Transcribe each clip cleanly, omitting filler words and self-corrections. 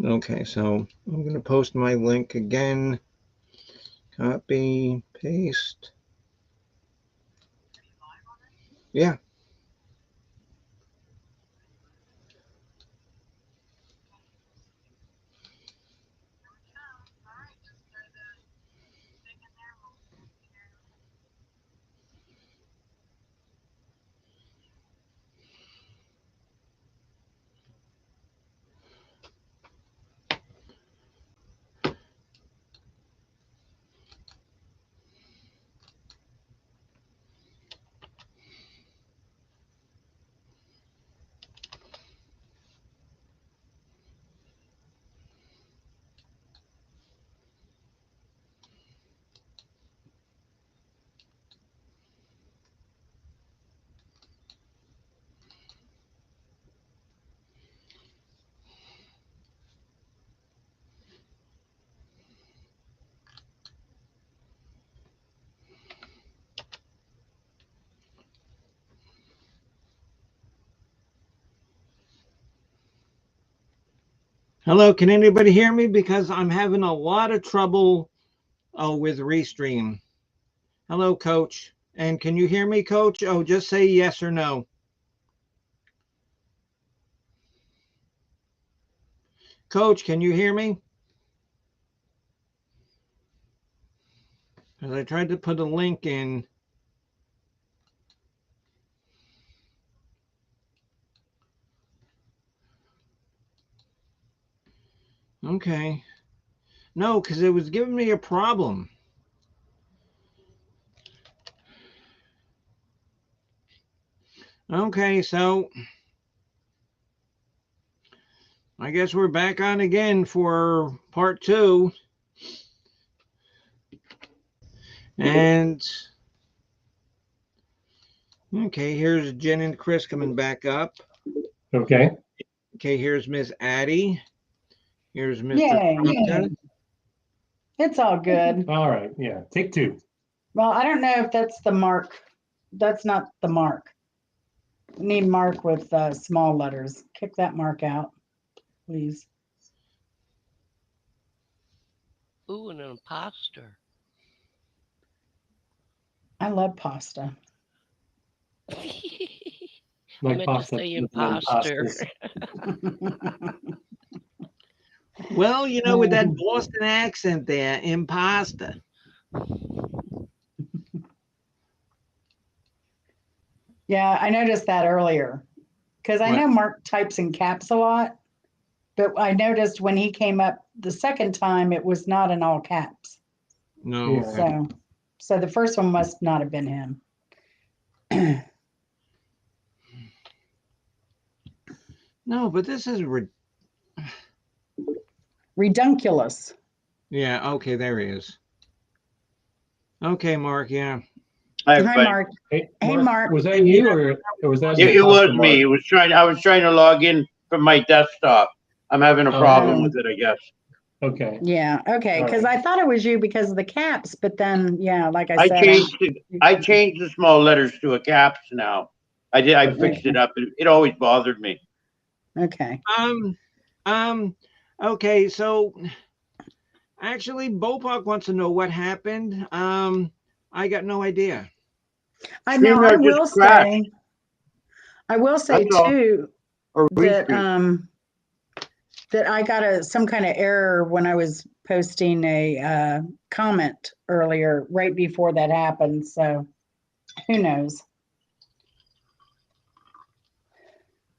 Okay, so I'm going to post my link again. Copy, paste. Yeah. Hello, can anybody hear me? Because I'm having a lot of trouble with Restream. Hello, Coach. And can you hear me, Coach? Oh, just say yes or no. Coach, can you hear me? Because I tried to put a link in. Okay. No, because it was giving me a problem. Okay, so I guess we're back on again for part 2. And okay, here's Jen and Chris coming back up. Okay. Okay, here's Miss Addie. Here's Mr. Yay. It's all good. All right. Yeah. Take 2. Well, I don't know if that's the mark. That's not the mark. We need mark with small letters. Kick that mark out, please. Ooh, an imposter. I love pasta. Like meant to pasta. say with imposter. imposters. Well, you know, with that Boston accent there, imposter. Yeah, I noticed that earlier because I What? know Mark types in caps a lot, but I noticed when he came up the second time, it was not in all caps. No. Yeah. So the first one must not have been him. No, but this is Redunculous. yeah, okay, there he is. Okay, Mark, yeah. Hi, Mark. Hey, Hey, Mark. Was that you or was that It was me. Mark? I was trying to log in from my desktop. I'm having a problem with it, I guess. Okay. Yeah, okay, All because right. I thought it was you because of the caps, but then, yeah, like I I said. changed the small letters to a caps now. I fixed it up. It always bothered me. Okay. Okay, so actually Bopak wants to know what happened. I got no idea. I know, StreamYard just crashed. I will say That's all. too, Or that, Restream. that I got some kind of error when I was posting a comment earlier, right before that happened, so who knows?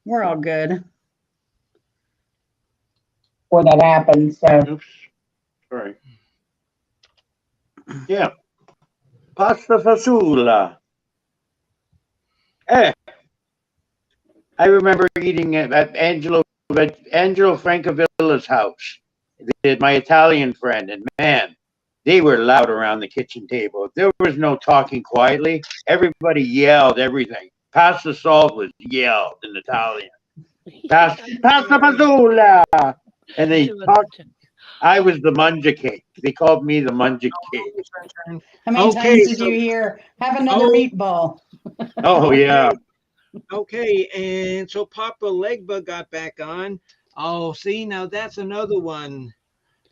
We're all good. Before that happened, so. Oops. Sorry. Yeah. Pasta fasola. Eh. I remember eating it at Angelo Francovilla's house. My Italian friend, and man, they were loud around the kitchen table. There was no talking quietly. Everybody yelled everything. Pasta salt was yelled in Italian. Pasta fasola. And they talked. I was the munja cake. They called me the munja cake. How many Okay, times did so- you hear, have another meatball? Oh yeah. Okay, and so Papa Legba got back on. Oh, see, now that's another one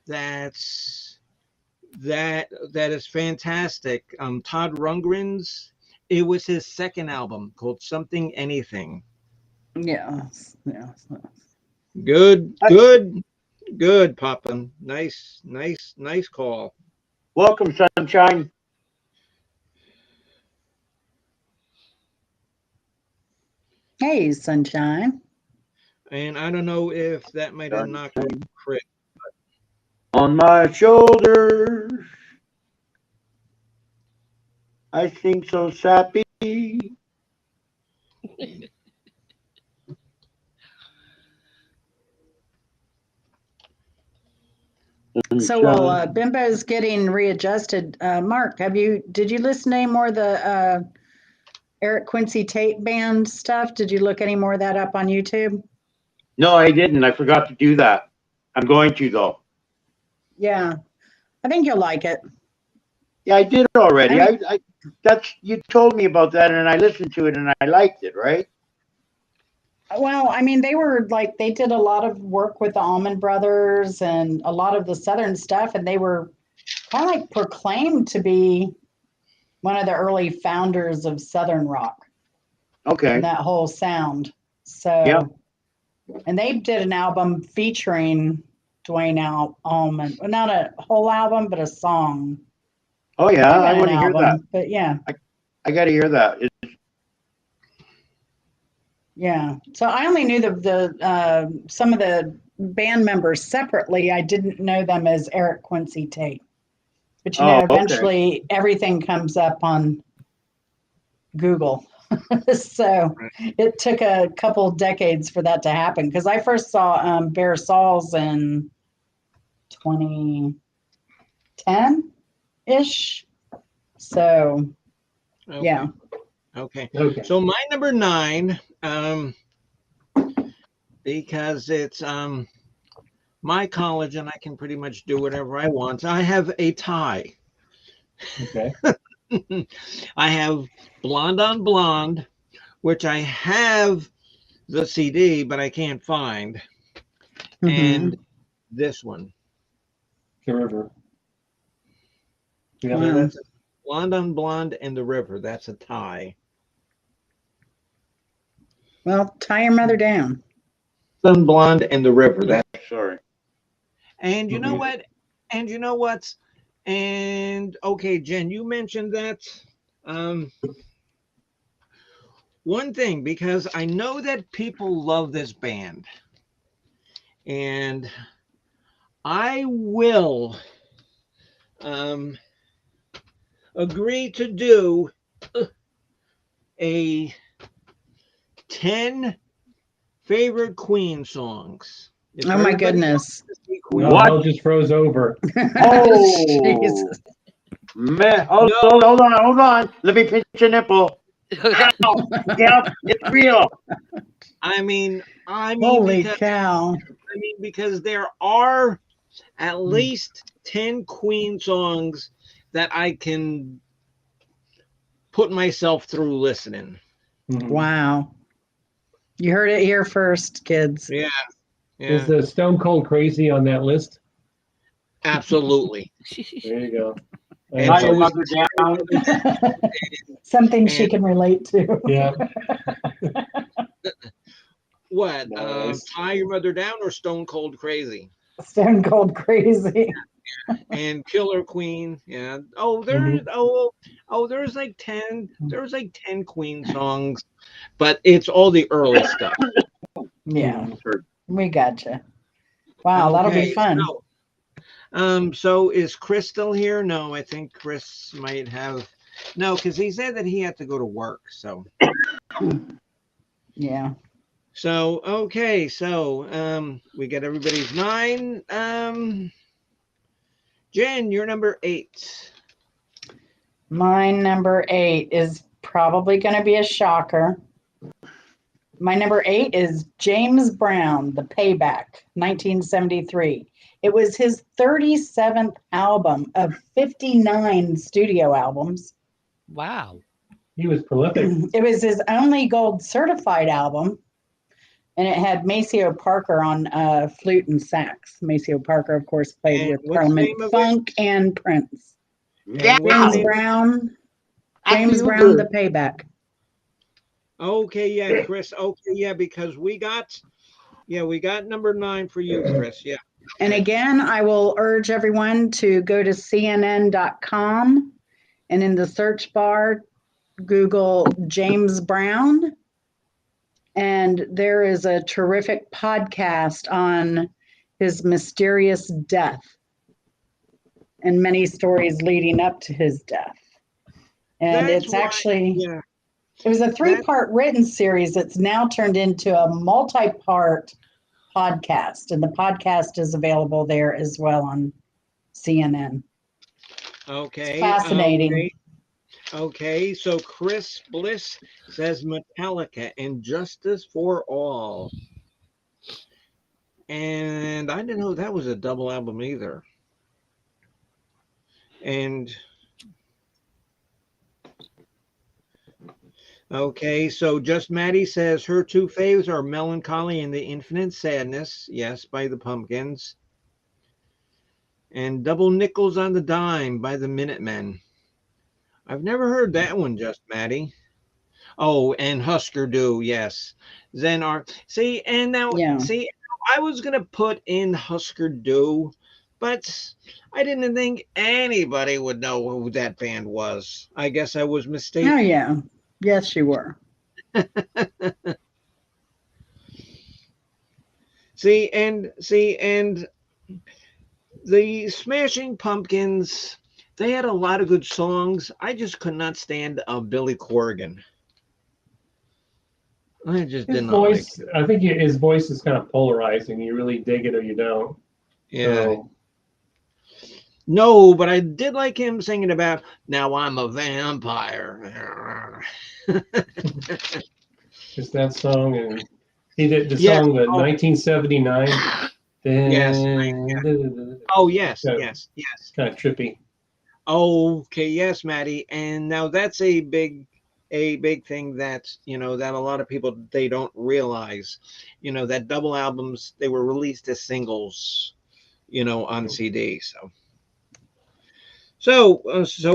that is fantastic. Todd Rundgren's. It was his second album called Something Anything. Yes. Good, good, good, Papa. Nice, nice call. Welcome, Sunshine. Hey, Sunshine. And I don't know if that might have knocked you Chris. On my shoulders, I sing so sappy. So while Bimbo's getting readjusted, Mark, did you listen to any more of the Eric Quincy Tate band stuff? Did you look any more of that up on YouTube? No, I didn't. I forgot to do that. I'm going to though. Yeah, I think you'll like it. Yeah, I did already. I mean- I that's you told me about that, and I listened to it, and I liked it. Right? Well, I mean, they did a lot of work with the Allman Brothers and a lot of the Southern stuff, and they were kind of like proclaimed to be one of the early founders of Southern rock Okay. and that whole sound. So, Yeah. And they did an album featuring Dwayne Allman. Well, not a whole album, but a song. Oh yeah, I An want to hear that. album, but yeah. I got to hear that. Yeah. So I only knew the some of the band members separately. I didn't know them as Eric Quincy Tate. But you know, Oh, okay. eventually everything comes up on Google. So it took a couple decades for that to happen because I first saw Bare Sols in 2010-ish. So Okay. yeah. Okay. Okay. So my number 9, because it's my college and I can pretty much do whatever I want. I have a tie. Okay. I have Blonde on Blonde, which I have the CD, but I can't find. Mhm. And this one. The river. Yeah. Wow. That's a Blonde on Blonde and the River. That's a tie. Well, tie your mother down. Blonde, Blonde and the River. That. Sorry. And you know Mhm. what? And you know what? And okay, Jen, you mentioned that. One thing, because I know that people love this band, and I will agree to do a 10 favorite Queen songs. If Oh my everybody goodness. wants to see Queen, No, What? Mel just froze over. Oh. Jesus. Man, hold on. Let me pinch your nipple. Yep, it's real. I mean, Holy cow. because there are at least 10 Queen songs that I can put myself through listening. Mhm. Wow. You heard it here first, kids. Yeah, Is the Stone Cold Crazy on that list? absolutely. There you go. And Tie so your is- mother down. Something she And- can relate to. Yeah. What? Nice. Tie Your Mother Down or Stone Cold Crazy? Stone Cold Crazy. And Killer Queen. Yeah. Oh, there's there's like 10. There's like 10 Queen songs, but it's all the early stuff. Yeah, Mhm. we gotcha. Wow, that'll be Okay, fun. So is Chris still here? No, I think Chris might have. No, because he said that he had to go to work. So Yeah. okay. So we got everybody's 9. Jen, you're number 8. My number 8 is probably going to be a shocker. My number 8 is James Brown, The Payback, 1973. It was his 37th album of 59 studio albums. Wow. He was prolific. It was his only gold certified album. And it had Maceo Parker on flute and sax. Maceo Parker, of course, played And with what's the Parliament name of it? Funk and Prince. Yeah, what's the James name? Brown. I James feel Brown, good. The Payback. Okay, yeah, Chris. Okay, yeah, because we got number 9 for you, Chris. Yeah. And again, I will urge everyone to go to CNN.com and in the search bar, Google James Brown. And there is a terrific podcast on his mysterious death and many stories leading up to his death. And That's it's why- actually, yeah. it was a 3-part written series that's now turned into a multi-part podcast. And the podcast is available there as well on CNN. Okay. It's fascinating. Okay, so Chris Bliss says Metallica and Justice for All. And I didn't know that was a double album either. And okay, so Just Maddie says her 2 faves are Melancholy and the Infinite Sadness, yes, by the Pumpkins. And Double Nickels on the Dime by the Minutemen. I've never heard that one, Just Maddie. Oh, and Husker Du, yes. See, and now, Yeah. see, I was going to put in Husker Du, but I didn't think anybody would know who that band was. I guess I was mistaken. Oh, yeah. Yes, you were. See, and the Smashing Pumpkins, they had a lot of good songs. I just could not stand Billy Corgan. I just His did not voice, like it. I think his voice is kind of polarizing. You really dig it or you don't. Yeah. So, No, but I did like him singing about "Now I'm a Vampire." just that song, and he did the Yes. song, the Oh. 1979. Yes. Kind Oh, yes, Yeah. yes, yes. of trippy. Okay, yes, Maddie. And now that's a big thing that, that a lot of people, they don't realize, that double albums, they were released as singles, on CD. So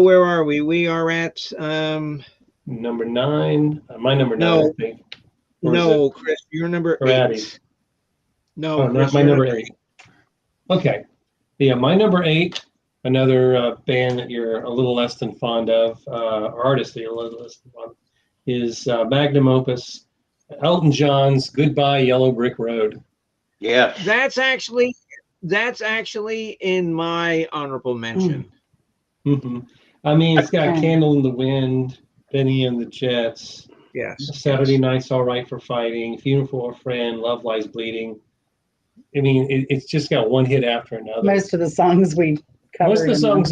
where are we? We are at Number 9. My number 9, No. I think. Or is no, Chris, you're number Or 8. Addie's? No, Oh, Chris, my you're number 8. Okay. Yeah, my number 8, another band that you're a little less than fond of, or artist that you're a little less than fond of, is magnum opus, Elton John's Goodbye Yellow Brick Road. Yes. That's actually in my honorable mention. Mm-hmm. I mean, it's got Okay. Candle in the Wind, Benny and the Jets, Yes. Saturday Night's All Right for Fighting, Funeral for a Friend, Love Lies Bleeding. I mean, it's just got one hit after another. Most of the songs we covered. Most of the in songs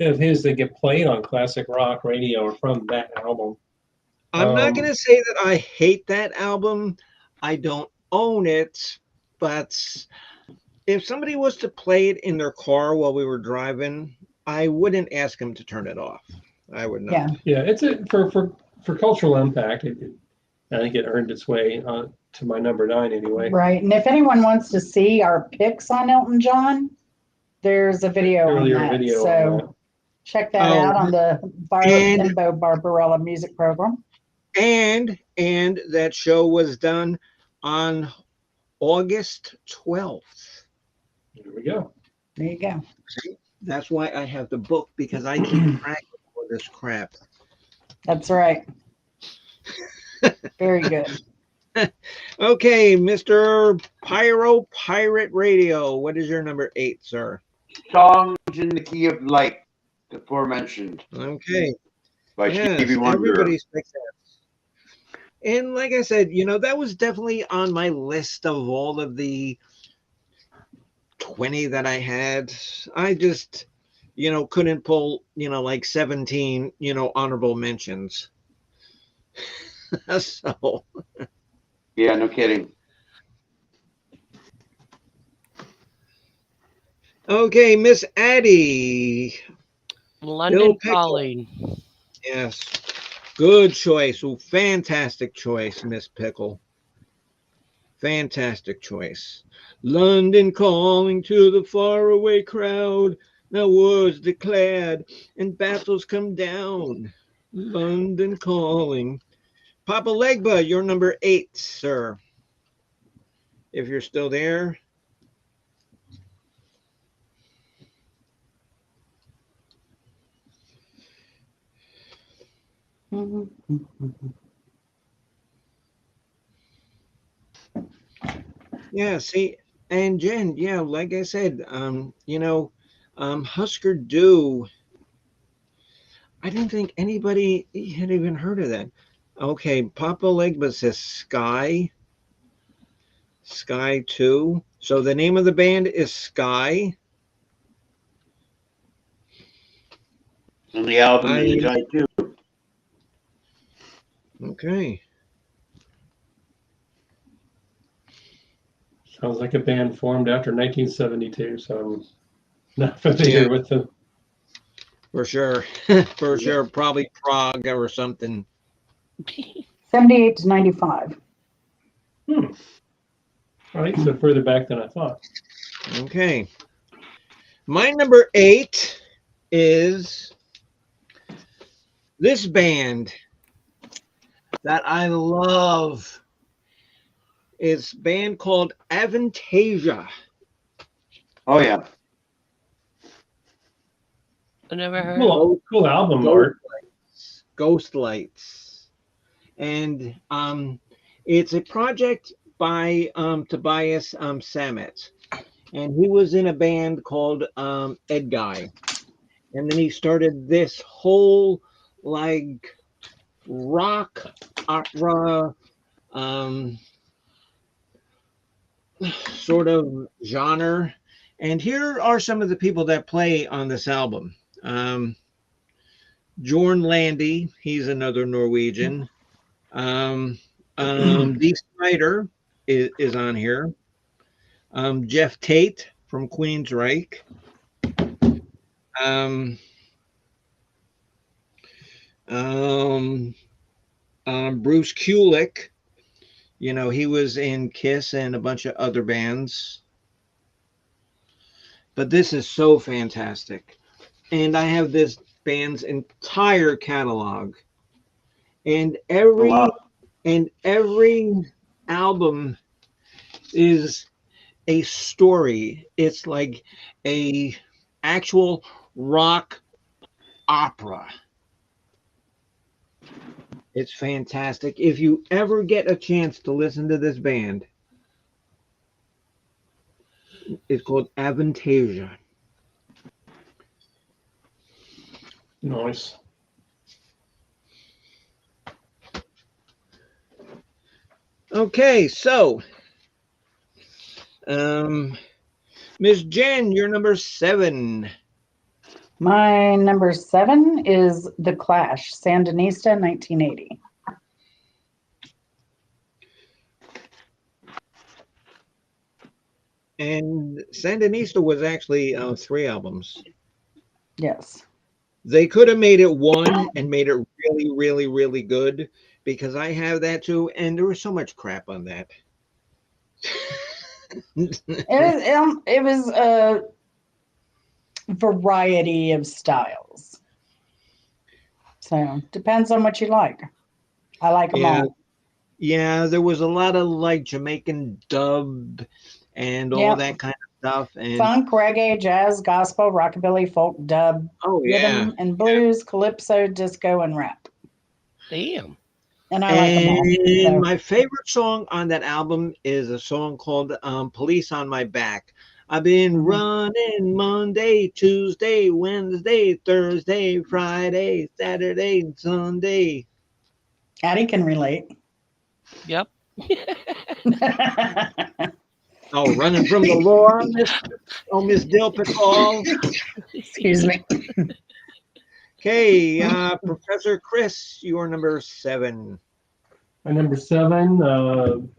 of his that get played on classic rock radio are from that album. I'm not going to say that I hate that album. I don't own it, but if somebody was to play it in their car while we were driving, I wouldn't ask them to turn it off. I would not. Yeah. Yeah, it's for cultural impact. I think it earned its way to my number 9 anyway. Right. And if anyone wants to see our picks on Elton John, there's a video Earlier on that. video So on that. check that Oh, out on the Violet and- Timbo Barbarella music program. And that show was done on August 12th. There we go. There you go. That's why I have the book, because I keep track of all this crap. That's right. Very good. Okay, Mr. Pyro Pirate Radio. What is your number 8, sir? Songs in the Key of Light, the aforementioned, Okay. by Yes, Stevie Wonder. everybody's picks that. And like I said, that was definitely on my list of all of the 20 that I had. I just, couldn't pull, like 17, honorable mentions. So, Yeah, no kidding. okay, Miss Addie. London Pickle. Calling. Yes. Good choice. Ooh, fantastic choice, Miss Pickle. Fantastic choice. London calling to the faraway crowd. Now war's declared and battles come down. London calling. Papa Legba, you're number 8, sir. If you're still there. Yeah, see, and Jen, yeah, like I said, Husker Du, I didn't think anybody had even heard of that. Okay, Papa Legba says Sky 2. So the name of the band is Sky. And the album is Sky 2. Okay. Sounds like a band formed after 1972, so I'm not familiar with them. For sure. For sure. Probably Prague or something. 78 to 95. All right, so further back than I thought. Okay. My number 8 is this band that I love. It's a band called Avantasia. Oh, yeah. I never heard of Cool album art. Ghost Lights. And it's a project by Tobias Sammet. And he was in a band called Ed Guy. And then he started this whole like rock opera sort of genre. And here are some of the people that play on this album. Jorn Landy, he's another Norwegian. Dee Snider is on here. Jeff Tate from Queensryche. Bruce Kulick, he was in Kiss and a bunch of other bands. But this is so fantastic. And I have this band's entire catalog. And every album is a story. It's like a actual rock opera. It's fantastic. If you ever get a chance to listen to this band, it's called Avantasia. Nice. Okay, so Miss Jen, you're number 7. My number 7 is The Clash, Sandinista, 1980. And Sandinista was actually 3 albums. Yes. They could have made it 1 and made it really, really, really good, because I have that too, and there was so much crap on that. It was a variety of styles. So depends on what you like. I like them all. Yeah, there was a lot of like Jamaican dub and all that kind of stuff. And funk, reggae, jazz, gospel, rockabilly, folk, dub, rhythm and blues, calypso, disco, and rap. Damn. And I like them all. So. My favorite song on that album is a song called Police on My Back. I've been running Monday, Tuesday, Wednesday, Thursday, Friday, Saturday, and Sunday. Addie can relate. Yep. Oh, running from the law, Miss Dill Pickle. Excuse me. Okay, Professor Chris, you are number 7. My number 7,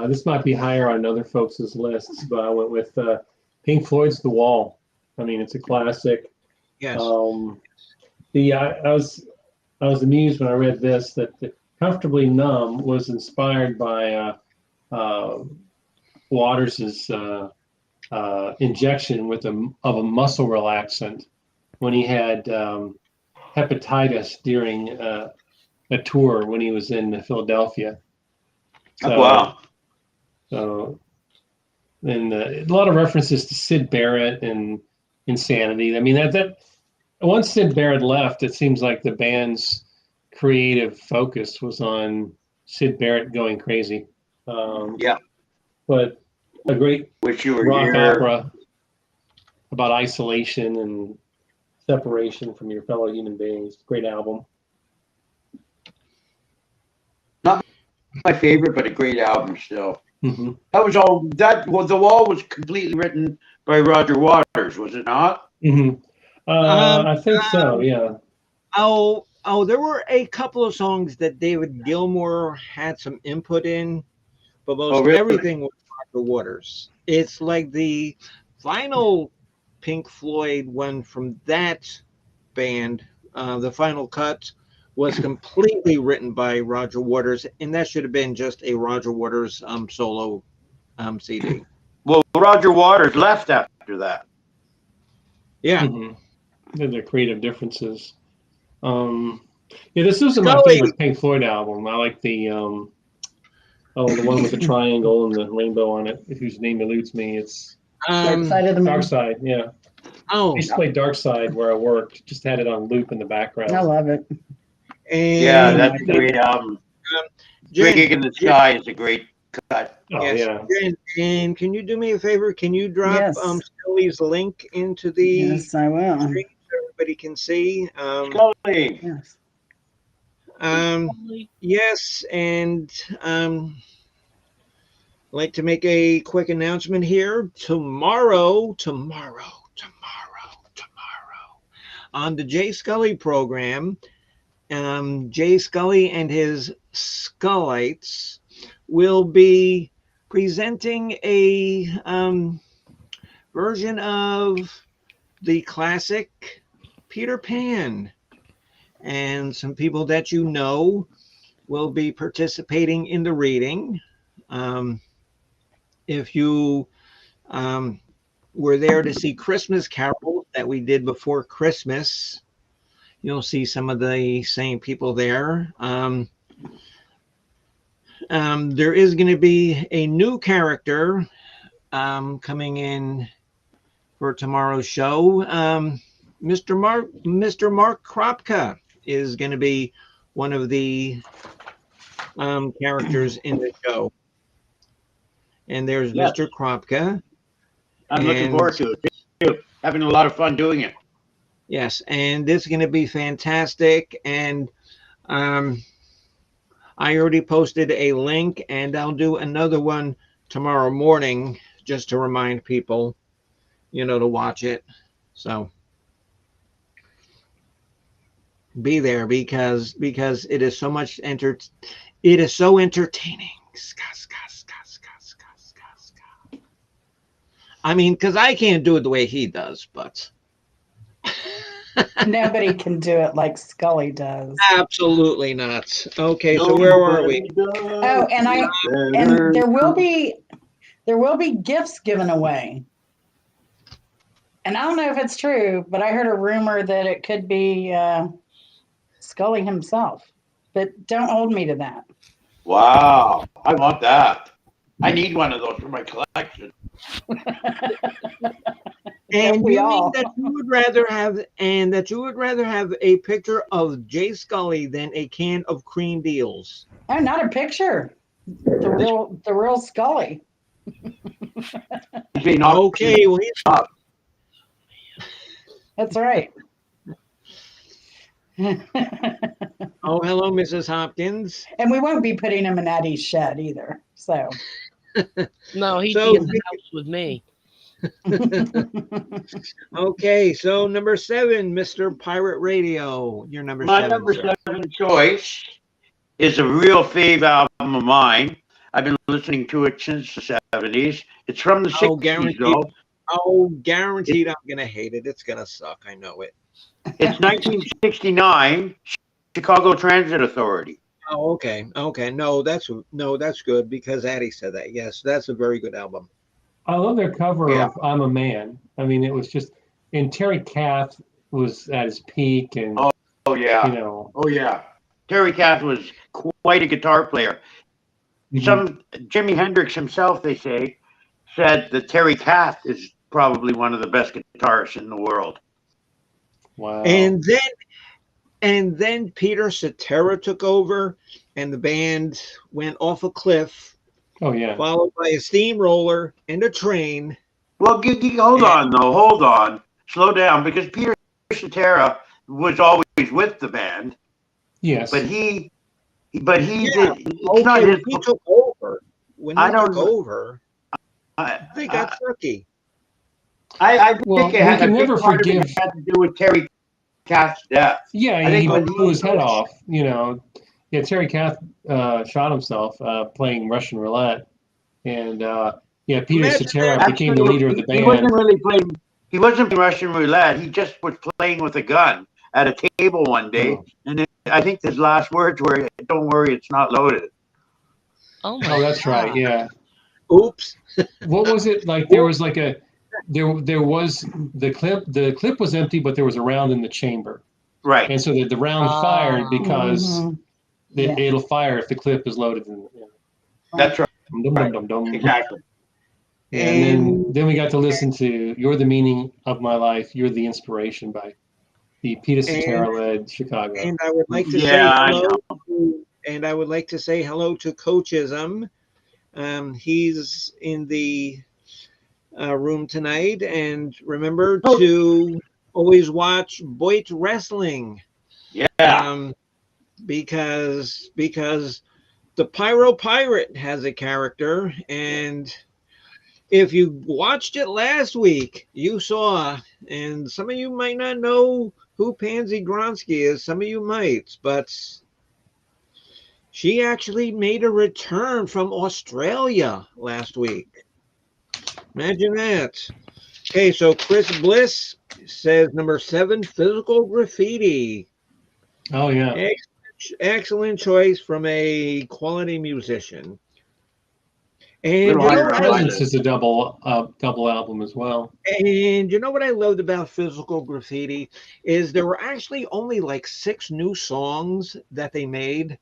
this might be higher on other folks' lists, but I went with Pink Floyd's The Wall. I mean, it's a classic. Yes. I was amused when I read this that the Comfortably Numb was inspired by Waters' injection of a muscle relaxant when he had hepatitis during a tour when he was in Philadelphia. So, Wow. So, and a lot of references to Syd Barrett and Insanity. I mean, that once Syd Barrett left, it seems like the band's creative focus was on Syd Barrett going crazy. Yeah. But a great Wish you were rock here. opera about isolation and separation from your fellow human beings. Great album. Not my favorite, but a great album still. Mm-hmm. That was all. The Wall was completely written by Roger Waters, was it not? Mm-hmm. I think so. Yeah. Oh, there were a couple of songs that David Gilmour had some input in, but most really? everything was Roger Waters. It's like the final Pink Floyd one from that band, the final cut, was completely written by Roger Waters, and that should have been just a Roger Waters solo CD. Well, Roger Waters left after that. Yeah. Mm-hmm. The creative differences. Yeah, this isn't my Scully. favorite Pink Floyd album. I like the the one with the triangle and the rainbow on it, whose name eludes me. It's Dark Side of the Moon. Dark Side, yeah. Oh, I used to play Dark Side where I worked. Just had it on loop in the background. I love it. and Yeah, that's a great album. Jen, Gig in the Sky is a great cut. Oh, yes, yeah. Jen, and can you do me a favor? Can you drop Yes. Scully's link into the Yes, I will. screen so everybody can see? Scully. Yes. Yes, and I'd like to make a quick announcement here. Tomorrow, on the Jay Scully program, Jay Scully and his Skullites will be presenting a version of the classic Peter Pan. And some people that you know will be participating in the reading. If you were there to see Christmas Carol that we did before Christmas, you'll see some of the same people there. There is going to be a new character coming in for tomorrow's show. Mr. Mark Kropka is going to be one of the characters in the show. And there's Yes. Mr. Kropka. I'm looking forward to it too. Having a lot of fun doing it. Yes, and this is going to be fantastic. And I already posted a link, and I'll do another one tomorrow morning just to remind people, to watch it. So be there because it is so much it is so entertaining. I mean, because I can't do it the way he does, but Nobody can do it like Scully does. absolutely not. Okay, so where are we? Oh, and there will be gifts given away. And I don't know if it's true, but I heard a rumor that it could be Scully himself. But don't hold me to that. Wow, I want that. I need one of those for my collection. And we you mean all. that you would rather have a picture of Jay Scully than a can of Cream Deals? Oh, not a picture. The real Scully. Okay, well, That's right. oh, hello, Mrs. Hopkins. And we won't be putting him in Addie's shed either. So No, he'd So- be in the house with me. Okay, so number 7, Mr. Pirate Radio. Your number My 7. number sir. 7 choice is a real fave album of mine. I've been listening to it since the 70s. It's from the 60s, guaranteed. though. Oh, guaranteed I'm going to hate it. It's going to suck. I know it. It's 1969, Chicago Transit Authority. Oh, okay. Okay. No, that's good because Addie said that. Yes, that's a very good album. I love their cover Yeah. of "I'm a Man." I mean, it was just, and Terry Kath was at his peak, and Oh yeah. you know, Oh yeah. Terry Kath was quite a guitar player. mhm. Jimi Hendrix himself, they say, said that Terry Kath is probably one of the best guitarists in the world. Wow. And then Peter Cetera took over, and the band went off a cliff, Oh yeah. followed by a steamroller and a train. Well, hold on though. Hold on. Slow down, because Peter Cetera was always with the band, Yes. but he Yeah. did. It's not Okay, his. when he took over, I don't. they got tricky. I Well, think it we had can a big never part of forgive. it had to do with Terry Kath's death. Yeah, I he think when blew his head he- off. You know, yeah. Terry Kath shot himself playing Russian roulette, and yeah, Peter Imagine Cetera that. became the leader of the He band. wasn't really playing. He wasn't playing Russian roulette. He just was playing with a gun at a table one day, Oh. and I think his last words were, "Don't worry, it's not loaded." Oh my Oh, that's right. God. Yeah. Oops. What was it like? There was like a there was the clip. The clip was empty, but there was a round in the chamber, Right. and so the round fired because Mhm. Yeah. it'll fire if the clip is loaded. That's right. Dum, dum, dum, dum. Exactly. Yeah, and And then we got to listen to "You're the Meaning of My Life, You're the Inspiration" by the Peter Cetera led Chicago. and I would like to say Yeah, I hello. know. And I would like to say hello to Coachism. He's in the room tonight, and remember to always watch Boyd Wrestling. Yeah. Because the Pyro Pirate has a character, and if you watched it last week, you saw, and some of you might not know who Pansy Gronsky is, some of you might, but she actually made a return from Australia last week. Imagine that. Okay, so Chris Bliss says number 7, Physical Graffiti. Oh yeah, Excellent choice from a quality musician. And Little you know higher what on I, my Presence is a double album as well. and you know what I loved about Physical Graffiti is there were actually only like 6 new songs that they made,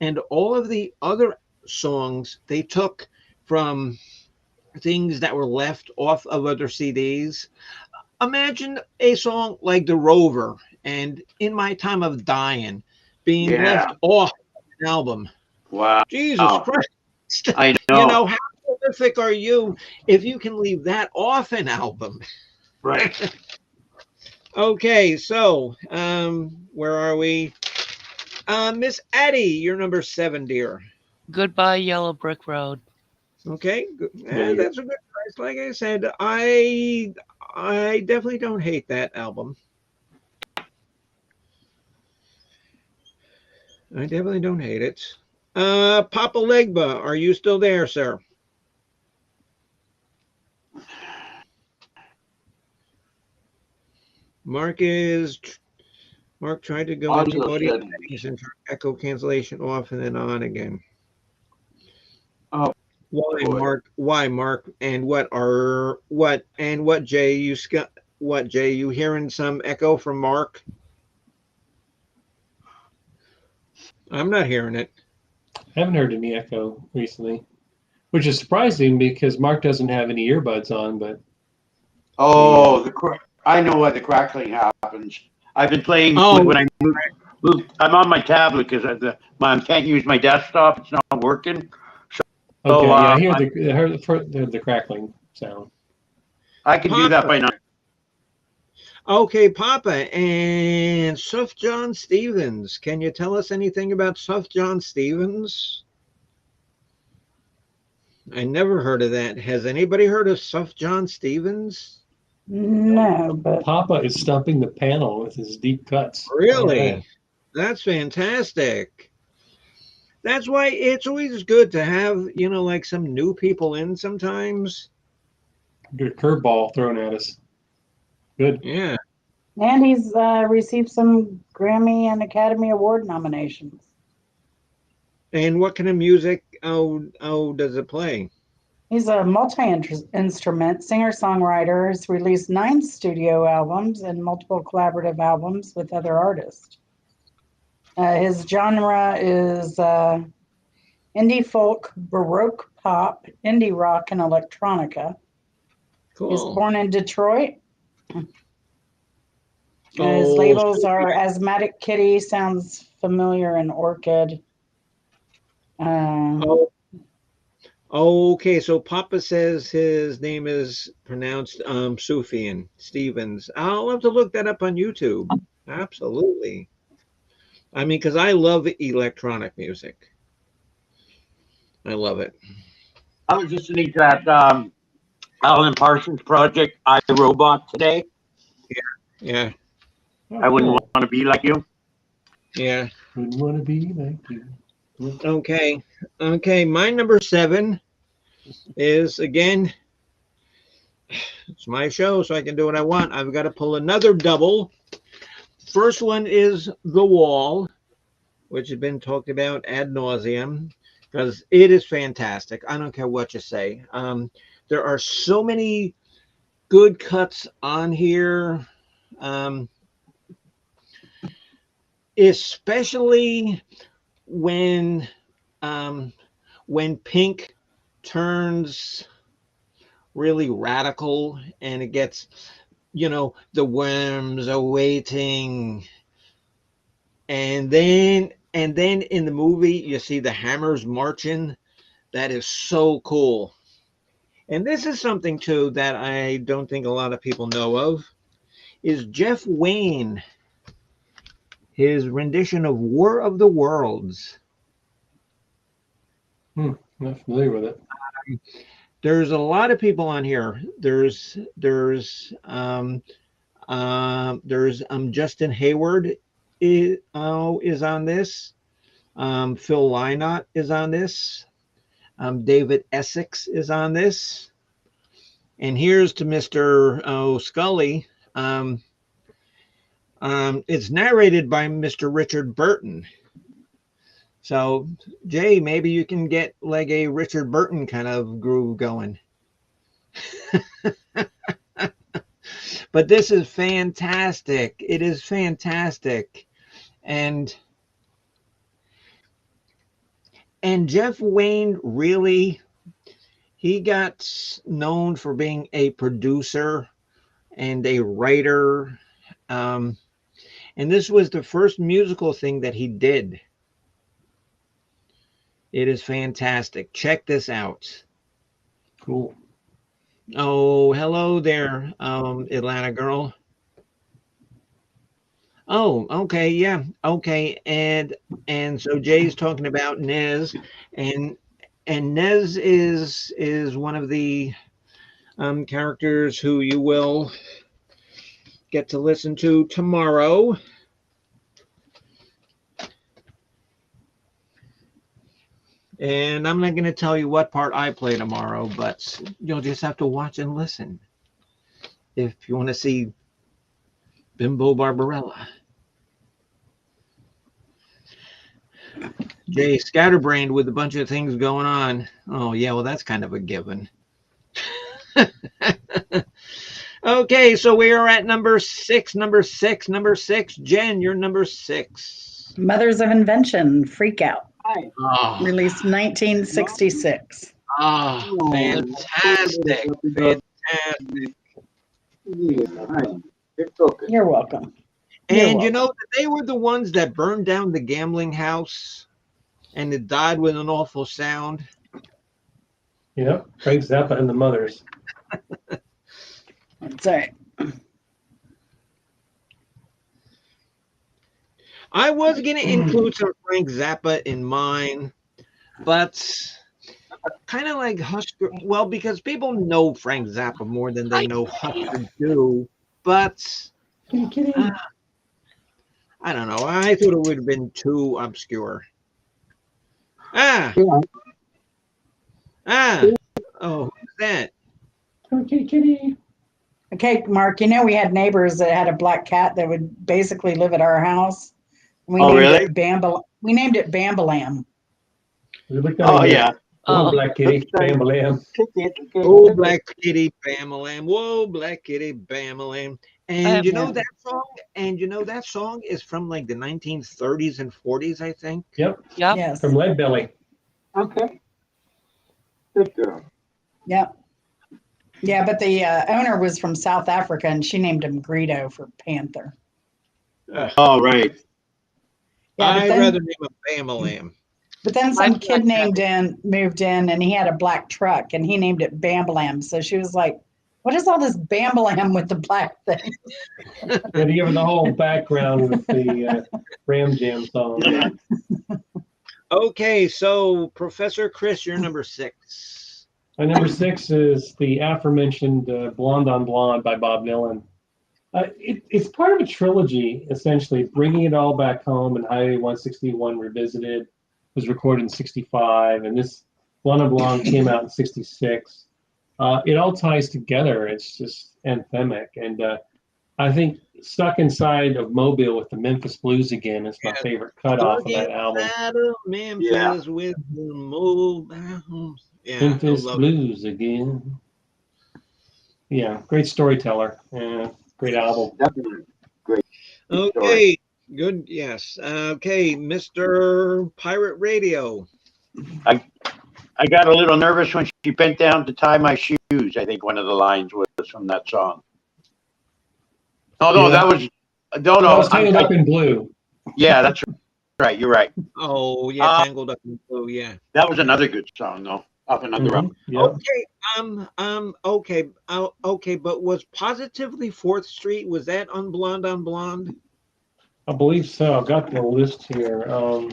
and all of the other songs they took from things that were left off of other CDs. Imagine a song like The Rover and In My Time of Dying being Yeah. left off an album. Wow. Jesus Christ. I know. You know, how prolific are you if you can leave that off an album? Right. Okay, so where are we? Miss Addie, you're number 7, dear. Goodbye, Yellow Brick Road. Okay, good. There you go. That's a good choice. Like I said, I definitely don't hate that album. I definitely don't hate it. Papa Legba, are you still there, sir? Mark tried to go into Audio audio settings. settings and turn echo cancellation off and then on again. Oh, Why, boy. Mark? Why, Mark? And what, Jay? What, Jay? You hearing some echo from Mark? I'm not hearing it. I haven't heard any echo recently, which is surprising because Mark doesn't have any earbuds on. But Oh, I know why the crackling happens. I've been playing when I move. I'm on my tablet because I can't use my desktop. It's not working. okay, yeah, I hear I heard the crackling sound. I can do that by now. Okay, Papa, and Sufjan Stevens. Can you tell us anything about Sufjan Stevens? I never heard of that. Has anybody heard of Sufjan Stevens? No, but Papa is stumping the panel with his deep cuts. Really? All right. That's fantastic. That's why it's always good to have, like some new people in sometimes. Good curveball thrown at us. Good. Yeah. and he's received some Grammy and Academy Award nominations. And what kind of music does it play? He's a multi-instrument singer-songwriter. He's released 9 studio albums and multiple collaborative albums with other artists. His genre is indie folk, baroque pop, indie rock, and electronica. He was Cool. born in Detroit. His Oh, labels are Asthmatic Kitty, sounds familiar, and Orchid. Oh, okay. So Papa says his name is pronounced Sufjan Stevens. I'll have to look that up on YouTube. Absolutely. I mean, because I love electronic music. I love it. I was listening to that Alan Parsons project, I, Robot, today. Yeah, I wouldn't want to be like you. yeah. Wouldn't want to be like you. Okay. Okay. My number 7 is again, it's my show, so I can do what I want. I've got to pull another double. First one is The Wall, which has been talked about ad nauseum because it is fantastic. I don't care what you say. There are so many good cuts on here, especially when Pink turns really radical and it gets, the worms are waiting, and then in the movie you see the hammers marching. That is so cool. And this is something too that I don't think a lot of people know of, is Jeff Wayne, his rendition of War of the Worlds. Not familiar with it. There's a lot of people on here. There's Justin Hayward is on this. Phil Lynott is on this. David Essex is on this. And here's to Mr. Scully. It's narrated by Mr. Richard Burton. So, Jay, maybe you can get like a Richard Burton kind of groove going. But this is fantastic. It is fantastic. And Jeff Wayne really, he got known for being a producer and a writer. And this was the first musical thing that he did. It is fantastic. Check this out. Cool. Oh, hello there, Atlanta girl. Oh, okay, yeah, okay, and so Jay's talking about Nez, and Nez is one of the characters who you will get to listen to tomorrow. And I'm not going to tell you what part I play tomorrow, but you'll just have to watch and listen if you want to see Bimbo Barbarella. Jay scatterbrained with a bunch of things going on. Oh, yeah, well, that's kind of a given. Okay, so we are at number six. Jen, you're number 6. Mothers of Invention, Freak Out, Oh, released 1966. fantastic. Fantastic. You're welcome. And you know, they were the ones that burned down the gambling house and it died with an awful sound. Yep. Frank Zappa and the Mothers. That's all right. I was going to include some Frank Zappa in mine, but kind of like Husker. Well, because people know Frank Zappa more than they know Husker Du, but I don't know. I thought it would have been too obscure. Oh, who's that? Okay, kitty. Okay, Mark, you know we had neighbors that had a black cat that would basically live at our house. We Oh, named really? it we named it Bambalam. We looked at Oh it, yeah. Oh, Oh, Black Kitty, Bam Bam. Oh, Black Kitty, Bam-a-lam. Whoa, Black Kitty, Bam-a-lam. And have you know no. that song? And you know that song is from like the 1930s and 40s, I think. Yep, yep. Yes. from Lead Belly. Okay. Good girl. Yep. Yeah, but the owner was from South Africa, and she named him Greedo for Panther. All right. Yeah, I'd but rather then, name a Bam-a-lam. but then some I've kid got moved in, and he had a black truck, and he named it Bambalam. So she was like, "What is all this Bambalam with the black thing?" Yeah, to give it the whole background with the Ram Jam song. Okay, so Professor Chris, you're number 6. My number 6 is the aforementioned Blonde on Blonde by Bob Dylan. It's part of a trilogy, essentially, bringing it all back home, and Highway 161 Revisited was recorded in 65, and this Blonde on Blonde came out in 66. It all ties together. It's just anthemic, and I think Stuck Inside of Mobile with the Memphis Blues again is my favorite cut off of that album. Out of Memphis with the mobile. Yeah, I Memphis love it. Blues again. Yeah, great storyteller. Yeah, great album. Definitely. Okay, good. Yes. Okay, Mr. Pirate Radio. I got a little nervous when she bent down to tie my shoes. I think one of the lines was from that song. Oh no, Yeah. that was no, I no. was Tangled Up in Blue. Yeah, that's right. You're right. Oh, yeah, Tangled Up in Blue. Yeah. That was another good song, though. Up another up. Yeah. Okay. Okay. Okay. But was Positively 4th Street? Was that on Blonde? I believe so. I've got the list here. Well,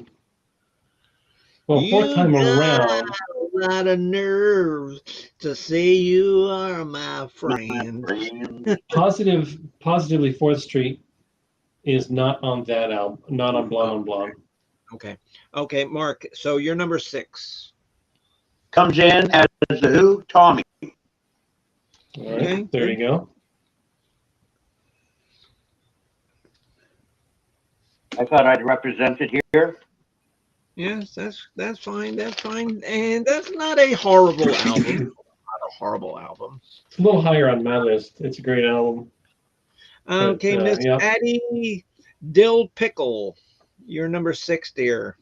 You fourth time got around. a lot of nerves to say you are my friend. Positively 4th Street is not on that album, not on Blonde on Blonde. Okay. Okay, Mark. So you're number 6. Comes in as the Who? Tommy. All right, Okay. there you go. I thought I'd represent it here. Yes, that's fine. That's fine. And that's not a horrible album. Not a horrible album. It's a little higher on my list. It's a great album. Okay, But, Miss yeah. Addie Dill Pickle. You're number 6, dear.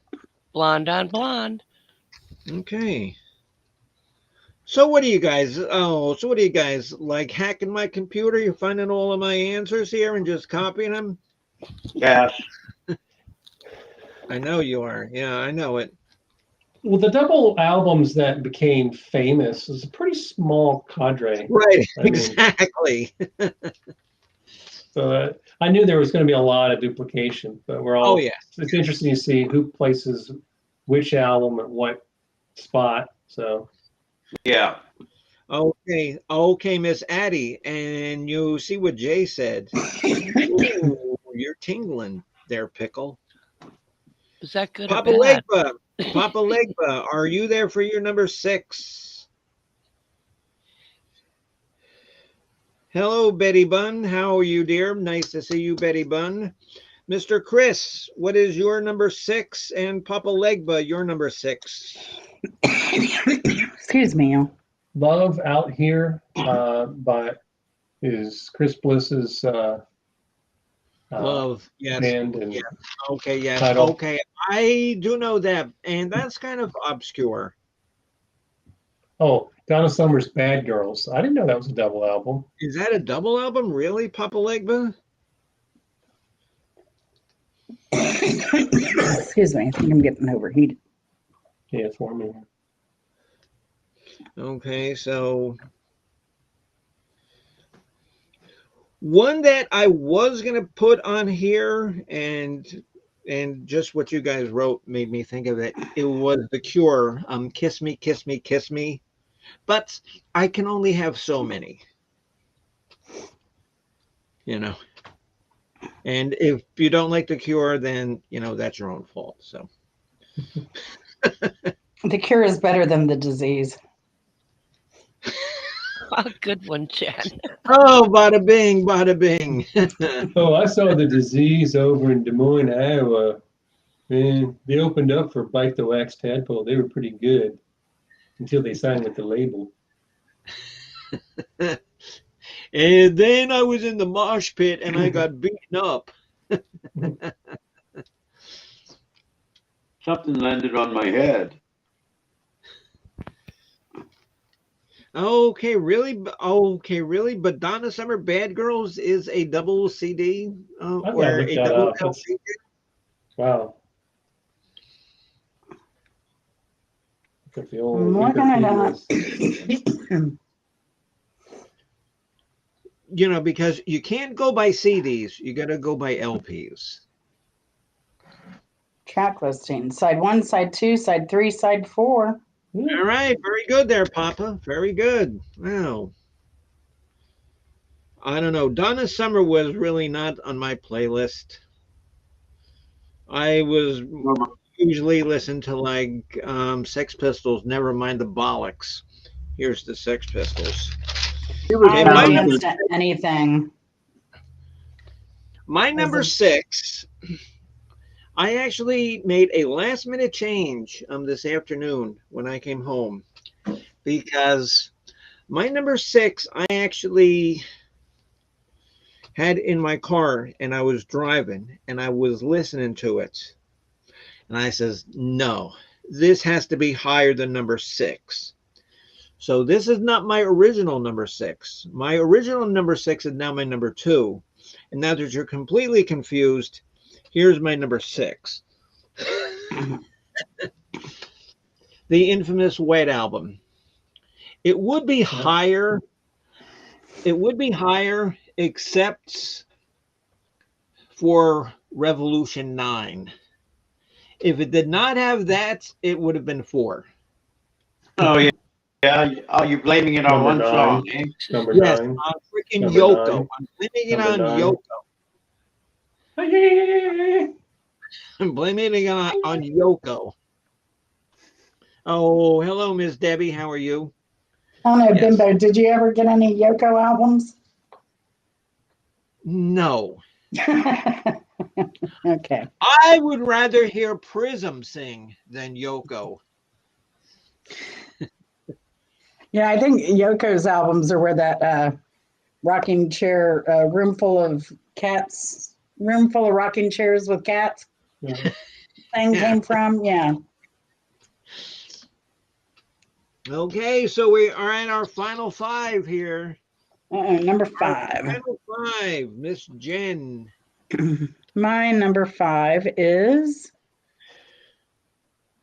Blonde on Blonde. Okay. So what do you guys? So what do you guys like? Hacking my computer? You're finding all of my answers here and just copying them? Yes. I know you are. Yeah, I know it. Well, the double albums that became famous was a pretty small cadre. Right. I mean- Exactly. So I knew there was going to be a lot of duplication, but we're all. Oh yeah. It's interesting to see who places which album at what spot. So Yeah. Okay. Okay, Miss Addie, and you see what Jay said. Ooh, you're tingling there, Pickle. Is that good Papa or bad? Legba. Papa Legba, are you there for your number 6? Hello, Betty Bunn. How are you, dear? Nice to see you, Betty Bunn. Mr. Chris, what is your number 6? And Papa Legba, your number 6. Excuse me. Love Out Here is Chris Bliss's Love, yes. band and Yeah. Okay, yes. title. Okay, I do know that, and that's kind of obscure. Oh, Donna Summer's Bad Girls. I didn't know that was a double album. Is that a double album, really, Papa Legba? Excuse me. I think I'm getting overheated. Yeah, it's warm. Okay, so one that I was gonna put on here, and just what you guys wrote made me think of it. It was The Cure, "Kiss Me, Kiss Me, Kiss Me," but I can only have so many, you know. And if you don't like The Cure, then that's your own fault. So The Cure is better than the disease. Oh, good one, Jen. oh, bada bing, bada bing. Oh, I saw the disease over in Des Moines, Iowa. Man, they opened up for Bite the Wax Tadpole. They were pretty good until they signed with the label. And then I was in the mosh pit and I got beaten up. Something landed on my head. Okay, really? Okay, really? But Donna Summer Bad Girls is a double CD I've got to or look a that double up. That's- LP? Wow. Look at the old I'm looking it up. Wikipedia. You know, because you can't go by CDs, you got to go by LPs. Track listing. Side 1, side 2, side 3, side 4. All right, very good there, Papa. Very good. Wow. I don't know. Donna Summer was really not on my playlist. I was usually listen to like Sex Pistols, Never Mind the Bollocks. Here's the Sex Pistols. I my would number- dance to anything. My number 6, I actually made a last minute change this afternoon when I came home because my number 6, I actually had in my car and I was driving and I was listening to it. And I says, no, this has to be higher than number 6. So this is not my original number 6. My original number 6 is now my number 2. And now that you're completely confused, here's my number 6. The infamous Wet album. It would be higher. It would be higher except for Revolution 9. If it did not have that, it would have been 4. Oh yeah, yeah. Oh, you're blaming it on one Number song, 9. eh? Number Yes, 9. on freaking Number Yoko. 9. I'm blaming it Number on 9. Yoko. I'm blaming it on Yoko. Oh, hello, Miss Debbie. How are you? I don't know, Yes. Bimbo, did you ever get any Yoko albums? No. Okay. I would rather hear Prism sing than Yoko. Yeah, I think Yoko's albums are where that rocking chair, room full of rocking chairs with cats Yeah. thing Yeah. came from. Yeah. Okay, so we are at our final 5 here. Number Our 5. final 5, Miss Jen. My number 5 is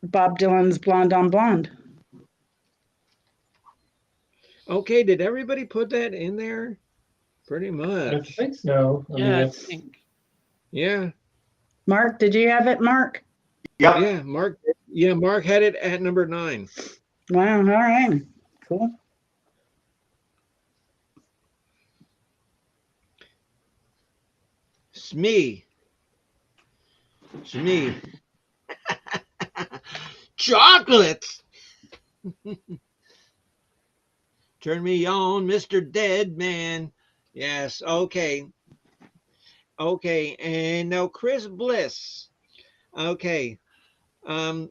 Bob Dylan's Blonde on Blonde. Okay, did everybody put that in there? Pretty I much. think so. I mean, Yeah, I that's, think. Yeah. Mark, did you have it, Mark? Yep. Yeah, Mark. Yeah, Mark had it at number 9. Wow. All right. Cool. Smee. Chocolates. Turn me on, Mr. Dead Man. Yes, okay. Okay, and now Chris Bliss. Okay.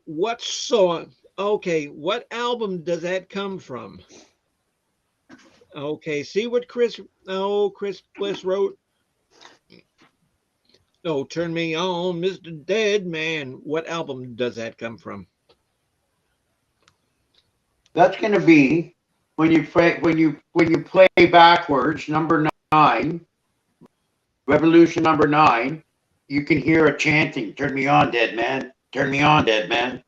What song? Okay, what album does that come from? Okay, see what Chris Bliss wrote? Oh, Turn Me On, Mr. Dead Man. What album does that come from? That's going to be when you play backwards, number 9, Revolution number 9. You can hear a chanting, "Turn me on, dead man. Turn me on, dead man."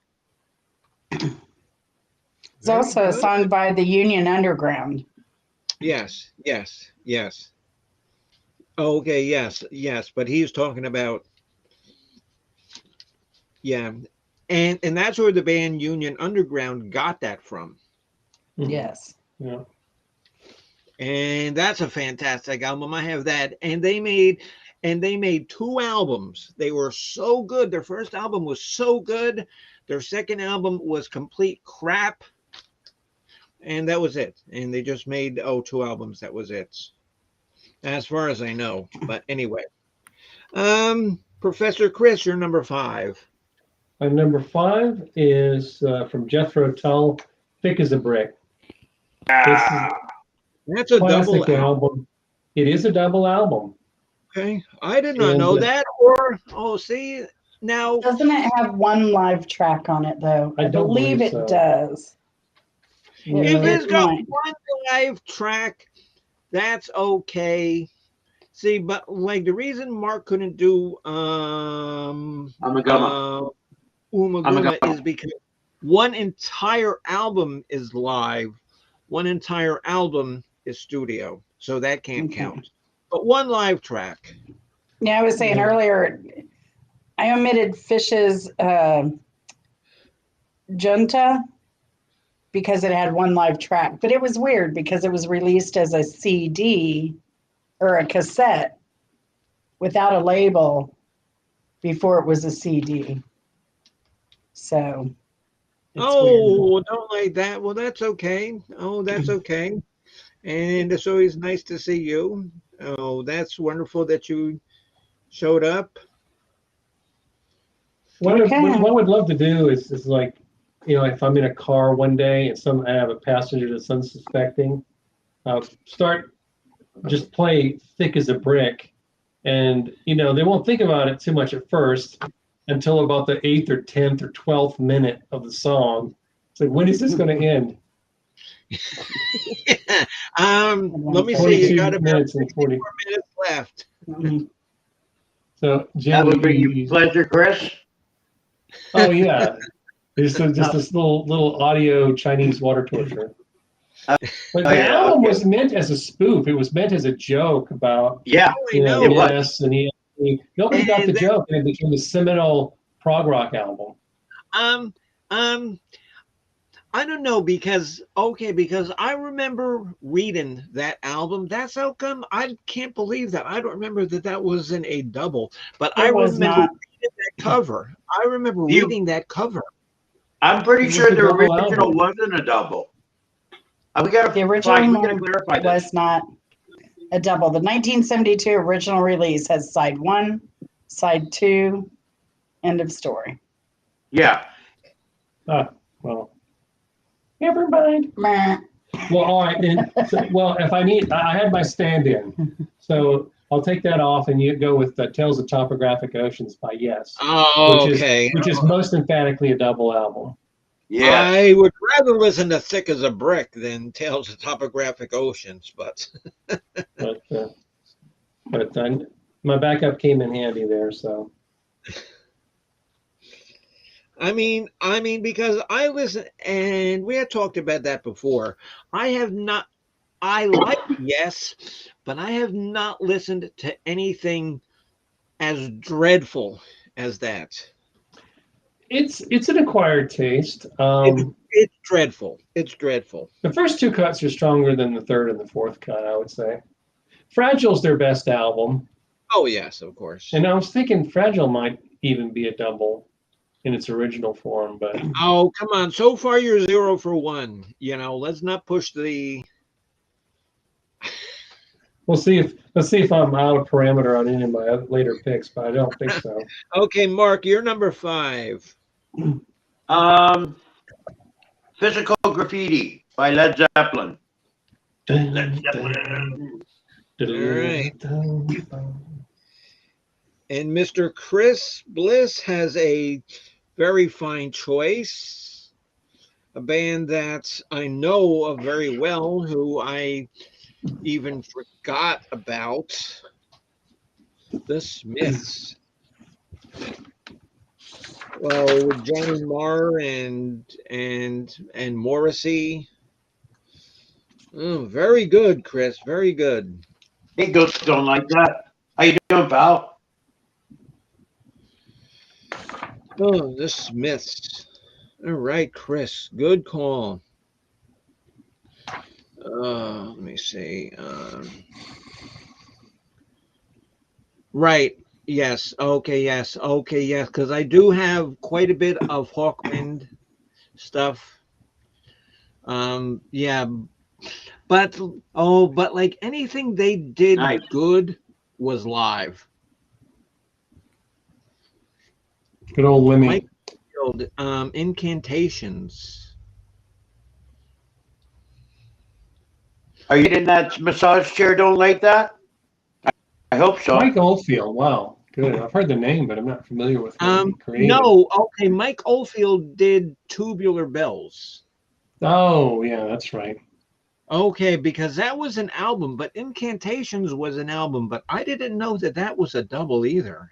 It's also a song by the Union Underground. Yes. Okay, yes, but he's talking about and that's where the band Union Underground got that from. Yes. yeah. And that's a fantastic album. I have that. And they made 2 albums. They were so good. Their first album was so good. Their second album was complete crap. And that was it. And they just made 2 albums. That was it. As far as I know. But anyway. Professor Chris, you're number 5. My number 5 is from Jethro Tull, "Thick as a Brick." This is a That's a double classic album. It is a double album. Okay, I did not And, know that. Or see now, Doesn't it have one live track on it though? I don't believe believe it so. does. if It it's got might. one live track, that's okay. See, but like the reason Mark couldn't do Amagama. Umaguma is because one entire album is live, one entire album is studio, so that can't Okay. count. But one live track. Yeah, I was saying earlier, I omitted Fish's Junta because it had one live track, but it was weird because it was released as a CD or a cassette without a label before it was a CD. So it's weird. Don't like that. Well, that's okay. Oh, that's okay. And it's always nice to see you. Oh, that's wonderful that you showed up. What Okay. I would love to do is like, if I'm in a car one day and I have a passenger that's unsuspecting, just play "Thick as a Brick," and they won't think about it too much at first until about the 8th or 10th or 12th minute of the song. It's like, when is this going to end? Let me see. You got about minutes and 40. 4 minutes left. Mhm. So Jim, That would bring you pleasure, Chris. Oh yeah, it's just this little audio Chinese water torture. But the album was meant as a spoof. It was meant as a joke about Yeah, I know. yes, and nobody got the joke, and it became a seminal prog rock album. I don't know because I remember reading that album. That's how come I can't believe that. I don't remember that wasn't a double, but I was remember not. reading that cover. I remember reading that cover. I'm pretty It was sure a the double original album. wasn't a double. We gotta The original we gotta one clarify this. was not a double. The 1972 original release has side 1, side 2, end of story. Yeah, Well, never mind. Meh. Well, all right then. If I had my stand-in, so I'll take that off, and you go with Tales of Topographic Oceans by Yes, Oh, which okay. is most emphatically a double album. yeah. I would rather listen to "Thick as a Brick" than "Tales of Topographic Oceans," but But my backup came in handy there. So I mean, because I listen, and we had talked about that before. I have not. I like Yes, but I have not listened to anything as dreadful as that. it's an acquired taste. It's dreadful. It's dreadful. The first 2 cuts are stronger than the third and the fourth cut, I would say. Fragile's their best album, Oh yes, of course. and I was thinking Fragile might even be a double in its original form, but Oh come on! So far you're 0 for 1. Let's not push the. let's see if I'm out of parameter on any of my later picks, but I don't think so. Okay, Mark, you're number 5. Physical Graffiti by Led Zeppelin. right. And Mr. Chris Bliss has a very fine choice. A band that I know of very well, who I even forgot about. The Smiths. Well, Johnny Marr and Morrissey. Oh, very good, Chris. Very good. Eagles don't like that. How you doing, pal? Oh, the Smiths. All right, Chris. Good call. Let me see. Right. Yes. Okay. Yes. Okay. Yes. Because I do have quite a bit of Hawkwind stuff. Yeah. But like anything they did Nice. good was live. Good old Lemmy. Mike- Oldfield, Incantations. Are you in that massage chair? Don't like that? I hope so. Mike Oldfield. Wow. Good. I've heard the name, but I'm not familiar with what he created. No, okay, Mike Oldfield did Tubular Bells. Oh, yeah, that's right. Okay, because that was an album, but Incantations was an album, but I didn't know that that was a double either.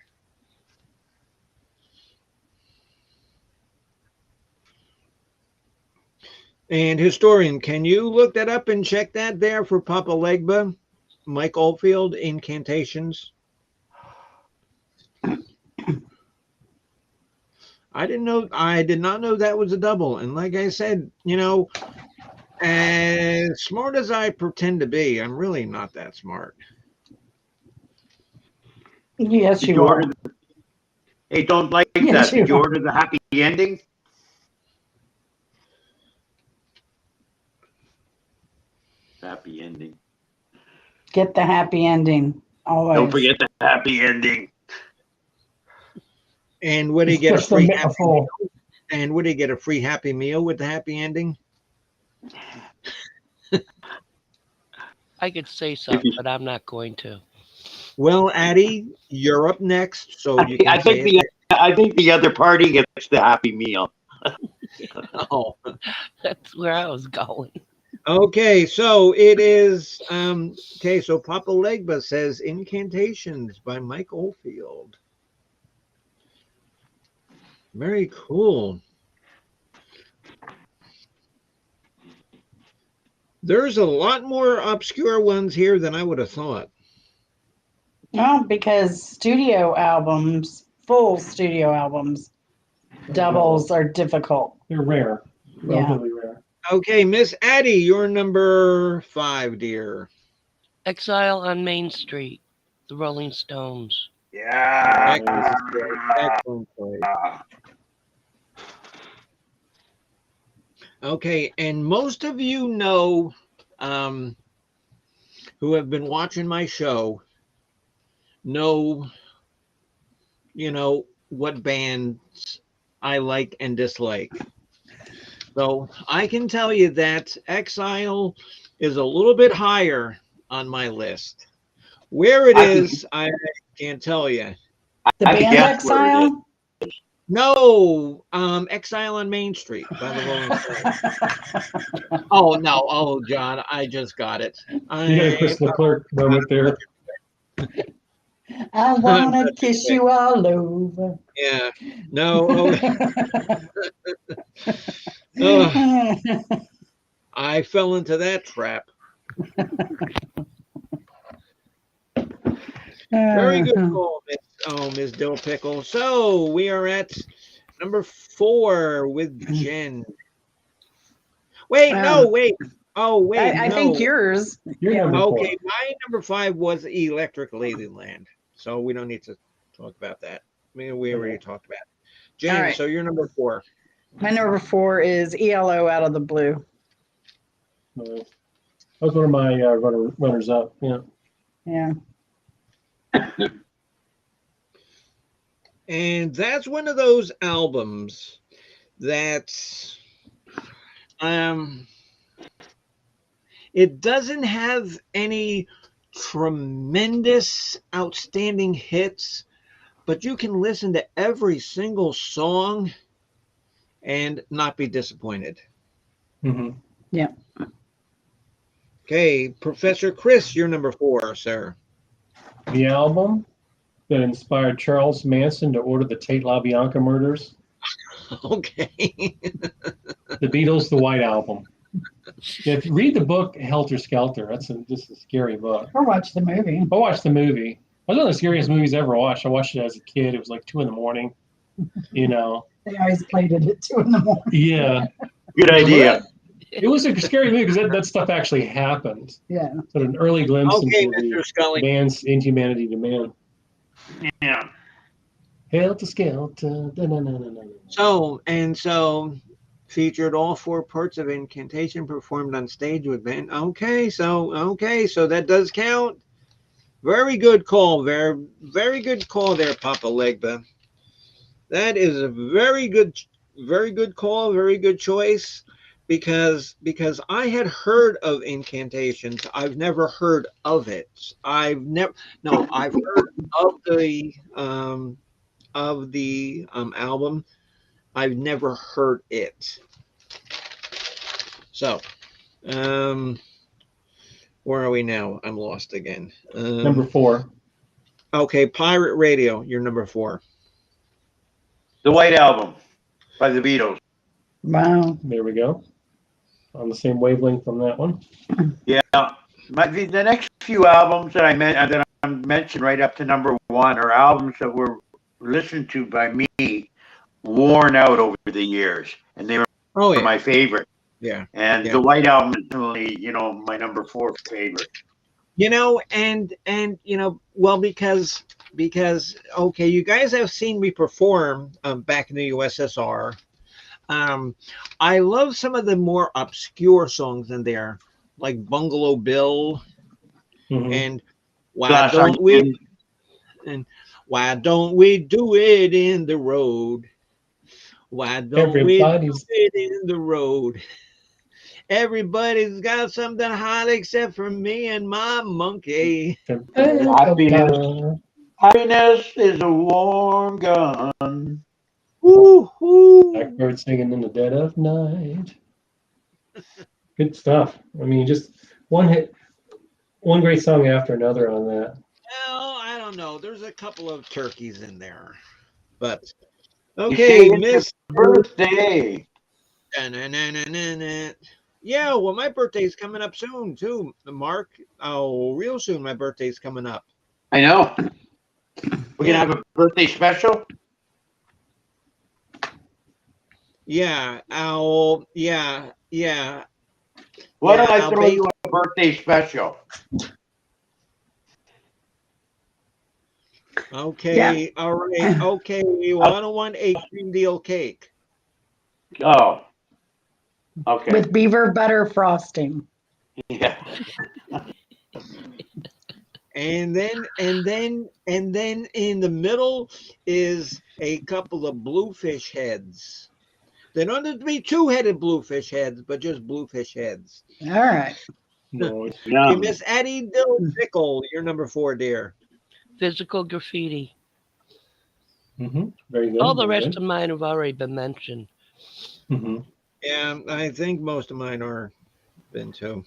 And historian, can you look that up and check that there for Papa Legba? Mike Oldfield, Incantations. I did not know that was a double. And like I said, you know, as smart as I pretend to be, I'm really not that smart. Yes, Did you you are. order Hey, don't like Yes, that. Did you you are. order the happy ending? Happy ending. Get the happy ending. Always. Don't forget the happy ending. And would he It's get a just a free metaphor. and would he get a free happy meal with the happy ending? I could say something, but I'm not going to. Well, Addie, you're up next, so you can I think say I think the other party gets the happy meal. Oh, That's where I was going. okay. So it is. Okay. So Papa Legba says Incantations by Mike Oldfield. Very cool. There's a lot more obscure ones here than I would have thought. No, because studio albums, full studio albums, doubles are difficult. They're rare. Yeah. Relatively rare. Okay, Miss Addie, you're number 5, dear. Exile on Main Street, the Rolling Stones. Yeah. Excellent choice. Okay, and most of you know, who have been watching my show, know, you know, what bands I like and dislike. So I can tell you that Exile is a little bit higher on my list. Where it is, I can't tell you. The I can band guess where it is. Exile? No, Exile on Main Street by the Rolling Stones. Oh no, oh John, I just got it. You got a Chris Leclerc moment there. I want to kiss you all over. Yeah, no, oh, I fell into that trap. Very good call, Miss Dill Pickle. So we are at number 4 with Jen. Wait, no, wait. Oh, wait. I no. think yours. You're number 4. Okay, my number 5 was Electric Ladyland. So we don't need to talk about that. I mean, we already talked about it. Jen, All right. so you're number 4. My number 4 is ELO Out of the Blue. That was one of my runners up. Yeah. Yeah. And that's one of those albums that it doesn't have any tremendous outstanding hits, but you can listen to every single song and not be disappointed. Mm-hmm. Yeah. Okay, Professor Chris, you're number 4, sir. The album that inspired Charles Manson to order the Tate LaBianca murders. Okay. The Beatles, the White Album. Yeah, if you read the book Helter Skelter, just a scary book. Or watch the movie. I watched the movie. It was one of the scariest movies I ever watched. I watched it as a kid. It was like 2 a.m. You know. They always played it at 2 a.m. Yeah. Good idea. It was a scary movie because that stuff actually happened. Yeah. So an early glimpse Okay, into Mr. Scully. man's inhumanity to man. Yeah. Helter Skelter. So featured all 4 parts of Incantation performed on stage with band. Okay, so that does count. Very good call. Very good call there, Papa Legba. That is a very good very good call, very good choice. Because I had heard of incantations. I've never heard of it. I've heard of the album. I've never heard it. So, um, where are we now? I'm lost again. Number 4. Okay, Pirate Radio, you're number 4. The White Album by the Beatles. Wow. There we go. On the same wavelength on that one. Yeah. The next few albums that I mentioned right up to number 1 are albums that were listened to by me, worn out over the years, and they were Oh yeah, my favorite. yeah. And Yeah. the White Album is definitely, my number 4 favorite. And well, because okay, you guys have seen me perform back in the USSR. I love some of the more obscure songs in there, like Bungalow Bill Mhm. and Why Glass Don't We Onion. and Why Don't We Do It in the Road? Why don't we do Everybody's it in the road? Everybody's got something hot except for me and my monkey. Happiness. Happiness is a warm gun. Woo-hoo. Blackbird singing in the dead of night. Good stuff. I mean, just one great song after another on that. Well, I don't know. There's a couple of turkeys in there, but You okay, say it's Miss. your birthday. Da-na-na-na-na-na. Yeah, well, my birthday's coming up soon too, Mark. Oh, real soon. My birthday's coming up. I know. We're gonna have a birthday special. Yeah. Yeah. Why don't Yeah, I I'll throw bake- you a birthday special? Okay. All right. Okay. Well, I don't want a cream deal cake. Oh. Okay. With beaver butter frosting. Yeah. And then in the middle is a couple of bluefish heads. They don't have to be two-headed bluefish heads, but just bluefish heads. All right. No, Okay, Yum. Miss Addie Dill-Dickle, you're number 4, dear. Physical graffiti. very good. All the very rest good. of mine have already been mentioned. Mhm. Yeah, I think most of mine are been too.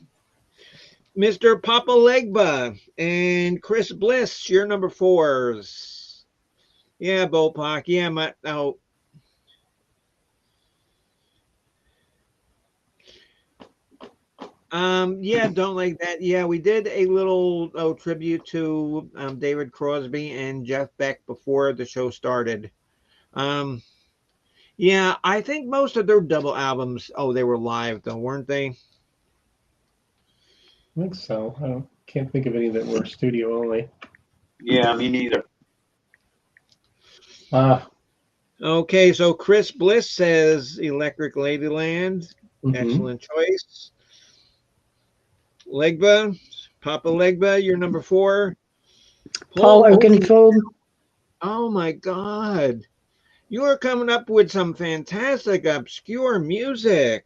Mr. Papa Legba and Chris Bliss, you're number 4s. Yeah, Bopak. Yeah, yeah, don't like that. Yeah, we did a little tribute to David Crosby and Jeff Beck before the show started. Yeah, I think most of their double albums, they were live though, weren't they? I think so. I can't think of any that were studio only. Yeah, me neither. Okay, so Chris Bliss says Electric Ladyland. Mhm. Excellent choice. Legba, Papa Legba, you're number 4. Paul Oakenfold. Oh my God. You are coming up with some fantastic obscure music.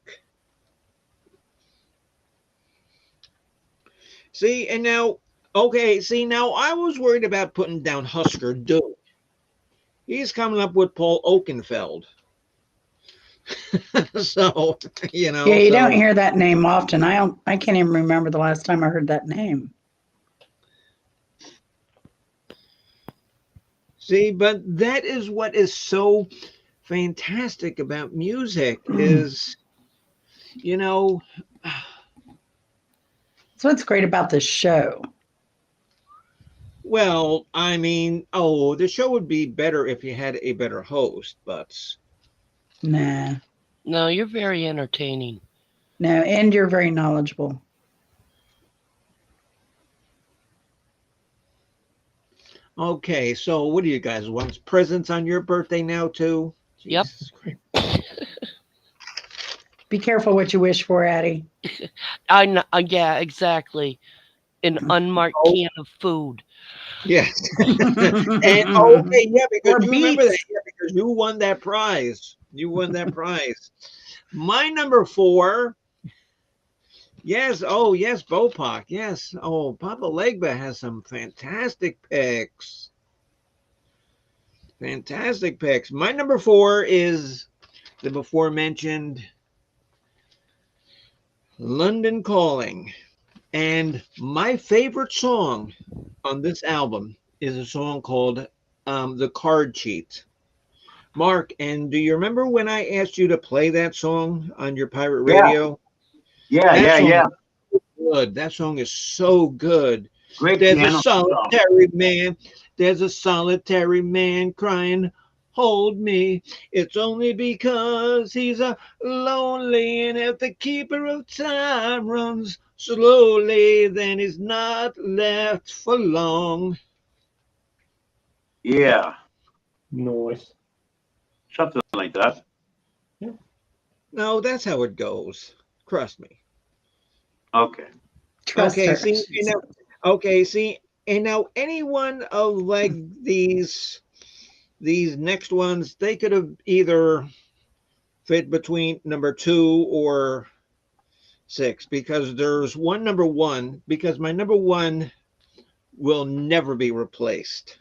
See, and now, now I was worried about putting down Husker Du. He's coming up with Paul Oakenfold. So, Yeah, you don't hear that name often. I can't even remember the last time I heard that name. See, but that is what is so fantastic about music is, That's what's great about this show. well, I mean, the show would be better if you had a better host, but Nah, No, you're very entertaining. no, and you're very knowledgeable. okay, so what do you guys want? Presents on your birthday now too? Yep. Jesus Christ. Be careful what you wish for, Addie. I know, yeah, exactly. An unmarked can of food. Yes. And okay, yeah, because Or you remember that. Beats. Yeah, because you won that prize. You won that prize. My number 4. Yes. Oh, yes. Bopak. Yes. Oh, Papa Legba has some fantastic picks. Fantastic picks. My number 4 is the before mentioned London Calling. And my favorite song on this album is a song called The Card Cheat. Mark, and do you remember when I asked you to play that song on your pirate Yeah, radio? yeah, That yeah, song yeah. is good. That song is so good. Great There's a piano song. solitary man. There's a solitary man crying, hold me. It's only because he's a lonely, and if the keeper of time runs slowly, then he's not left for long. Yeah, Noise. something like that. No, that's how it goes. Trust me. Okay. Trust Okay, her. see, she and said. now, okay, see, and now any one of like these next ones, they could have either fit between number 2 or 6 because there's one number 1 because my number 1 will never be replaced.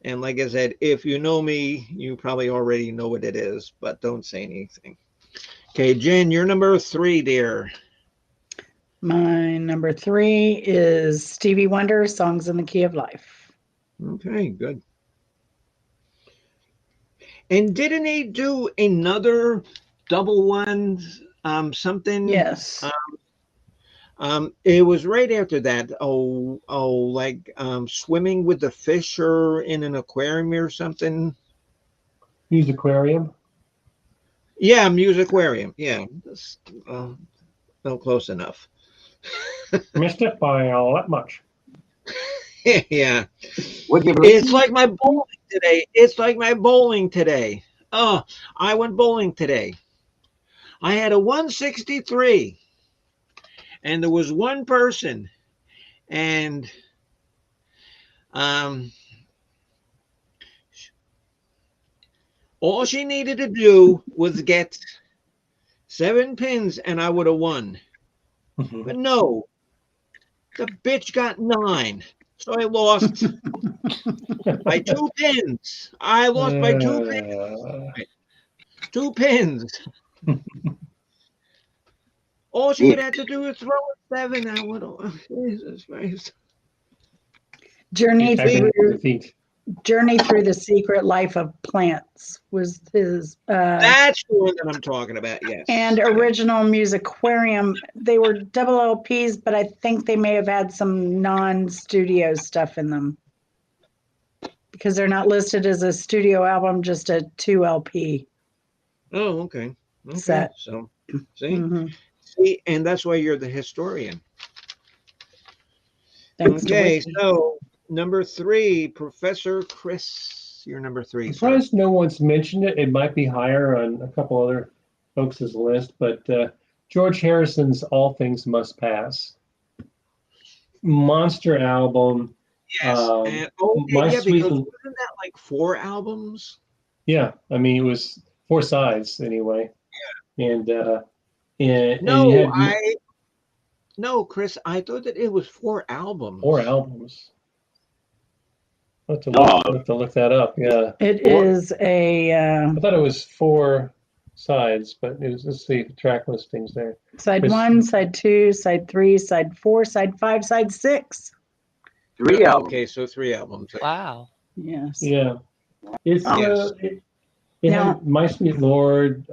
And like I said, if you know me, you probably already know what it is, but don't say anything. Okay, Jen, you're number 3, dear. My number 3 is Stevie Wonder, Songs in the Key of Life. Okay, good. And didn't he do another double one? Something. Yes. It was right after that. Like swimming with the fish or in an aquarium or something. Use aquarium. Yeah, Music Aquarium. Yeah, that's, no, close enough. Missed it by all that much. Yeah, Would you it's like my bowling today. It's like my bowling today. Oh, I went bowling today. I had a 163, and there was one person, and um, all she needed to do was get 7 pins, and I would have won. But no, the bitch got 9. So I lost by 2 pins. I lost by 2 pins. Uh, 2 pins. All she would have to do is throw a 7. I would have. Jesus Christ. Journey agony of through defeat. Journey Through the Secret Life of Plants was his That's the one that I'm talking about. Yes. and Yeah. original Music Aquarium. They were double LPs, but I think they may have had some non-studio stuff in them because they're not listed as a studio album, just a 2 LP Oh, okay. Okay. set. So, see, Mhm. see, and that's why you're the historian. Thanks to Okay, Wiki. so number 3, Professor Chris. You're number 3, I'm sir. surprised no one's mentioned it. It might be higher on a couple other folks' list, but George Harrison's All Things Must Pass. Monster album. Yes. And My yeah, Sweet, because wasn't that like 4 albums? yeah, I mean, it was 4 sides anyway. And you No, had no, Chris, I thought that it was 4 albums. 4 albums. I'll have to No. look that up. Yeah, It Or- is a I thought it was 4 sides, but it was, let's see the track listings there. side Chris- 1, side 2, side 3, side 4, side 5, side 6. 3 albums. Okay, so 3 albums. Wow. Yes. Yeah, it's Yes. it Now- had My Sweet Lord,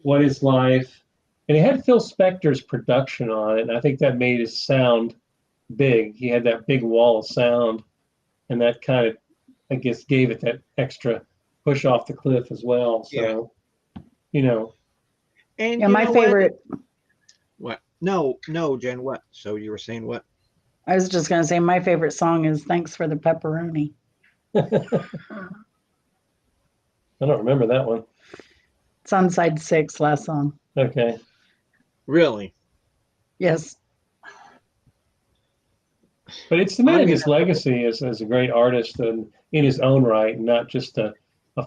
What Is Life, and it had Phil Spector's production on it. And I think that made his sound big. He had that big wall of sound, and that kind of, I guess, gave it that extra push off the cliff as well. So, you know, And Yeah, you my know what? favorite, What? No, no, Jen, what? So you were saying what? I was just going to say, my favorite song is Thanks for the Pepperoni. I don't remember that one. It's on side 6, last song. Okay. Really? Yes. But it's cemented his legacy as a great artist and in his own right, not just a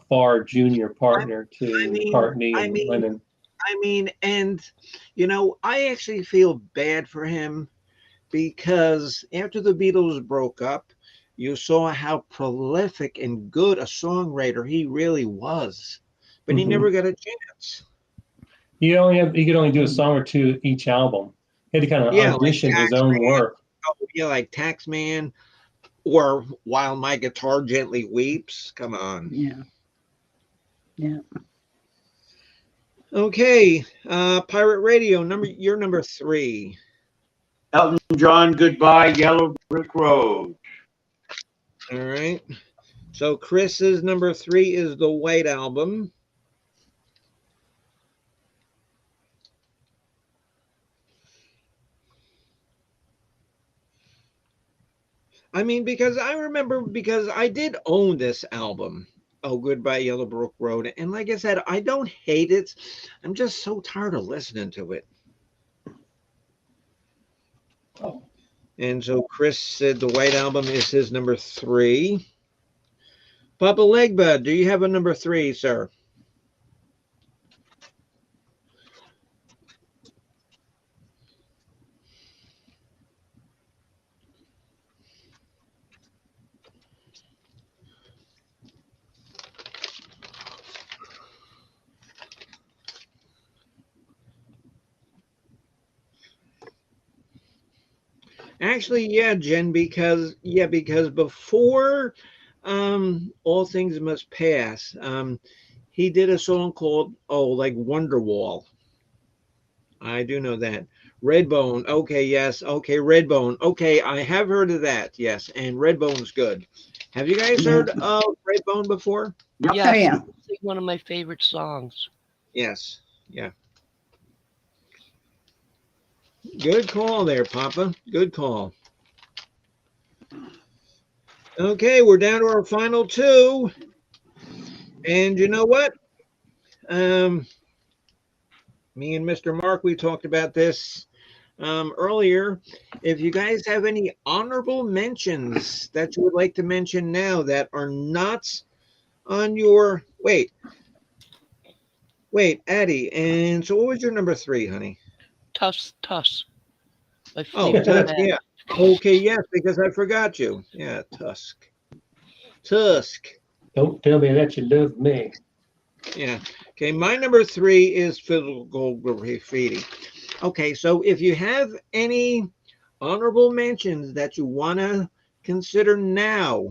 far junior partner to McCartney and Lennon. And I actually feel bad for him because after the Beatles broke up, you saw how prolific and good a songwriter he really was, but he never got a chance. He could only do a song or two each album. He had to kind of audition his own work. Like Taxman or While My Guitar Gently Weeps. Come on. Yeah. Okay, Pirate Radio, you're number 3. Elton John, Goodbye, Yellow Brick Road. All right. So Chris's number 3 is the White Album. Because I did own this album. Oh, Goodbye Yellow Brick Road. And like I said, I don't hate it. I'm just so tired of listening to it. Oh. And so Chris said the White Album is his number 3. Papa Legba, do you have a number 3, sir? Actually, yeah, Jen, because before All Things Must Pass, he did a song called Wonderwall. I do know that. Redbone, okay, yes, okay, Redbone, okay, I have heard of that, yes, and Redbone's good. Have you guys heard of Redbone before? Yes, it's one of my favorite songs. Yes, yeah. Good call there, Papa. Good call. Okay, we're down to our final 2. And you know what? Me and Mr. Mark, we talked about this earlier. If you guys have any honorable mentions that you would like to mention now that are not on your... Wait, Addie. And so what was your number 3, honey? Tusk. Oh, Tusk, yeah. Okay, yes, because I forgot you. Yeah, Tusk. Don't tell me that you love me. Yeah. Okay, my number 3 is Physical Graffiti. Okay, so if you have any honorable mentions that you want to consider now,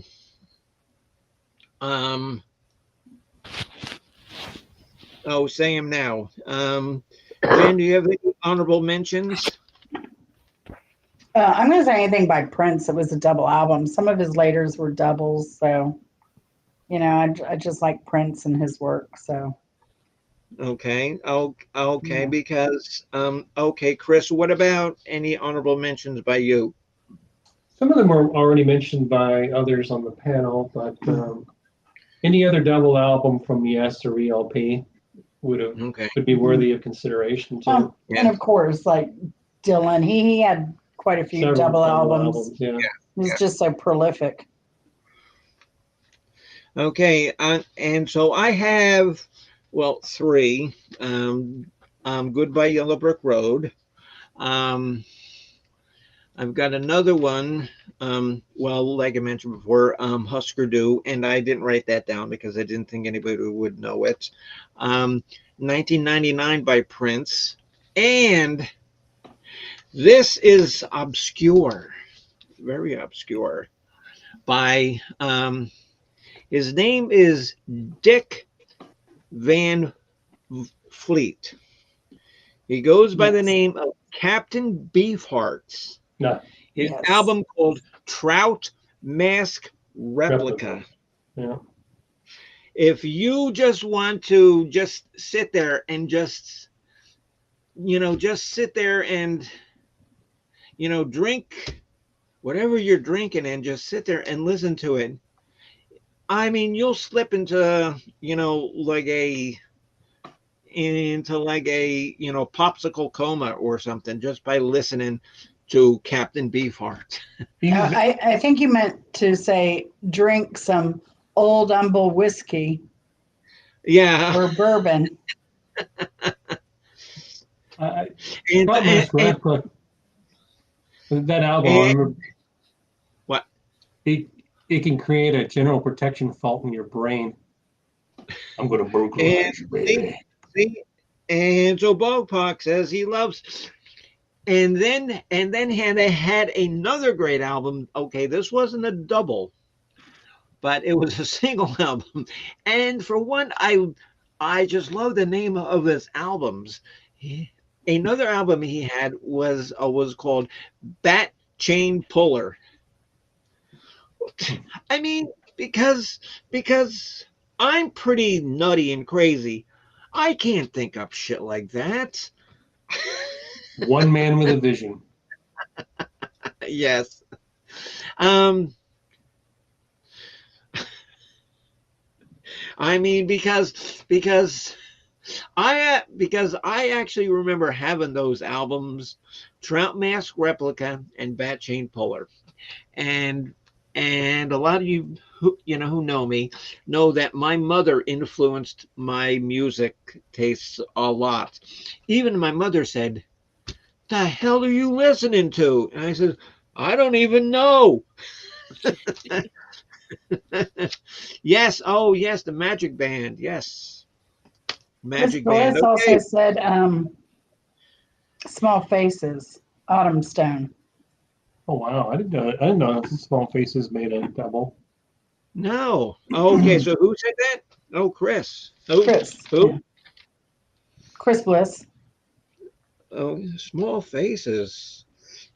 say them now. Jen, do you have any honorable mentions? I'm going to say anything by Prince. It was a double album. Some of his laters were doubles. So, I just like Prince and his work. So. Okay. Okay. Because, Chris, what about any honorable mentions by you? Some of them were already mentioned by others on the panel, but any other double album from Yes or ELP would be worthy of consideration too. And of course, like Dylan, he had quite a few double albums. Yeah. He was just so prolific. Okay, and so I have, 3. Goodbye Yellow Brick Road. I've got another one. Like I mentioned before, Husker Du, and I didn't write that down because I didn't think anybody would know it. 1999 by Prince, and this is obscure, very obscure. By his name is Dick Van Fleet. He goes by the name of Captain Beefhearts. No. His album called Trout Mask Replica. Yeah. If you just want to just sit there and just sit there and, drink whatever you're drinking and just sit there and listen to it. I mean, you'll slip into, like a popsicle coma or something just by listening to Captain Beefheart. He was- I think you meant to say drink some Old Humble whiskey Yeah, or bourbon. I and, thought and, Master Radcliffe, that album, I and- remember what? it can create a general protection fault in your brain. I'm gonna burglarize you, baby. See, and so Bogpox says he loves, and then had another great album. Okay, this wasn't a double, but it was a single album, and for one, I just love the name of his albums. Another album he had was called Bat Chain Puller. I mean, because I'm pretty nutty and crazy. I can't think up shit like that. One man with a vision. Yes. I mean, because I actually remember having those albums, Trout Mask Replica and Bat Chain Puller, and a lot of you who know me know that my mother influenced my music tastes a lot. Even my mother said, "The hell are you listening to?" And I said, "I don't even know." Yes, oh yes, the Magic Band. Yes. Chris Magic Band. Bliss Okay. also said Small Faces, Autumn Stone. Oh wow, I didn't know Small Faces made a double. No. Okay, so who said that? Oh, Chris. Who? Chris. Who? Yeah. Chris Bliss. Oh, Small Faces.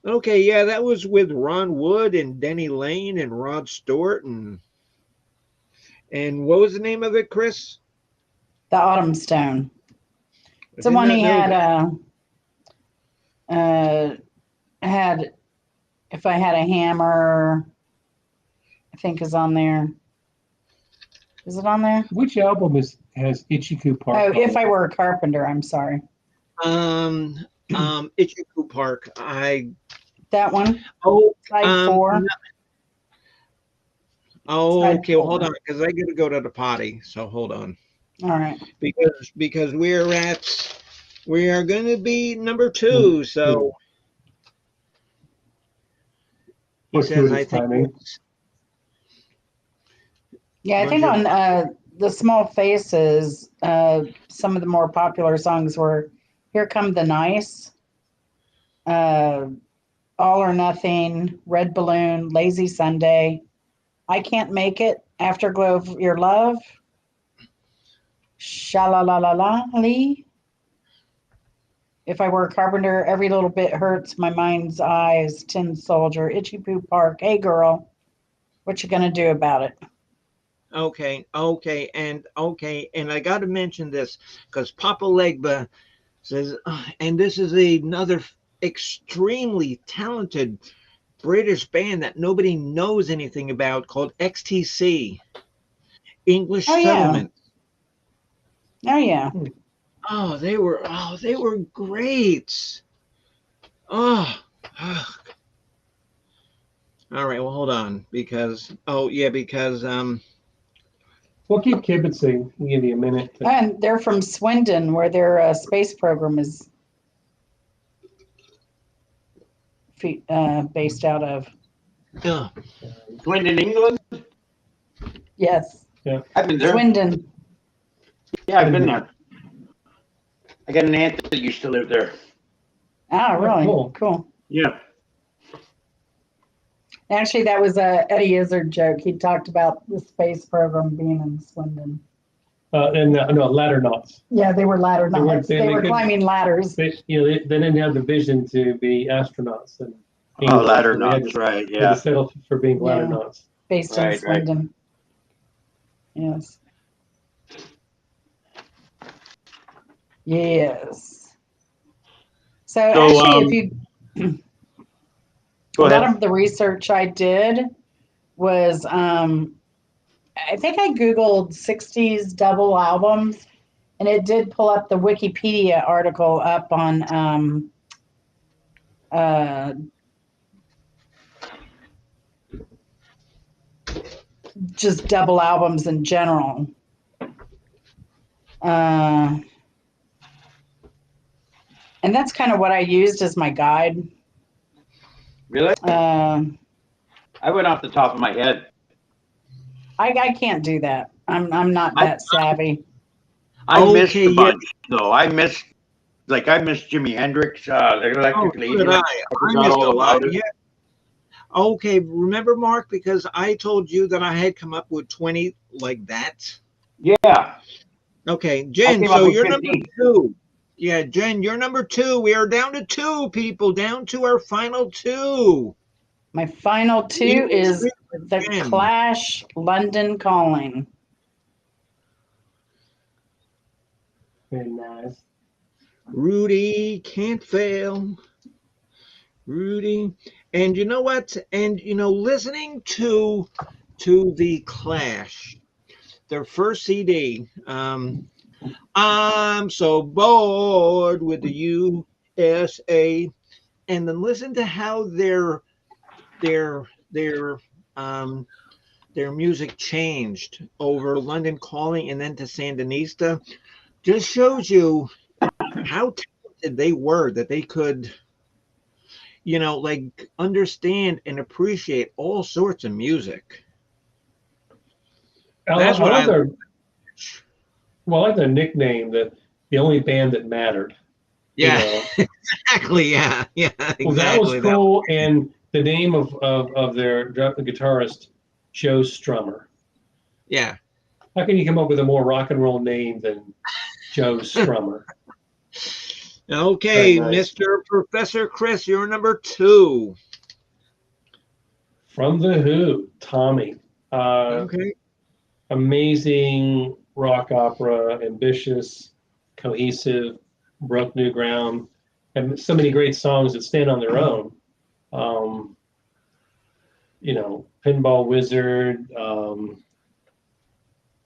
Okay, yeah, that was with Ron Wood and Denny Lane and Rod Stewart and what was the name of it, Chris? The Autumn Stone. I It's the did one not he know that. had If I Had a Hammer, I think is on there. Is it on there? Which album has Ichiku Park? Oh, on If it? I Were a Carpenter, I'm sorry. Ichiku Park. That one, Oh, side 4. no. Oh, Side okay. Well, hold 4. on, because I got to go to the potty. So hold on, All right. because we are going to be number 2. So he says, I Fortuitous think. timing. Yeah, I think on the Small Faces, some of the more popular songs were Here Come the Nice, All or Nothing, Red Balloon, Lazy Sunday, I Can't Make It, Afterglow of Your Love, Sha-la-la-la-la-lee, If I Were a Carpenter, Every Little Bit Hurts, My Mind's Eyes, Tin Soldier, Itchy Poo Park, Hey Girl, What You Gonna Do About It? Okay, and I got to mention this because Papa Legba says, and this is another extremely talented British band that nobody knows anything about called XTC, English Oh, yeah. Settlement. Oh, yeah. Oh, they were great. Oh. All right, well, hold on because We'll keep kibitzing. We'll give you a minute. And they're from Swindon, where their space program is based out of. Swindon, England? Yes, I've been there. Swindon. Yeah, I've been there. I got an aunt that used to live there. Ah, Oh, really? cool. Cool. Yeah. Actually, that was a Eddie Izzard joke. He talked about the space program being in Swindon. No, ladder knots. Yeah, they were ladder They were- knots. they- They they were could- climbing ladders. They didn't have the vision to be astronauts. And Oh, ladder so they had knots, to- right, they had to yeah. settle for being ladder Yeah. knots. Based in Right, right. Swindon. Yes. Yes. So actually, if you Go a lot ahead. of the research I did was I think I Googled 60s double albums, and it did pull up the Wikipedia article up on just double albums in general. And that's kind of what I used as my guide. Really? Uh, I went off the top of my head. I can't do that. I'm not that savvy. I missed Okay, a yeah. bunch though. I missed Jimi Hendrix, the Electric So Lady. did I I forgot missed all a lot. about it. Yeah. Okay, remember, Mark, because I told you that I had come up with 20 like that. Yeah. Okay, I Jen, came up so with you're number 15. 2. Yeah, Jen, you're number 2. We are down to 2 people, down to our final 2. My final two You is agree with The Jen. Clash, London Calling. Very nice. Rudy can't fail. Rudy. And you know what? And listening to the Clash, their first CD, I'm so bored with the USA, and then listen to how their um their music changed over London Calling and then to Sandinista. Just shows you how talented they were, that they could like understand and appreciate all sorts of music. That's what I their, well, I like their nickname, that the only band that mattered. Yeah, You know? exactly. Yeah, Well, that was exactly. cool. And the name of their guitarist, Joe Strummer. Yeah. How can you come up with a more rock and roll name than Joe Strummer? Okay, Very nice. Mr. Professor Chris, you're number 2. From The Who, Tommy. Okay. Amazing rock opera, ambitious, cohesive, broke new ground, and so many great songs that stand on their own. Pinball Wizard,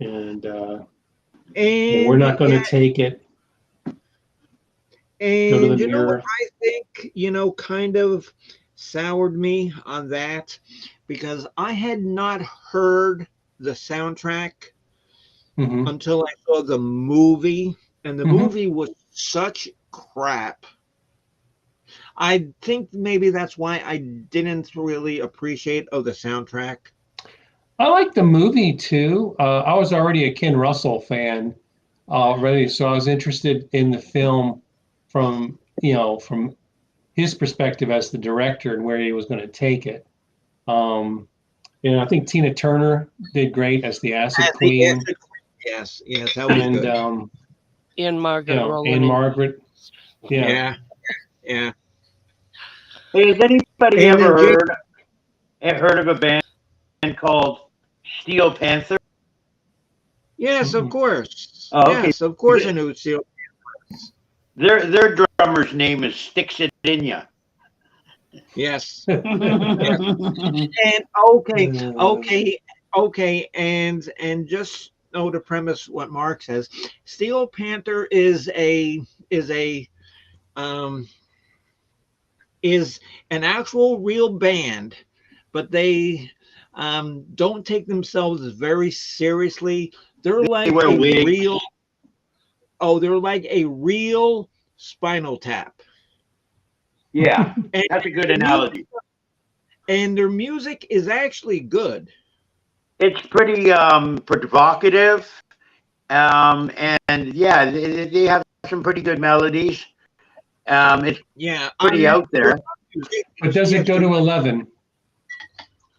and And We're Not Gonna Take It. Go to the and you know what Mirror. I think, kind of soured me on that, because I had not heard the soundtrack Mhm. until I saw the movie, and the Mhm. movie was such crap. I think maybe that's why I didn't really appreciate the soundtrack. I like the movie too. I was already a Ken Russell fan already, so I was interested in the film from his perspective as the director and where he was going to take it. I think Tina Turner did great as the Acid Queen, Yes, that was and good. And Margaret Rowland. and Margaret. Yeah. Yeah. Hey, has anybody And ever then heard of a band called Steel Panther? Yes, of Mm-mm. course. Oh, okay. Yes, of course I knew Steel. Their drummer's name is Sticks It In Ya. Yes. Yeah. And okay, and just to premise what Mark says, Steel Panther is an actual real band, but they don't take themselves very seriously. They're like wear a wigs. they're like a real Spinal Tap. Yeah, And that's a good analogy. and their music is actually good. It's pretty provocative, and yeah, they have some pretty good melodies. It's Yeah, pretty out there. But does it go to 11?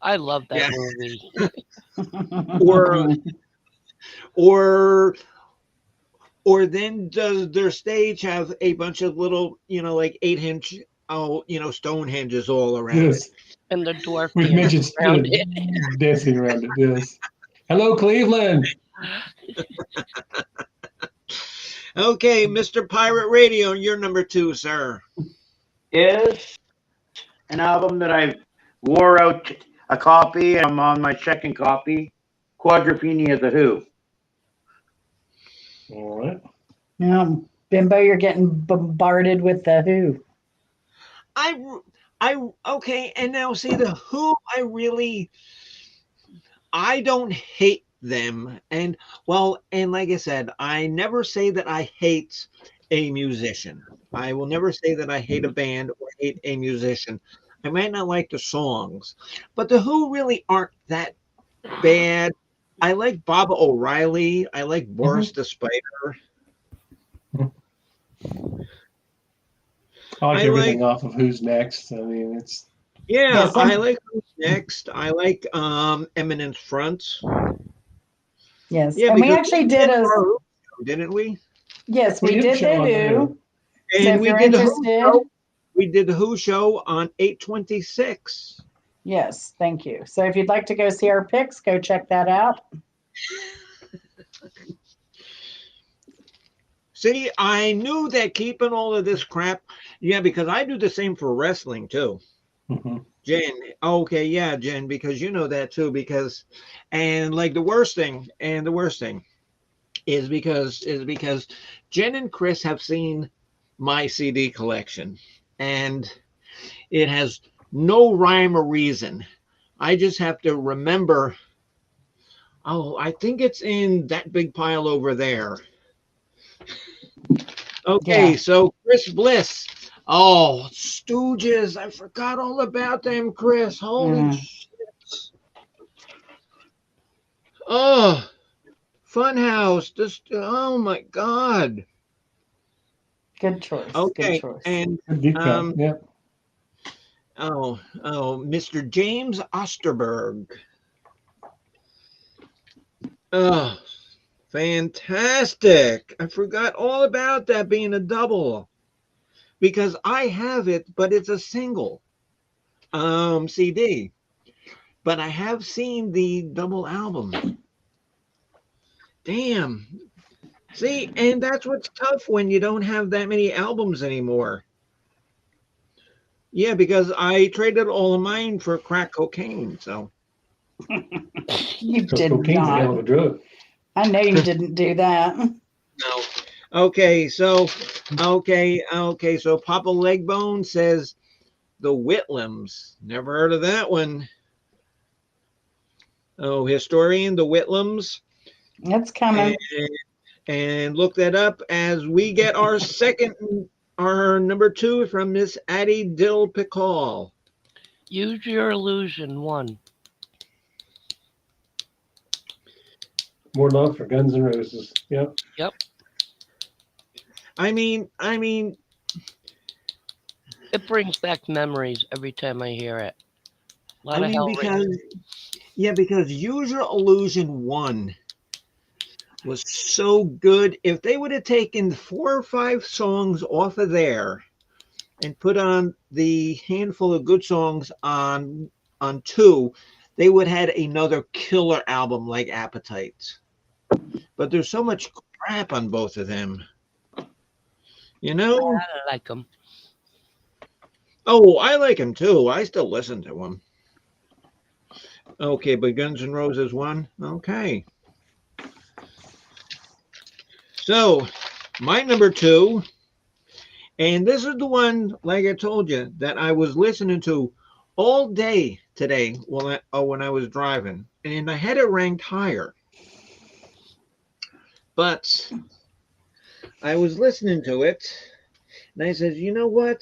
I love that Yeah. movie. Or then does their stage have a bunch of little, like 8-inch, Stonehenges all around Yes. it? And the dwarf With dancing midgets around it. dancing around it. Yes. Hello, Cleveland. Okay, Mr. Pirate Radio, you're number 2, sir. Is an album that I wore out a copy. I'm on my second copy. Quadrophenia, The Who. All right. Yeah, Bimbo, you're getting bombarded with the Who. Okay, and now see the Who. I don't hate them. And well, and like I said, I never say that I hate a musician. I will never say that I hate a band or hate a musician. I might not like the songs, but the Who really aren't that bad. I like Bob O'Reilly. I like Boris the Spider. I like I everything like, off of Who's Next. I mean, it's yeah, Yeah, I some, like Who's Next. I like Eminence Front. yes. Yeah, And we because actually we did did a, our Who show, didn't we? yes, we we did a did show the on the Who. Who. So And if we you're did the Who interested, show. We did the Who show on 8/26. yes, thank you. So if you'd like to go see our pics, go check that out. See, I knew that keeping all of this crap, yeah, because I do the same for wrestling too. Mhm. Jen, okay, yeah, Jen, because you know that too, because, and like the worst thing, is because Jen and Chris have seen my CD collection, and it has no rhyme or reason. I just have to remember. Oh, I think it's in that big pile over there. Okay, Yeah. so Chris Bliss. Oh, Stooges. I forgot all about them, Chris. Holy Mm, shit. Oh, Funhouse. Just oh my God. good choice. Good Okay, choice. and Good deep cut. um Yeah. Mr. James Osterberg. Oh, fantastic. I forgot all about that being a double because I have it, but it's a single CD. But I have seen the double album. Damn. See, and that's what's tough when you don't have that many albums anymore. Yeah, because I traded all of mine for crack cocaine. So, You Because did cocaine's a hell of not. a drug. I know you didn't do that. no. Okay, so Papa Legbone says the Whitlams. Never heard of that one. Oh, historian, the Whitlams. It's And, coming. and look that up as we get our number 2 from Miss Addie Dill Pickall. Use Your Illusion 1. More love for Guns N' Roses. Yep. Yep. I mean, It brings back memories every time I hear it. A lot of because Hellraiser. because Use Your Illusion 1 was so good. If they would have taken 4 or 5 songs off of there and put on the handful of good songs on 2, they would have had another killer album like Appetite. But there's so much crap on both of them. You know? I like them. Oh, I like him too. I still listen to him. Okay, but Guns N' Roses 1. Okay. So, my number 2, and this is the one, like I told you, that I was listening to all day today when I was driving, and I had it ranked higher. But I was listening to it, and I said, you know what?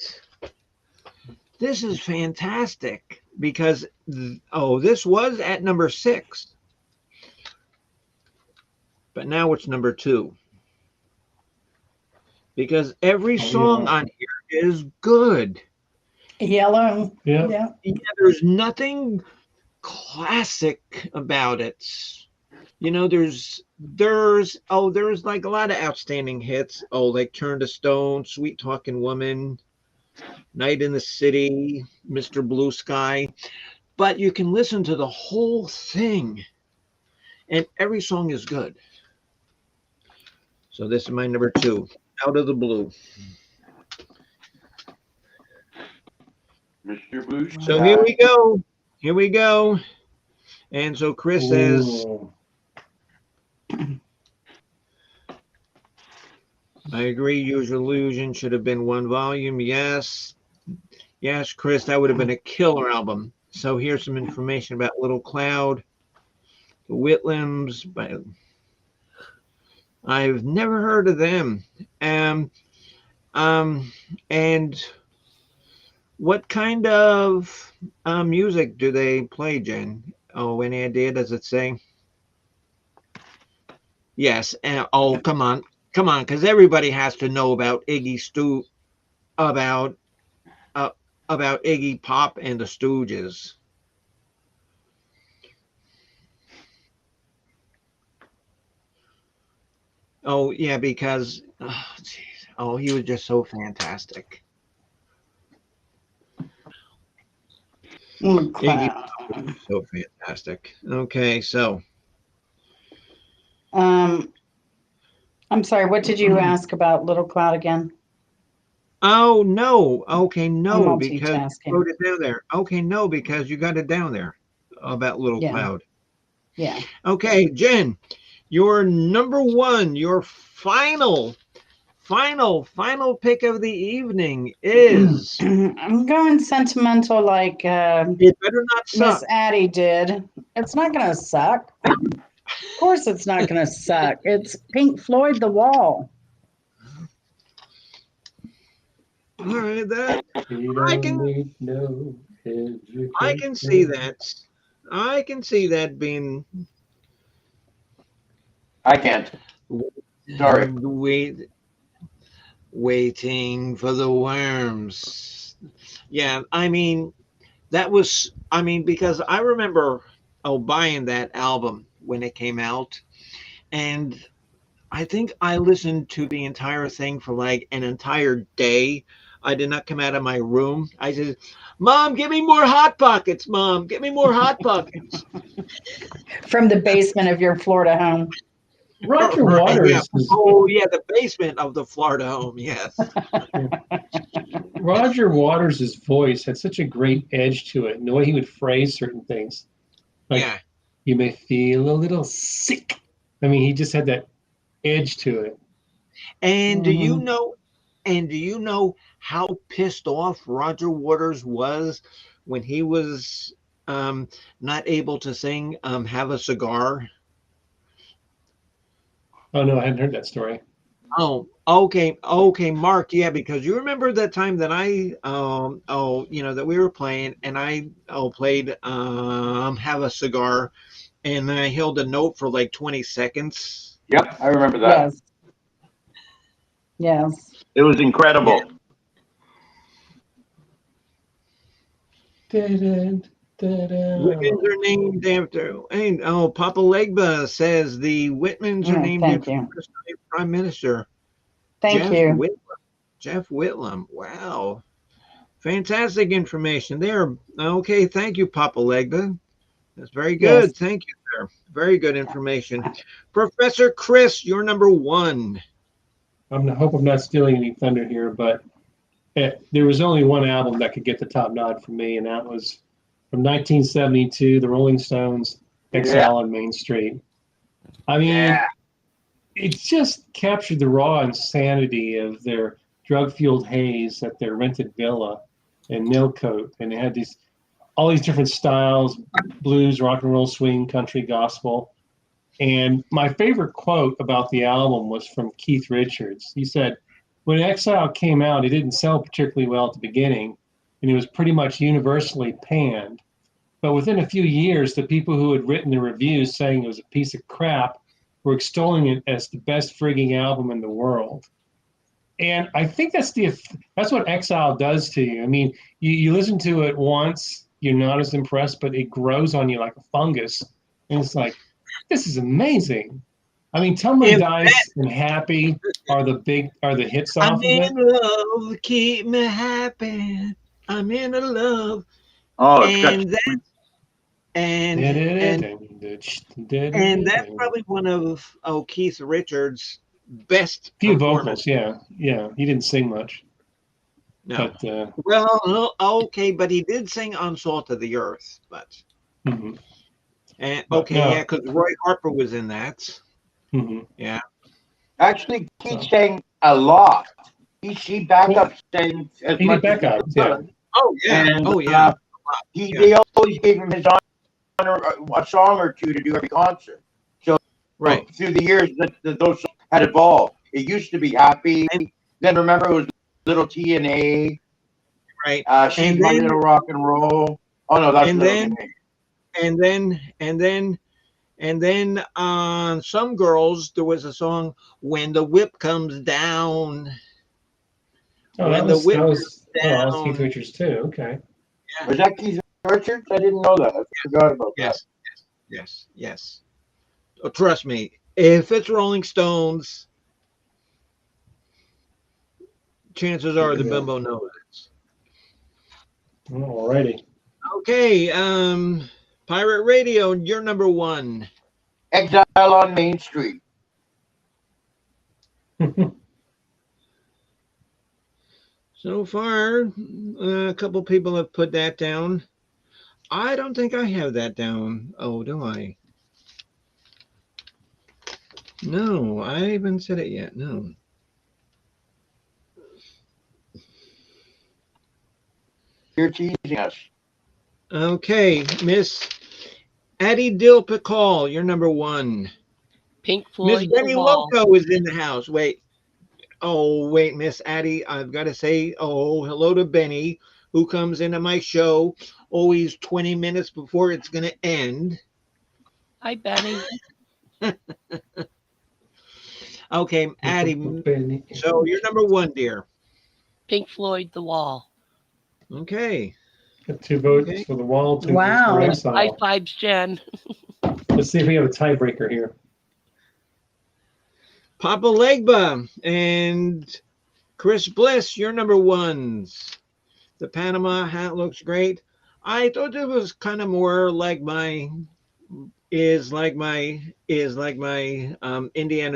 This is fantastic because, this was at number 6, but now it's number 2. Because every song on here is good. Yellow. Yeah. Yeah. Yeah, there's nothing classic about it. You know, there's like a lot of outstanding hits. Oh, like Turn to Stone, Sweet Talking Woman, Night in the City, Mr. Blue Sky. But you can listen to the whole thing, and every song is good. So this is my number 2, Out of the Blue. Mr. Blue So Sky. here we go. Here we go. And so Chris says, Ooh. I agree. Use Your Illusion should have been 1 volume. Yes. Yes, Chris, that would have been a killer album. So here's some information about Little Cloud. Whitlams, but I've never heard of them. And what kind of music do they play, Jen? Oh, any idea? Does it say? Yes. Oh, come on, because everybody has to know about about about Iggy Pop and the Stooges. Oh yeah, because he was just so fantastic. Iggy Pop was so fantastic. Okay, so I'm sorry, what did you ask about Little Cloud again? oh no, okay, I'm no, because you multitasking. wrote it down there. Okay, no, because you got it down there about Little Yeah. Cloud. Yeah. Okay, Jen, your number one, your final pick of the evening is I'm going sentimental like It Better Not Miss Suck. Addie did. It's not going to suck. Of course it's not going to suck. It's Pink Floyd, The Wall. All right, that You I don't can need no I can see that. I can see that being I can't. Sorry. Waiting for the worms. Yeah, I mean because I remember buying that album when it came out, and I think I listened to the entire thing for like an entire day. I did not come out of my room. I said, "Mom, give me more Hot Pockets, Mom. Give me more Hot Pockets." From the basement of your Florida home. Roger Right, Waters. yeah. is- Oh, yeah, the basement of the Florida home. Yes. Roger Waters' voice had such a great edge to it, and the way he would phrase certain things. Like, Yeah. you may feel a little sick. I mean, he just had that edge to it. And do you Mhm. know? And do you know how pissed off Roger Waters was when he was not able to sing "Have a Cigar"? Oh no, I hadn't heard that story. Oh, okay, Mark. Yeah, because you remember that time that that we were playing and I played "Have a Cigar" and I held a note for like 20 seconds. Yep, I remember that. Yes. Yes. It was incredible. Dun, dun, dun. Whitmans are named after. And Papa Legba says the Whitmans are named Thank after you. the first Prime Minister Thank Jeff you. Whitlam. Jeff Whitlam. Wow, fantastic information there. Okay, thank you, Papa Legba. That's very good. Yes. Thank you, sir. Very good information. Professor Chris, you're number one. I hope I'm not stealing any thunder here, but there was only one album that could get the top nod for me, and that was from 1972, the Rolling Stones, Exile on Main Street. I mean, it just captured the raw insanity of their drug-fueled haze at their rented villa in Millcote, and they had all these different styles: blues, rock and roll, swing, country, gospel. And my favorite quote about the album was from Keith Richards. He said, when Exile came out, it didn't sell particularly well at the beginning, and it was pretty much universally panned. But within a few years, the people who had written the reviews saying it was a piece of crap were extolling it as the best frigging album in the world. And I think that's what Exile does to you. I mean, you listen to it once, you're not as impressed, but it grows on you like a fungus. And it's like, this is amazing. I mean, Tell Me Dice and Happy are the hits off I'm of it. in love, keep me happy. I'm in love. Oh, And that's probably one of Keith Richards' best few performances. vocals, yeah. He didn't sing much. No. But Well, okay, but he did sing on Salt of the Earth. But mhm. and But okay, no. yeah, because Roy Harper was in that. Mhm. Yeah. actually, Keith sang a lot. He back up sang as He much did back as up, yeah. could. Oh yeah. And, Oh yeah. They always gave him his a song or two to do every concert. Right. Through the years, those had evolved. It used to be Happy. Then remember it was Little TNA. Right. She's And My then- Little Rock and Roll. Oh no, that's and Little then- TNA. And then on Some Girls, there was a song, When the Whip Comes Down. Oh, When that the was whip that was that was down. Keith Richards too. Okay. Was that Keith Richards? I didn't know that. I forgot about Yes. Oh, trust me, if it's Rolling Stones, chances are the Yeah. bimbo knows it. Alrighty. Okay, Pirate Radio, you're number one. that. Exile on Main Street. So far, a couple people have put that down. I don't think I have that down. Oh, do I? No, I haven't said it yet. No. You're teasing us. Okay, Miss Addie Dill Picol, you're number one. Pink Miss Floyd, Benny The Wall. Loco is in the house. Wait. Oh, wait, Miss Addie, I've got to say, hello to Benny, who comes into my show always 20 minutes before it's going to end. Hi, Benny. Okay, Addie, Benny. so you're number one, dear. Pink Floyd, The Wall. Okay. Got 2 votes Okay. for The Wall, 2 votes Wow. for High Exile. fives, Jen. Let's see if we have a tiebreaker here. Papa Legba and Chris Bliss, you're number ones. The Panama hat looks great. I thought it was kind of more like my Indiana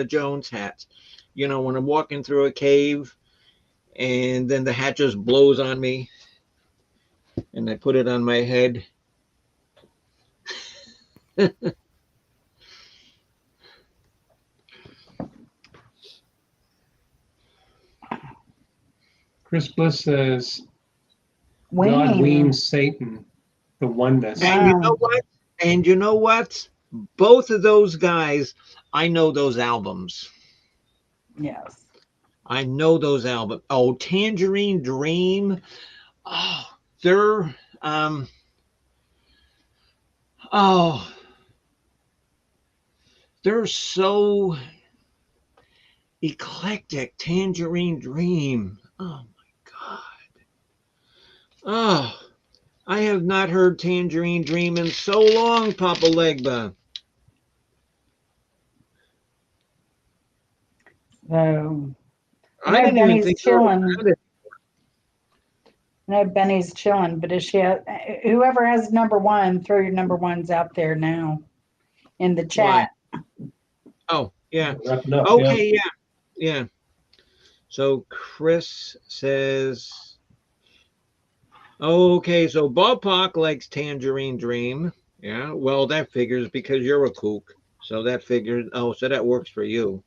Jones hat. You know, when I'm walking through a cave and then the hat just blows on me and I put it on my head. Chris Bliss says God Wayne. weans Satan, the oneness. And you Wow. know what? And you know what? Both of those guys, I know those albums. Yes. I know those albums. Oh, Tangerine Dream. Oh, they're oh, they're so eclectic. Tangerine Dream. Oh my God. Oh, I have not heard Tangerine Dream in so long, Papa Legba. So I didn't even Benny's think they were chilling. around it. I know Benny's chilling, but is she? Whoever has number one, throw your number ones out there now in the chat. Oh, yeah. Wrapping up. Okay, yeah. So Chris says, okay, so Bob Pock likes Tangerine Dream. Yeah, well, that figures because you're a kook. So that figures, so that works for you.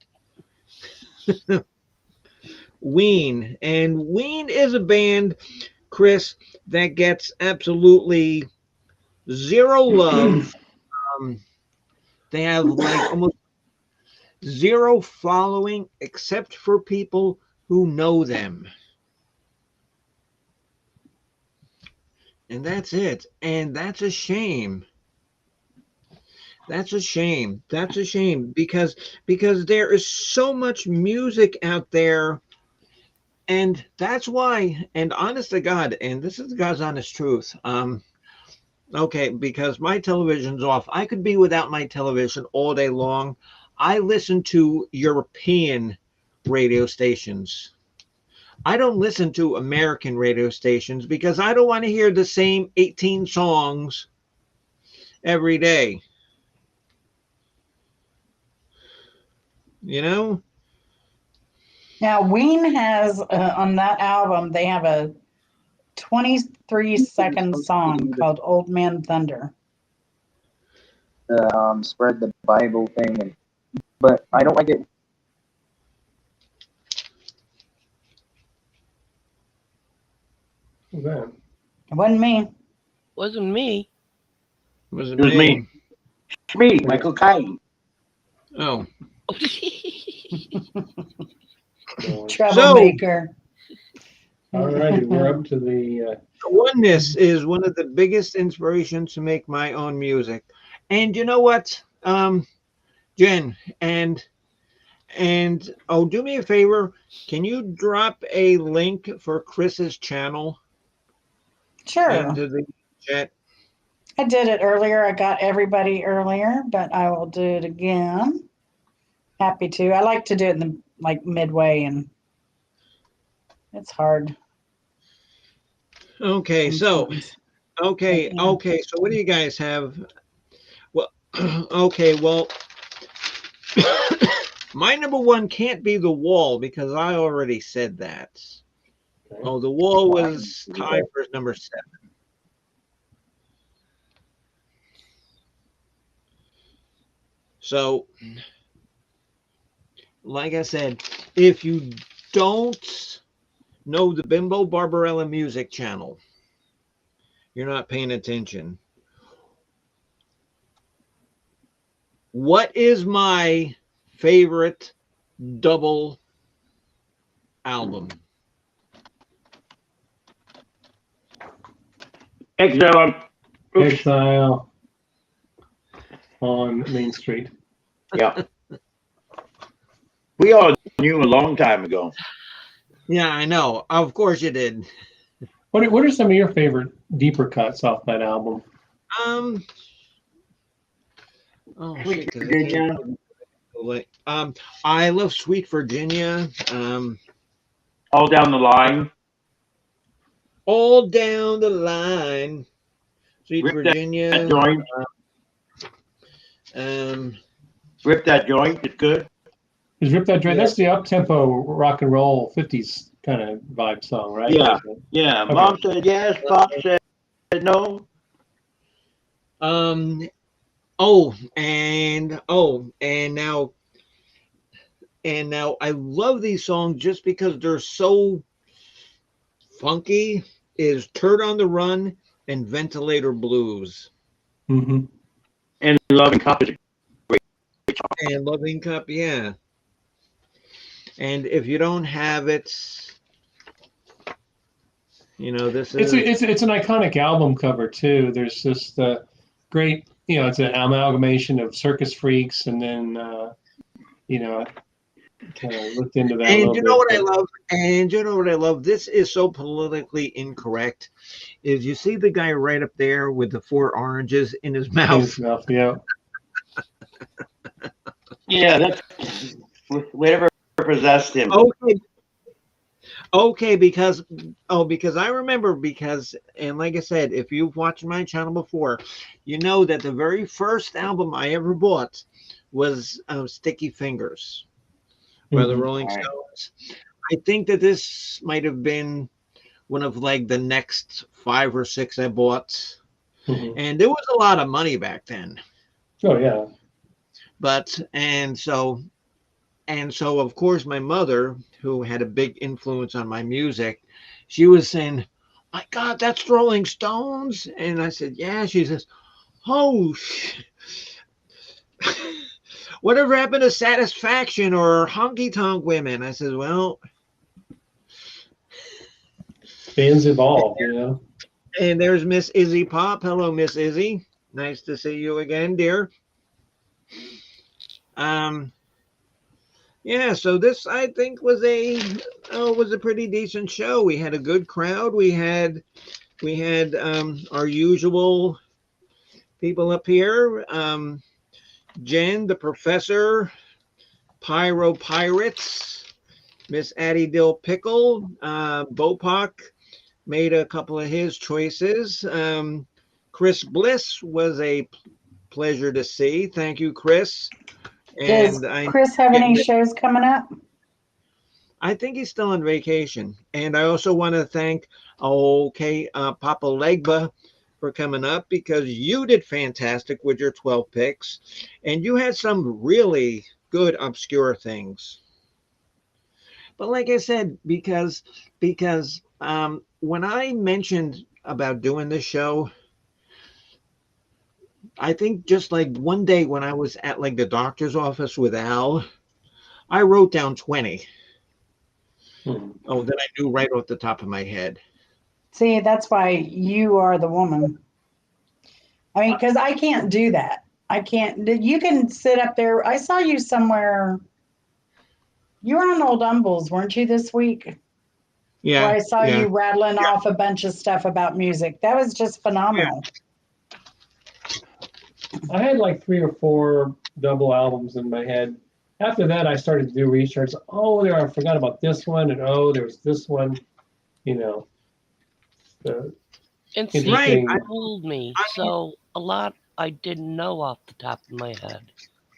Ween. And Ween is a band, Chris, that gets absolutely zero love. They have like almost zero following except for people who know them. And that's it. And that's a shame. That's a shame. That's a shame because there is so much music out there. And that's why, and honest to God, and this is God's honest truth. Okay, because my television's off. I could be without my television all day long. I listen to European radio stations. I don't listen to American radio stations because I don't want to hear the same 18 songs every day. You know? Now, Ween has on that album, they have a 23-second song called Old Man Thunder. Spread the Bible thing, but I don't like it. Who's that? It wasn't me. Wasn't me. Was it It was me? me, Michael Caine. Oh, Troublemaker. All righty, we're up to the, oneness is one of the biggest inspirations to make my own music. And you know what, Jen, and oh, do me a favor. Can you drop a link for Chris's channel Sure. into the chat? I did it earlier. I got everybody earlier, but I will do it again. Happy to. I like to do it in the like midway, and it's hard. Okay, so sometimes. okay, Yeah. okay. So what do you guys have? Well, okay, well, my number one can't be The Wall because I already said that. Oh, The Wall was tied for number 7. So, like I said, if you don't know the Bimbo Barbarella music channel, you're not paying attention. What is my favorite double album? Exile on Main Street. Yeah. We all knew a long time ago. Yeah, I know. Of course you did. What are some of your favorite deeper cuts off that album? Oh, Sweet shit, 'cause I Virginia. I love Sweet Virginia. All down the line. All down the line. Sweet Rip Virginia. that joint. Rip that joint. It's good. Is Rip That Joint? Yeah. That's the up-tempo rock and roll 50s kind of vibe song, right? Yeah. Yeah. Okay. Mom said yes. Pop said no. And now I love these songs just because they're so funky. Is Turd on the Run and Ventilator Blues. Mm-hmm. And Loving Cup is And Loving Cup, yeah. And if you don't have it, this is It's an iconic album cover too. There's just the great, it's an amalgamation of Circus Freaks, and then kind of looked into that a and little you bit. know what I love? And you know what I love? This is so politically incorrect. Is you see the guy right up there with the 4 oranges in his mouth? Yeah. Yeah, that's whatever possessed him. Okay, because I remember and like I said, if you've watched my channel before, you know that the very first album I ever bought was Sticky Fingers by the Mhm. Rolling Stones. I think that this might have been one of like the next 5 or 6 I bought, Mhm. and there was a lot of money back then. Oh yeah. But and so of course my mother, who had a big influence on my music, she was saying, "My God, that's Rolling Stones," and I said, "Yeah." She says, "Oh, whatever happened to Satisfaction or Honky Tonk Women?" I said, "Well." Bands evolve, And there's Miss Izzy Pop. Hello, Miss Izzy. Nice to see you again, dear. Yeah, so this I think was a pretty decent show. We had a good crowd. We had our usual people up here. Jen, the professor, Pyro Pirates, Miss Addie Dill Pickle, Bopak made a couple of his choices. Chris Bliss was a pleasure to see. Thank you, Chris. Does And Chris have any shows coming up? I think he's still on vacation. And I also want to thank Papa Legba for coming up, because you did fantastic with your 12 picks, and you had some really good obscure things. But like I said, because when I mentioned about doing this show, I think just like one day when I was at like the doctor's office with Al, I wrote down 20. Hmm. Oh, that I knew right off the top of my head. See, that's why you are the woman. I mean, because I can't do that. I can't. You can sit up there. I saw you somewhere. You were on Old Umbles, weren't you, this week? Where Yeah, I saw yeah. you rattling off a bunch of stuff about music. That was just phenomenal. I had like 3 or 4 double albums in my head. After that, I started to do research. Oh, I forgot about this one, and oh, there was this one. You know, the And see, Right. interesting. you told me, I- so a lot I didn't know off the top of my head.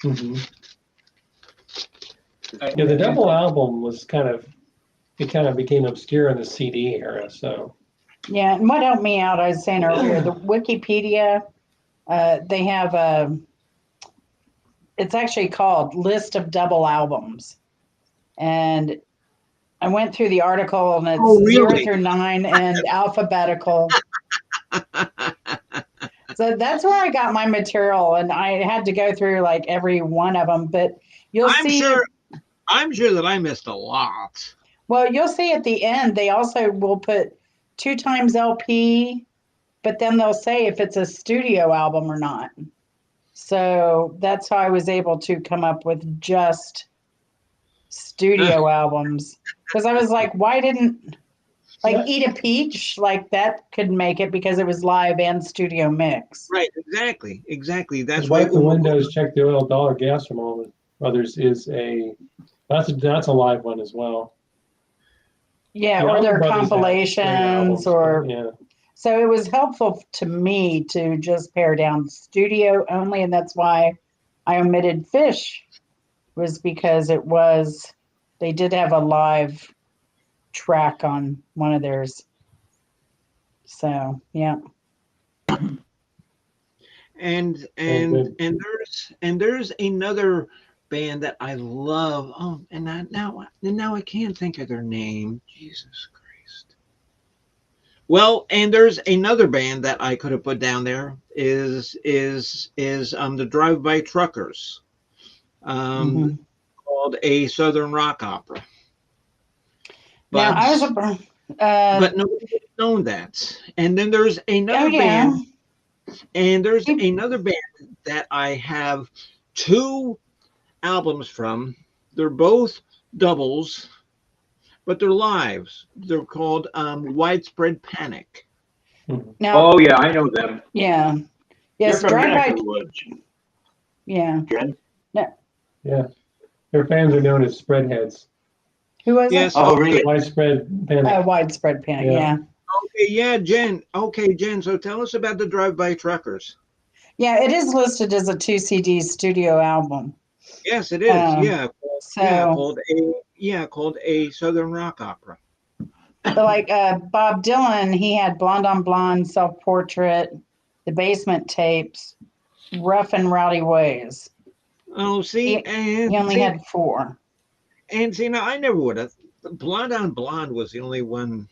Mhm. Yeah, the double album was kind of became obscure in the CD era. So Yeah, and what helped me out, I was saying earlier, the Wikipedia, they have a, it's actually called List of Double Albums. And I went through the article and it's Oh, 0 really? through 9 and alphabetical. So that's where I got my material, and I had to go through like every one of them. But you'll I'm see, sure that I missed a lot. well, you'll see at the end, they also will put 2 times LP, but then they'll say if it's a studio album or not. So that's how I was able to come up with just studio albums. Because I was like, why didn't, like, Yeah. Eat a Peach, like that could make it because it was live and studio mix. Right, exactly. That's That's why Wipe the Uma Windows, Check the Oil, Dollar Gas from Allman Brothers is that's a live one as well. Yeah, The or Allman their Brothers had great compilations, albums, or yeah. so it was helpful to me to just pare down studio only, and that's why I omitted Fish, was because they did have a live track on one of theirs. So yeah. and good. there's another band that I love. Oh, and now I can't think of their name. Jesus Christ. Well, and there's another band that I could have put down there is the Drive By Truckers, Mhm. called A Southern Rock Opera. Now But I was but nobody would have known that. And then there's another oh yeah. band, and there's another band that I have 2 albums from. They're both doubles, but they're lives. They're called Widespread Panic. Now Oh, yeah, I know them. yeah. Yes, They're from Drive your neck By of the woods, yeah. Jen. Yeah. Their fans are known as spreadheads. Who was Yes. Oh, Okay. really? Widespread it? panic. Widespread Panic, Yeah. yeah. Okay. Yeah, Jen. Okay, Jen. So tell us about the Drive By Truckers. Yeah, it is listed as a 2 CD studio album. Yes, it is. Yeah. So Called A Southern Rock Opera. so like Bob Dylan, he had Blonde on Blonde, Self Portrait, The Basement Tapes, Rough and Rowdy Ways. Oh, see, He only had 4. and see, now I never would have. Blonde on Blonde was the only one.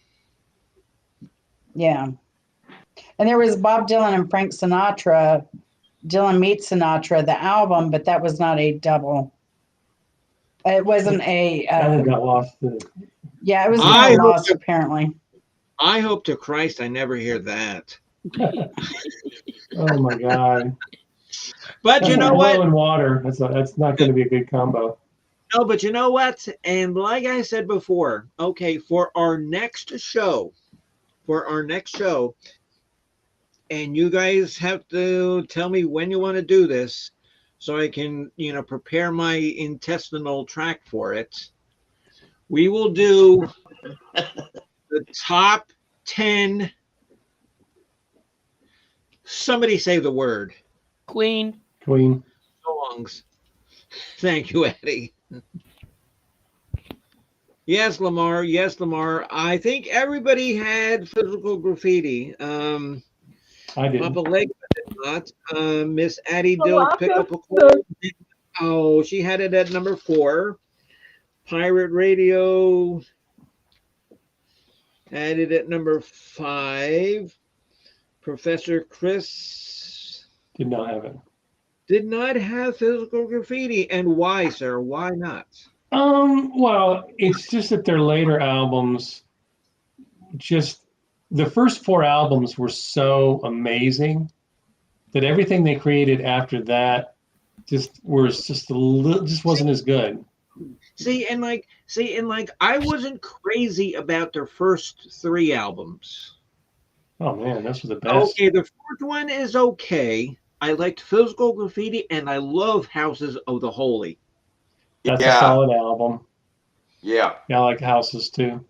Yeah. And there was Bob Dylan and Frank Sinatra, Dylan Meets Sinatra, the album, but that was not a double. It wasn't a, That one got lost. yeah, it was I kind of hope lost to- apparently. I hope to Christ I never hear that. Oh my God. But you That's know like what? oil and water. That's not going to be a good combo. No, but you know what? And like I said before, okay, for our next show, and you guys have to tell me when you want to do this so I can, prepare my intestinal tract for it. We will do the top 10. Somebody say the word. Queen. Songs. Thank you, Eddie. Yes, Lamar. I think everybody had physical graffiti. I didn't. Papa Leg did not. Miss Addie Dill pick up a call. Oh, she had it at number 4. Pirate Radio had it at number 5. Professor Chris Did not have it. Did not have Physical Graffiti. And why, sir? Why not? Well, it's just that their later albums, just the first 4 albums were so amazing that everything they created after that just wasn't as good. See, and like I wasn't crazy about their first 3 albums. Oh man, those were the best. Okay, the 4th one is okay. I liked Physical Graffiti, and I love Houses of the Holy. That's a Yeah. solid album. Yeah. Yeah, I like Houses too.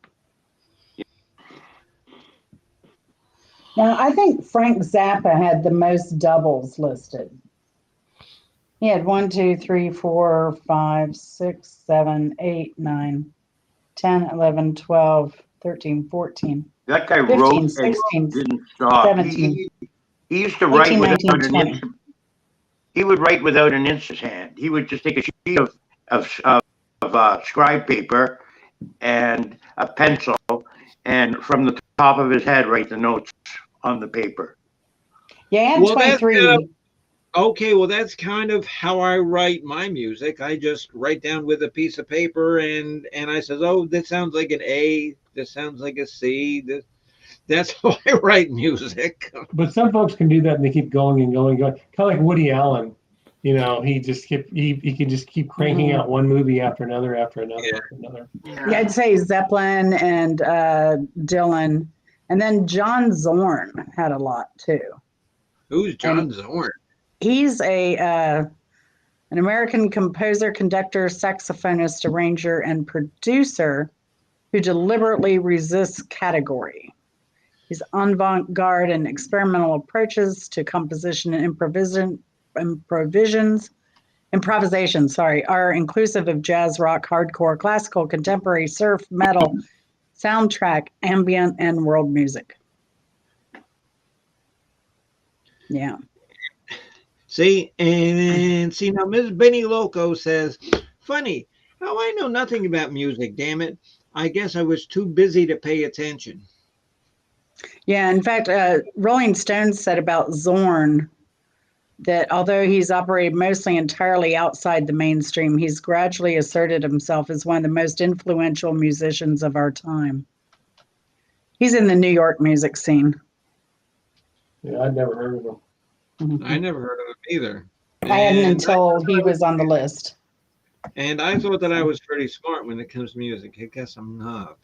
Now, I think Frank Zappa had the most doubles listed. He had 1, 2, 3, 4, 5, 6, 7, 8, 9, 10, 11, 12, 13, 14, That guy 15, wrote and 16, didn't stop. 17, He used to write 18, without 19, an 20. ink. He would write without an ink in his hand. He would just take a sheet of scribe paper and a pencil, and from the top of his head write the notes on the paper. Yeah, I had Well, that's 23. Okay, well, that's kind of how I write my music. I just write down with a piece of paper, and I says, "Oh, this sounds like an A. This sounds like a C." That's how I write music. But some folks can do that and they keep going and going and going. Kind of like Woody Allen. You know, he can just keep cranking out one movie after another after another Yeah. after another. Yeah, I'd say Zeppelin and Dylan. And then John Zorn had a lot too. Who's John Zorn? He's an American composer, conductor, saxophonist, arranger, and producer who deliberately resists category. His avant-garde and experimental approaches to composition and improvisation, are inclusive of jazz, rock, hardcore, classical, contemporary, surf, metal, soundtrack, ambient, and world music. Yeah. See, and see now, Ms. Benny Loco says, "Funny, how I know nothing about music. Damn it! I guess I was too busy to pay attention." Yeah, in fact, Rolling Stones said about Zorn that although he's operated mostly entirely outside the mainstream, he's gradually asserted himself as one of the most influential musicians of our time. He's in the New York music scene. Yeah, I'd never heard of him. I never heard of him either. I hadn't And until he was on the list. And I thought that I was pretty smart when it comes to music. I guess I'm not.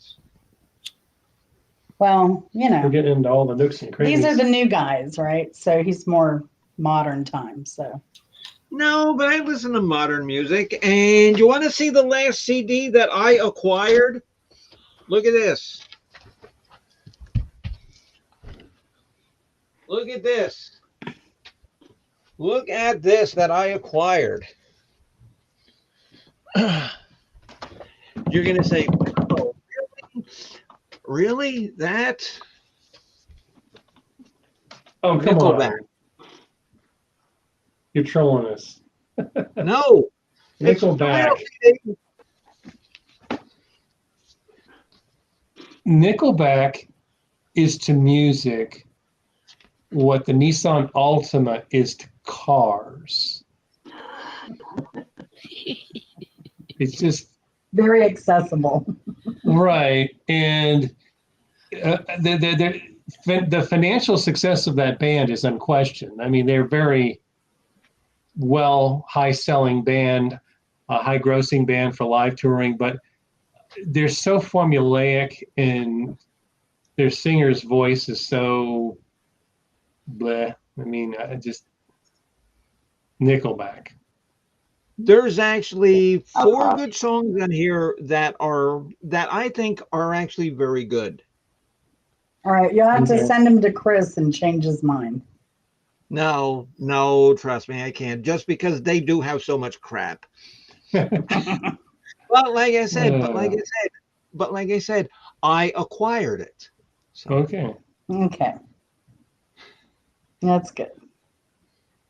Well, We're getting into all the nooks and crannies. these are the new guys, right? So he's more modern time. So No, but I listen to modern music. And you want to see the last CD that I acquired? Look at this. Look at this. Look at this that I acquired. You're going to say, "Oh, really? Really? That?" Oh, come Nickelback. on. You're trolling us. No. It's Nickelback. okay. Nickelback is to music what the Nissan Altima is to cars. It's just very accessible. right. And the financial success of that band is unquestioned. I mean, they're very high-selling band, a high-grossing band for live touring, but they're so formulaic and their singer's voice is so bleh. I mean, Nickelback. There's actually 4 Okay. good songs on here that I think are actually very good. All right, you'll have to Okay. send him to Chris and change his mind. No, trust me, I can't. Just because they do have so much crap. But like I said, I acquired it. So Okay. Okay. That's good.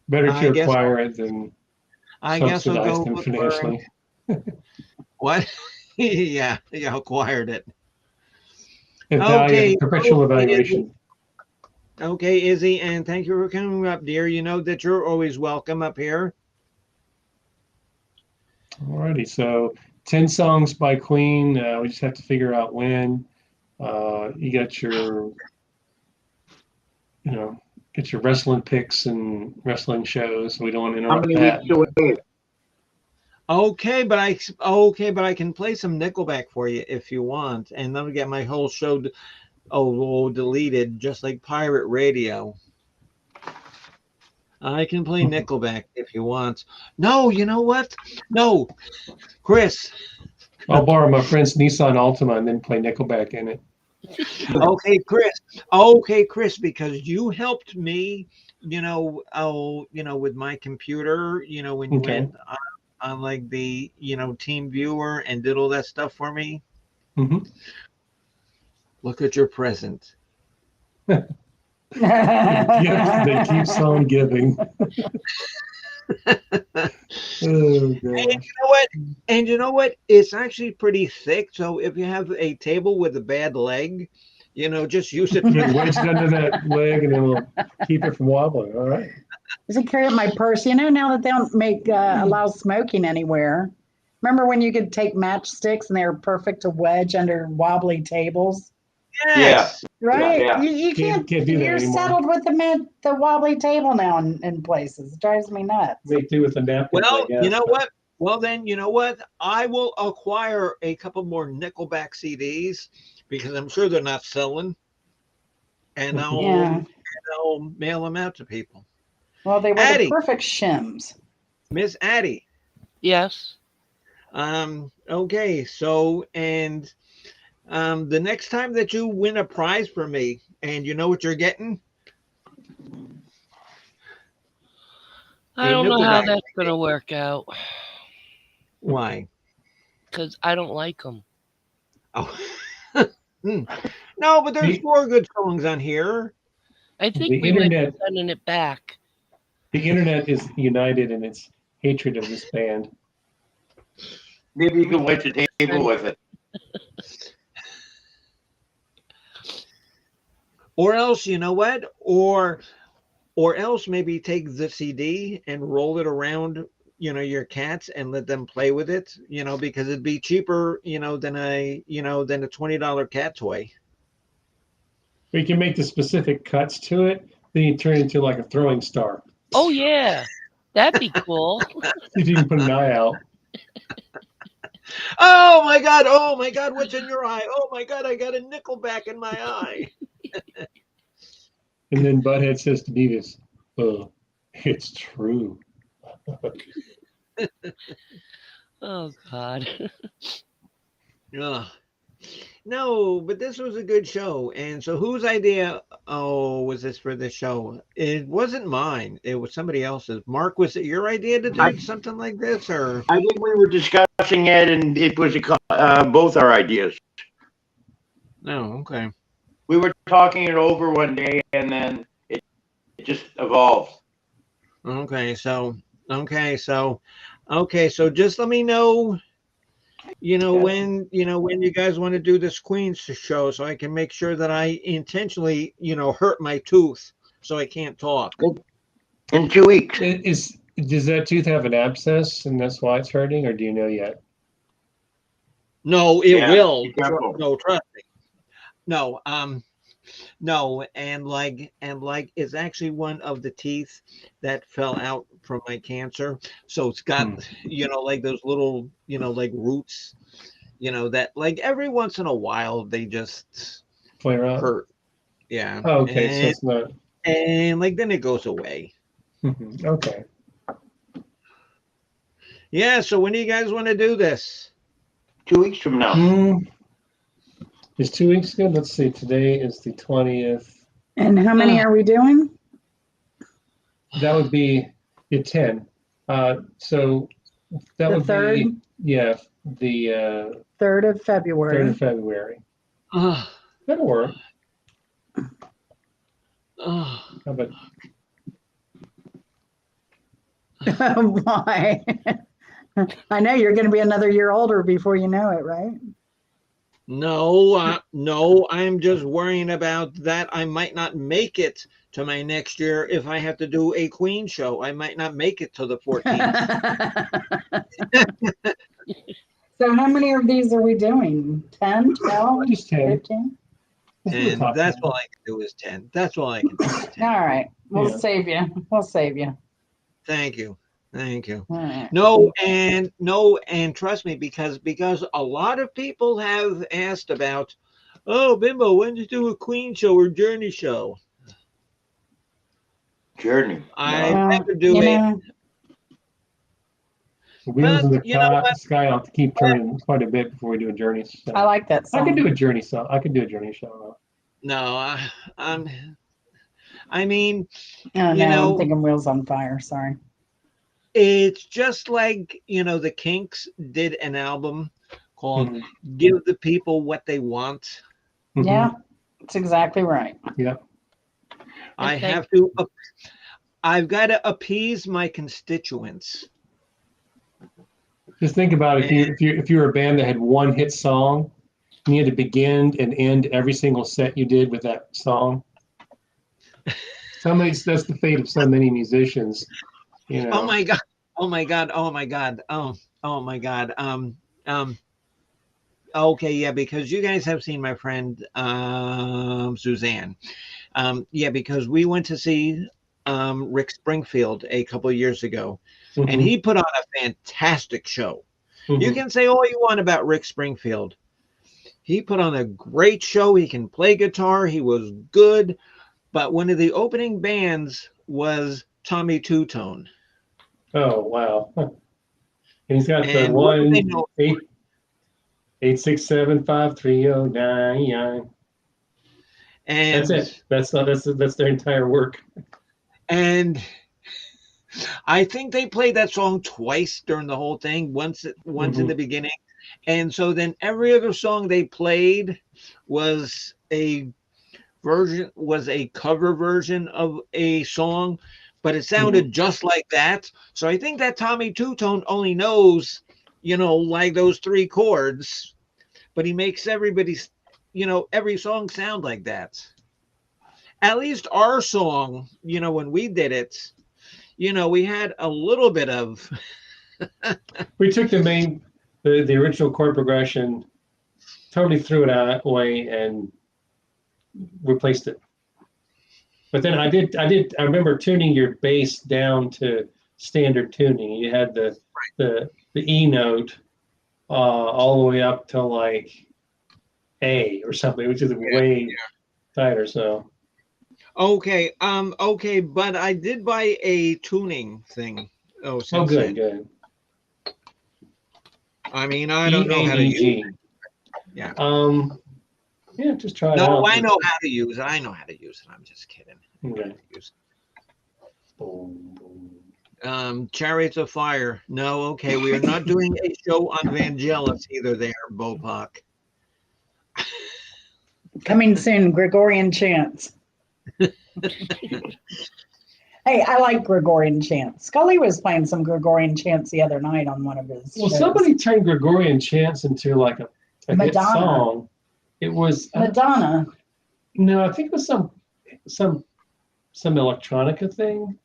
Better I to guess acquire it than I guess I'll subsidize go them look financially. for what? yeah, acquired it. The value, Okay, perpetual okay. evaluation. Okay, Izzy, and thank you for coming up, dear. You know that you're always welcome up here. Alrighty, so 10 songs by Queen. We just have to figure out when. You got your, get your wrestling picks and wrestling shows. So we don't want to How interrupt many that. weeks away? Okay, but I can play some Nickelback for you if you want, and then get my whole show deleted, just like pirate radio. I can play Nickelback if you want. No, you know what? No, Chris. I'll borrow my friend's Nissan Altima and then play Nickelback in it. Okay, Chris. Okay, Chris, because you helped me, with my computer, when you Okay. went on like the, Team Viewer and did all that stuff for me. hmm Look at your present. Gift that keeps on giving. Oh, And gosh. you know what? And you know what? It's actually pretty thick. So if you have a table with a bad leg, just use it. You wedge it under that leg and it will keep it from wobbling. All right. Does it carry up my purse? Now that they don't make allow smoking anywhere. Remember when you could take matchsticks and they were perfect to wedge under wobbly tables? Yes. Right? Yeah. You Can't do that You're anymore. settled with the wobbly table now in places. It drives me nuts. Make do with the napkins, I Well, guess. you know what? Well, then, you know what? I will acquire a couple more Nickelback CDs because I'm sure they're not selling, and Yeah. I'll mail them out to people. Well, they were Addie. the perfect shims. Miss Addie. Yes. Okay, so and the next time that you win a prize for me, and you know what you're getting? I A don't know how Nickelback. that's going to work out Why? because I don't like them. Oh. No, but there's 4 good songs on here. I think The we might be internet, sending it back. the internet is united in its hatred of this band. Maybe you can wedge the table with it. Or else, you know what? Or else maybe take the CD and roll it around, your cats and let them play with it, because it'd be cheaper, than a $20 cat toy. We can make the specific cuts to it, then you turn it into like a throwing star. Oh, yeah. That'd be cool. See if you can put an eye out. Oh my God, what's in your eye? Oh my God, I got a Nickelback in my eye. And then Butthead says to Beavis, it's true. Oh, God. Ugh. No, but this was a good show. And so whose idea was this for this show? It wasn't mine. It was somebody else's. Mark, was it your idea to do something like this, or? I think we were discussing it, and it was both our ideas. No, okay. We were talking it over one day, and then it just evolved. Okay, so just let me know, when you guys want to do this Queen's show, so I can make sure that I intentionally, hurt my tooth so I can't talk. In 2 weeks. Does that tooth have an abscess and that's why it's hurting, or do you know yet? No, it Yeah, will. be careful. No, trust me. No, no, and like it's actually one of the teeth that fell out from my cancer. So it's got, like those little, like roots, that like every once in a while they just Flare out? hurt. Yeah. Oh, okay, so it's not. And like then it goes away. Okay. Yeah. So when do you guys want to do this? 2 weeks from now. Is 2 weeks good? Let's see. Today is the 20th. And how many are we doing? That would be the 10. So that The would 3rd? be, yeah, the 3rd of February. 3rd of February. Oh, That'll work. oh. How about Why? I know you're going to be another year older before you know it, right? No, I'm just worrying about that. I might not make it to my next year if I have to do a Queen show. I might not make it to the 14th. So how many of these are we doing? 10, 12, Just 10. 15? Just do the And top that's 10. all I can do is 10. That's all I can do is 10. All right. We'll Yeah. save you. We'll save you. Thank you. Thank you. All right. No, and trust me, because a lot of people have asked about, oh, Bimbo, when did you do a Queen show or Journey show? Journey. I Well, never do you it. know, The wheels in the But you know what? sky. I'll have to keep turning quite a bit before we do a journey. So. I like that I could do song. a journey show. I could do a journey show. No, I mean, Oh, you no, know, I'm thinking Wheels on Fire. Sorry. it's just like, the Kinks did an album called Mhm. Give the People What They Want. Mhm. Yeah, that's exactly right. Yeah. I Okay. have to, I've got to appease my constituents. Just think about it, if you were a band that had one hit song, and you had to begin and end every single set you did with that song. That's the fate of so many musicians. Oh my God. Oh my God. Oh my God. Oh my God. Okay, yeah, because you guys have seen my friend Suzanne. Yeah, because we went to see Rick Springfield a couple of years ago, and Mhm. he put on a fantastic show. You Mhm. can say all you want about Rick Springfield. He put on a great show. He can play guitar. He was good. But one of the opening bands was Tommy Two Tone. Oh wow! And he's got the And what do they know? 1-866-753-09. And That's it. That's their entire work. and I think they played that song twice during the whole thing. Once in the beginning, and so then every other song they played was a cover version of a song, but it sounded just like that. So I think that Tommy Two Tone only knows, like those three chords, but he makes everybody's, every song sound like that. At least our song, when we did it, we had a little bit of. We took the original chord progression, totally threw it away and replaced it. But then I remember tuning your bass down to standard tuning. You had the E note all the way up to like A or something, which is way tighter. So Okay, but I did buy a tuning thing. Oh, since good, then. good. I mean, I don't know how to use EAEG. it. Yeah. Yeah, just try it No, out. I know how to use it. I know how to use it. I'm just kidding. Okay. Chariots of Fire. No, okay. We are not doing a show on Vangelis either there, Bopak. Coming soon, Gregorian chants. Hey, I like Gregorian chants. Scully was playing some Gregorian chants the other night on one of his Well, shows. somebody turned Gregorian chants into like a hit Madonna. song. It was Madonna. no, I think it was some electronica thing.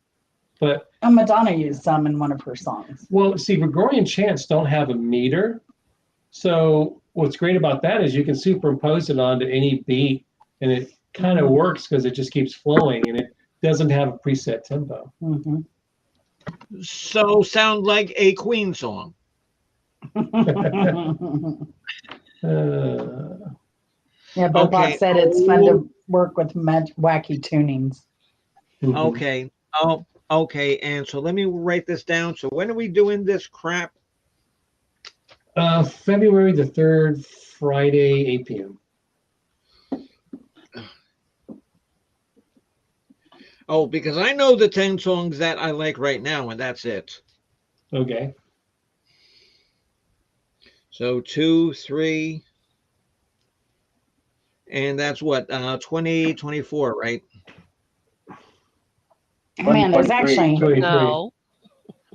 But Madonna used some in one of her songs. well, see, Gregorian chants don't have a meter. So what's great about that is you can superimpose it onto any beat, and it kind of works because it just keeps flowing and it doesn't have a preset tempo. Mm-hmm. So sound like a Queen song. Yeah, but Bob Okay. said it's fun to work with wacky tunings. Mhm. Okay. Oh, okay. And so let me write this down. So when are we doing this crap? February the 3rd, Friday, 8 p.m. Oh, because I know the 10 songs that I like right now, and that's it. Okay. So 2, 3, and that's what, 2024, right? Man, there's actually 23. No.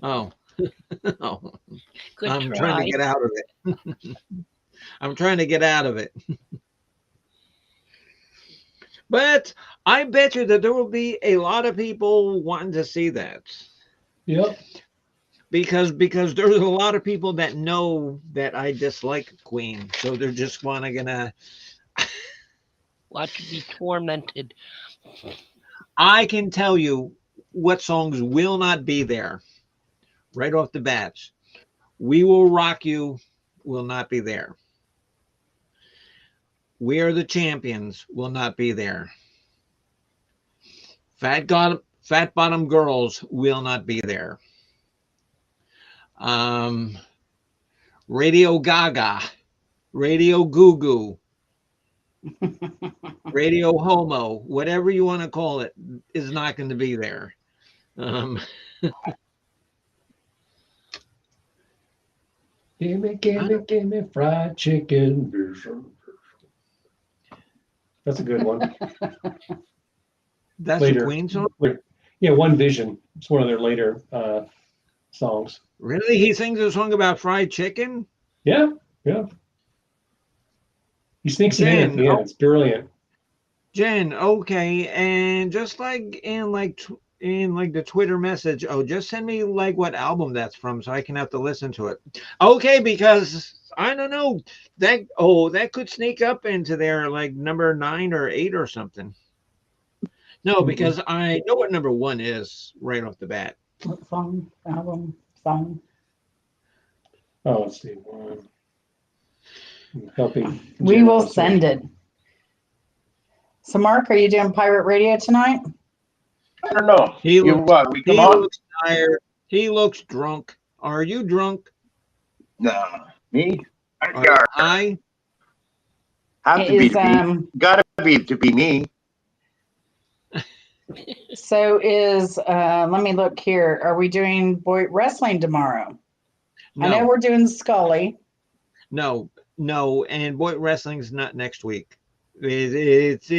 Oh. Oh. Good I'm try. trying to get out of it. I'm trying to get out of it. But I bet you that there will be a lot of people wanting to see that. Yep. Because there's a lot of people that know that I dislike Queen. So they're just gonna Watch you be tormented. I can tell you what songs will not be there right off the bat. We Will Rock You will not be there. We Are the Champions will not be there. Fat Bottom Girls will not be there. Radio Gaga, Radio Goo Goo, Radio Homo, whatever you want to call it, is not going to be there. Give me fried chicken. That's a good one. That's Later. a Queen song? Yeah, One Vision. It's one of their later songs. Really? He sings a song about fried chicken? Yeah, yeah. He sneaks it in at the end. It's brilliant. Jen, okay, and just like in the Twitter message, just send me like what album that's from so I can have to listen to it. Okay, because I don't know that could sneak up into there like number 9 or 8 or something. No, because I know what number 1 is right off the bat. What song? Album? Song? Oh, let's see. Helping. We will send it. So, Mark, are you doing pirate radio tonight? I don't know. He looks, We come on? looks tired. He looks drunk. Are you drunk? No. Me? Are you high? Have to be to be. Gotta be to be me. So is let me look here. Are we doing boy wrestling tomorrow? I know No, we're doing Scully. no, and Boy Wrestling's not next week. It's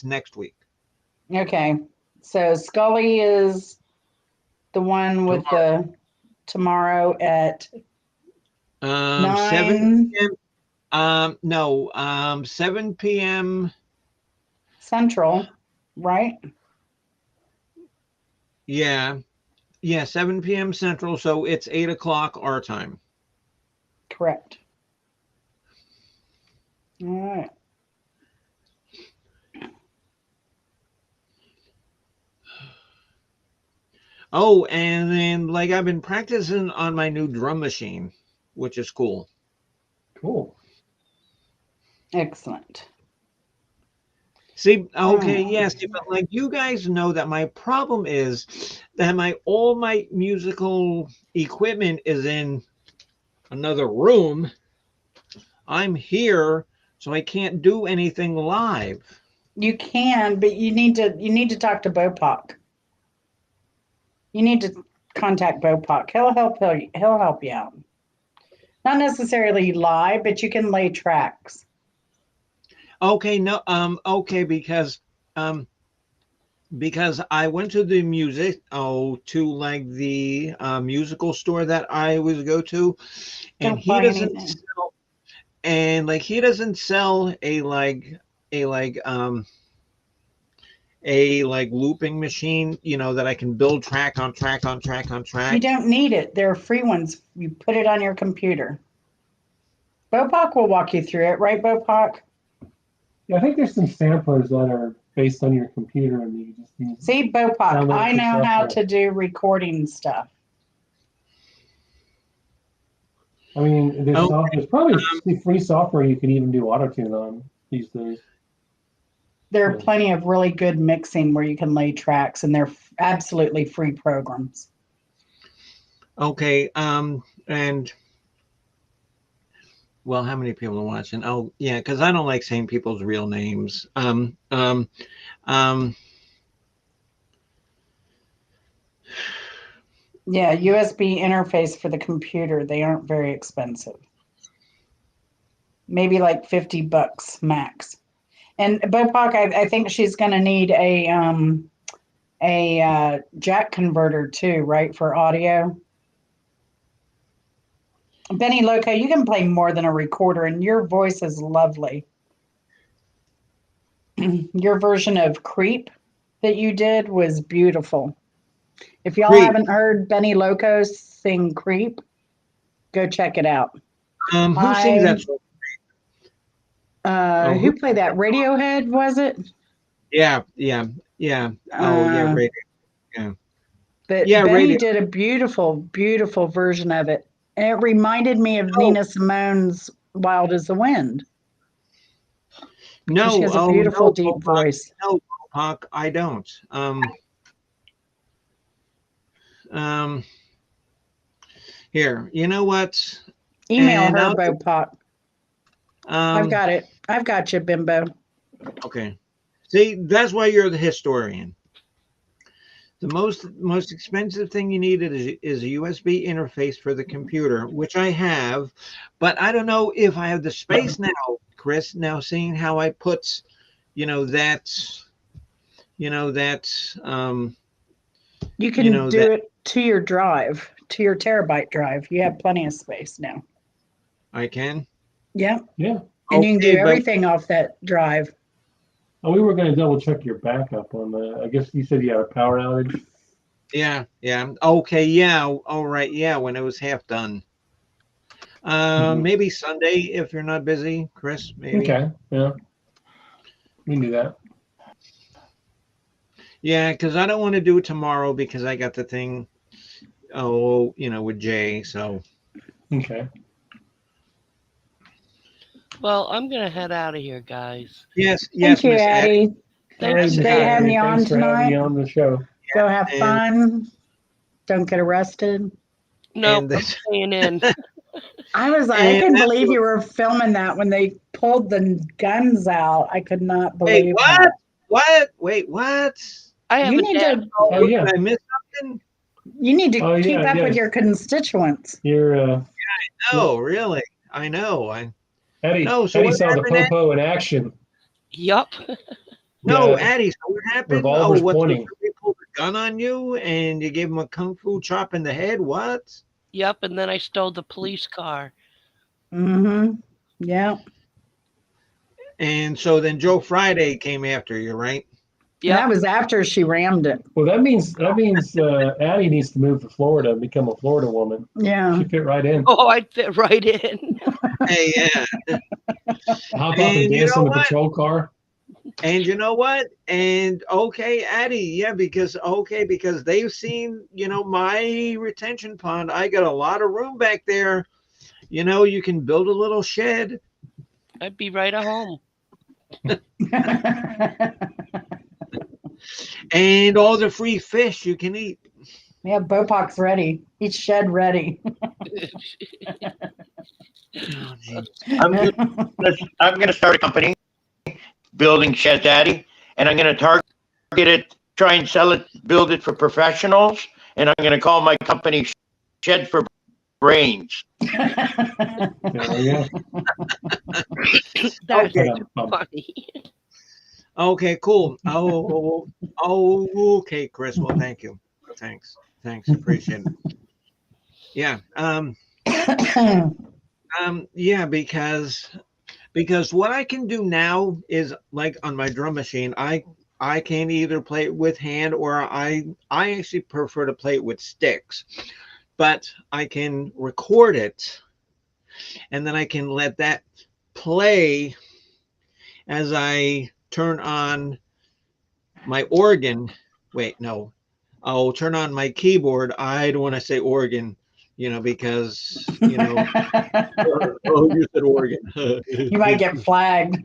next week. Okay. So Scully is the one with the tomorrow at 7 9 p.m. 7 p.m. Central, right? Yeah, 7 p.m. Central. So it's 8 o'clock our time. Correct. All right. Oh, and then like I've been practicing on my new drum machine, which is cool. Cool. Excellent. See, okay, yes, but like you guys know that my problem is that all my musical equipment is in another room. I'm here, so I can't do anything live. You can, but you need to talk to Bopak. You need to contact Bopak. He'll help you out. Not necessarily live, but you can lay tracks. Okay, no, okay, because I went to the to like the musical store that I always go to, and he doesn't sell a looping machine, that I can build track on track on track on track. You don't need it. There are free ones. You put it on your computer. Bopak will walk you through it, right, Bopak? Yeah, I think there's some samplers that are based on your computer, and you just use. See, Bopak, I know how to do recording stuff. I mean, there's probably free software you can even do autotune on these days. There are plenty of really good mixing where you can lay tracks, and they're absolutely free programs. Okay, and well, how many people are watching? Oh, yeah, because I don't like saying people's real names. Yeah, USB interface for the computer. They aren't very expensive. Maybe like $50 max. And Bopak, I think she's going to need a jack converter too, right, for audio? Benny Loco, you can play more than a recorder, and your voice is lovely. Your version of Creep that you did was beautiful. If y'all Creep. haven't heard Benny Loco sing Creep, go check it out. Who sings that song? Oh, Who played that? Radiohead, was it? Yeah. Oh, yeah, radio. But Yeah, Benny radio. did a beautiful, beautiful version of it. And it reminded me of Nina Simone's Wild as the Wind. No, She has a oh, beautiful, no, deep Bopak. voice. No, Bopak, I don't. Here, you know what? Email And her, I'll- Bopak. I've got it. I've got you, Bimbo. Okay. See, that's why you're the historian. The most expensive thing you need is a USB interface for the computer, which I have, but I don't know if I have the space now, Chris. Now seeing how I put, you know, that. You can You know, do that- it to your drive, to your terabyte drive. You have plenty of space now. I can. Yeah. Yeah. And you can do Okay, but- everything off that drive. Oh, we were going to double check your backup on the. I guess you said you had a power outage. Yeah. Okay, yeah. All right, yeah, when it was half done. Maybe Sunday if you're not busy, Chris. Maybe. Okay. Yeah. We can do that. Yeah, because I don't want to do it tomorrow because I got the thing. Oh, you know, with Jay. So Okay. Well, I'm gonna head out of here, guys. yes, Thank you, Miss Addie. Addie. Thanks, They guys. have me on Thanks for having me tonight. on the show. Go have and- fun. Don't get arrested. No, And I'm this- staying in. I was like, I And couldn't that's believe what- you were filming that when they pulled the guns out. I could not believe Wait, what? that. What? Wait, what? I have You a need dad. to Oh yeah. Did I miss something? you need to Oh, yeah, keep up yeah. with your constituents. You're No, really. I know. Eddie. No, so Eddie what saw the happened, Ed? popo in action. Yup. No, Yeah. Addie. So what happened? Revolver's what? pointing. They pulled a gun on you and you gave him a kung fu chop in the head. What? Yup. And then I stole the police car. Mm-hmm. Yeah. And so then Joe Friday came after you, right? And that Yep. was after she rammed it. Well, that means Addie needs to move to Florida and become a Florida woman. Yeah. She fit right in. Oh, I fit right in. Hey, yeah. Hop up And and you dance know in the what? patrol car. And you know what? And okay, Addie, yeah, because they've seen, you know, my retention pond. I got a lot of room back there. You know, you can build a little shed. I'd be right at home. And all the free fish you can eat. Yeah, Bopak's ready. He's shed ready. Oh, geez. I'm gonna start a company, building Shed Daddy, and I'm gonna target it, try and sell it, build it for professionals, and I'm gonna call my company Shed for Brains. There we go. That's Okay. funny. Okay, cool. Okay, Chris. Well, thank you. Thanks. Appreciate it. Yeah. Yeah, because what I can do now is like on my drum machine, I can either play it with hand or I actually prefer to play it with sticks, but I can record it and then I can let that play as I turn on my organ. Wait, no, I'll turn on my keyboard. I don't want to say organ, you know, because, you know, oh, you said organ. You might get flagged.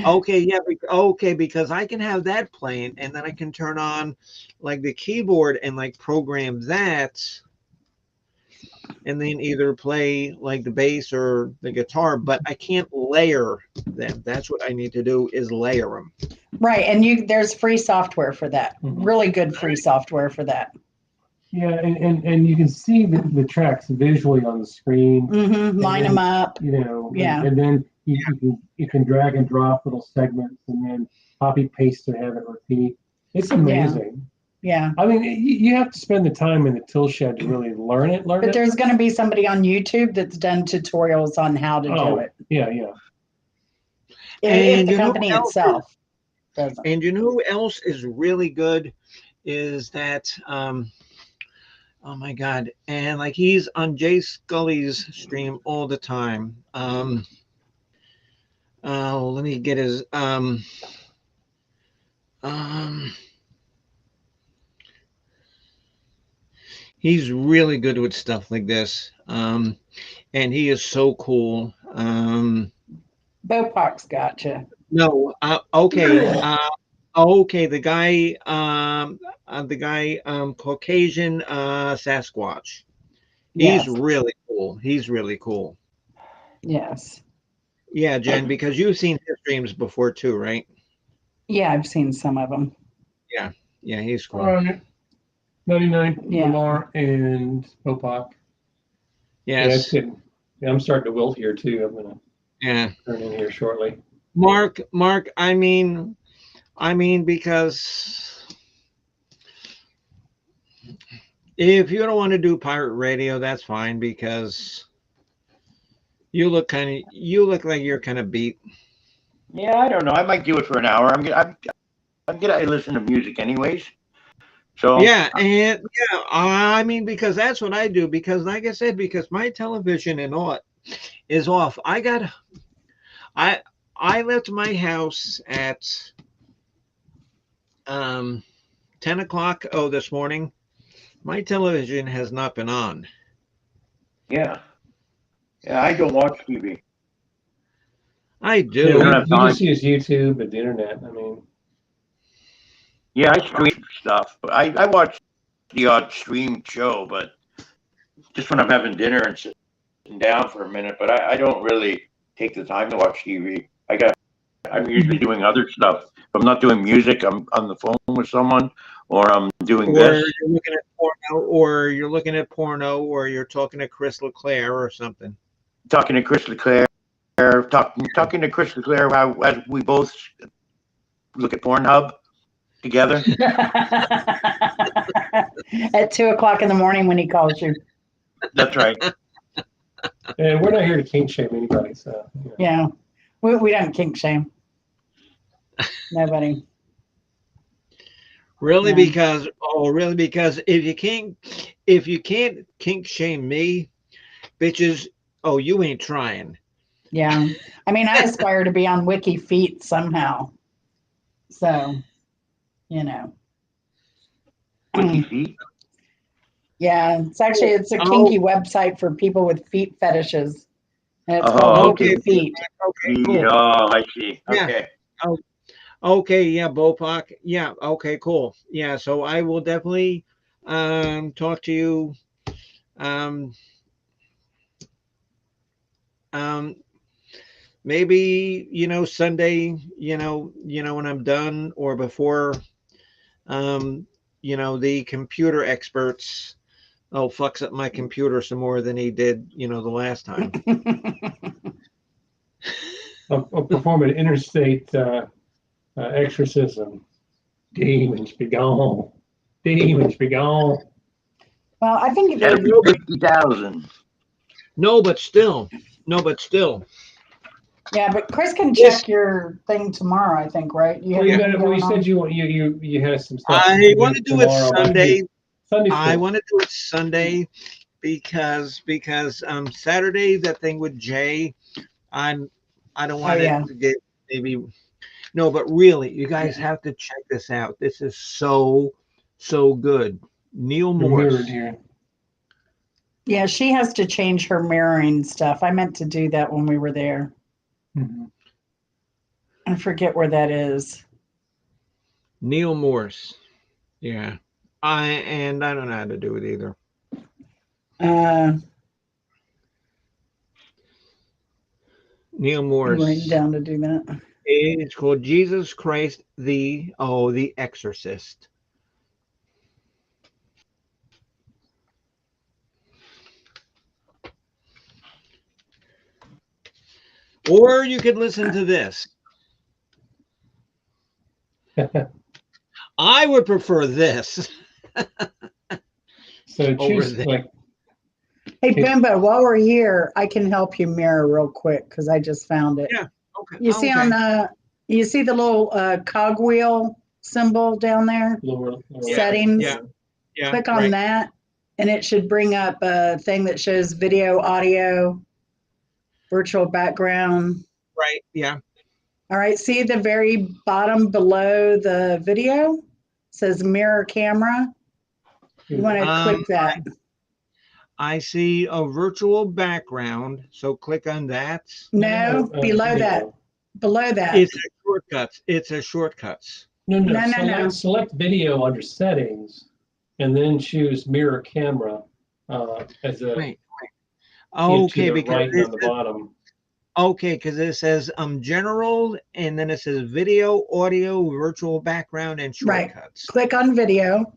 Okay, yeah, okay, because I can have that playing and then I can turn on like the keyboard and like program that and then either play like the bass or the guitar, but I can't layer them. That's what I need to do is layer them. Right, and there's free software for that. Mhm. Really good free software for that. Yeah, and you can see the tracks visually on the screen. Mm-hmm. Line them up. You know, Yeah. and then you can drag and drop little segments and then copy paste to have it repeat. It's amazing. Yeah. I mean, you have to spend the time in the tool shed to really learn But it. there's going to be somebody on YouTube that's done tutorials on how to do Oh, it. yeah. If And the you know company what else itself doesn't. And you know who else is really good? Is that oh my God. And like he's on Jay Scully's stream all the time. Let me get his he's really good with stuff like this. And he is so cool. Bopox gotcha. No, okay. Okay, the guy Caucasian Sasquatch. He's Yes. really cool. He's really cool. Yes. Yeah, Jen, because you've seen his streams before too, right? Yeah, I've seen some of them. Yeah, he's cool. All right. 99, Yeah. Lamar, and Popak. Yeah, it's Yes. good. Yeah, I'm starting to wilt here too. I'm gonna Yeah. turn in here shortly. Mark, I mean, because if you don't want to do pirate radio, that's fine because you look like you're kind of beat. Yeah, I don't know. I might do it for an hour. I'm gonna listen to music anyways. So Yeah, and yeah, I mean because that's what I do because like I said, because my television and all is off. I left my house at 10 o'clock this morning. My television has not been on. yeah, I don't watch TV. I do. Yeah, don't have we time. just use YouTube and the internet. I mean, Yeah, I stream stuff, but I watch the odd stream show, but just when I'm having dinner and sitting down for a minute. But I don't really take the time to watch TV. I'm usually doing other stuff. If I'm not doing music, I'm on the phone with someone, or I'm doing Or this. you're looking at porno, or you're talking to Chris LeClaire or something. Talking to Chris LeClaire, talking to Chris LeClaire, how as we both look at Pornhub together. At 2:00 in the morning when he calls you. That's right. and we're not here to kink shame anybody. So you know. Yeah. We don't kink shame. Nobody. Really, Yeah. because if you can't kink shame me, bitches, you ain't trying. Yeah. I mean, I aspire to be on Wiki Feet somehow. So, you know. Wiki feet. Yeah, it's a kinky website for people with feet fetishes. And it's Oh, called okay. Wiki Feet. Okay, cool. Oh, I see. Yeah. Okay. Okay, yeah, Bopak. Yeah, okay, cool. Yeah, so I will definitely talk to you maybe Sunday, when I'm done or before the computer experts fucks up my computer some more than he did, the last time. I'll perform an interstate exorcism. Demons be gone. Demons be gone. Well, I think That'd there's be 50,000. No, but still. yeah, but Chris can Yes. check your thing tomorrow, I think, right? You Well, you, anything got, well, you going on? said you had some stuff. I want to do it tomorrow. Sunday. Sunday's I cool. want to do it Sunday because Saturday that thing with Jay, I don't want yeah. it to get maybe no, but really, you guys have to check this out. This is so good. Neil You're Morse. mirrored here. Yeah, she has to change her mirroring stuff. I meant to do that when we were there. Mm-hmm. I forget where that is. Neil Morse. Yeah. I don't know how to do it either. Neil Morse. I'm writing down to do that. It's called Jesus Christ the Exorcist. Or you could listen to this. I would prefer this So over choose there. like, Hey, Okay. Bimbo, while we're here, I can help you mirror real quick because I just found it. Yeah. Okay. You see on the, you see the little cogwheel symbol down there? lower Settings. Yeah. Click on right. that, and it should bring up a thing that shows video, audio, virtual background. Right. Yeah. All right, see the very bottom below the video? It says mirror camera. You want to click that. I see a virtual background. So click on that. No, below that. video. Below that. It's a shortcuts. It's a shortcuts. No, no, No, no, select, no. select video under settings and then choose mirror camera as a Right. to Okay, the because right and it on the says, bottom. okay, because it says general, and then it says video, audio, virtual background, and Right. shortcuts. Click on video.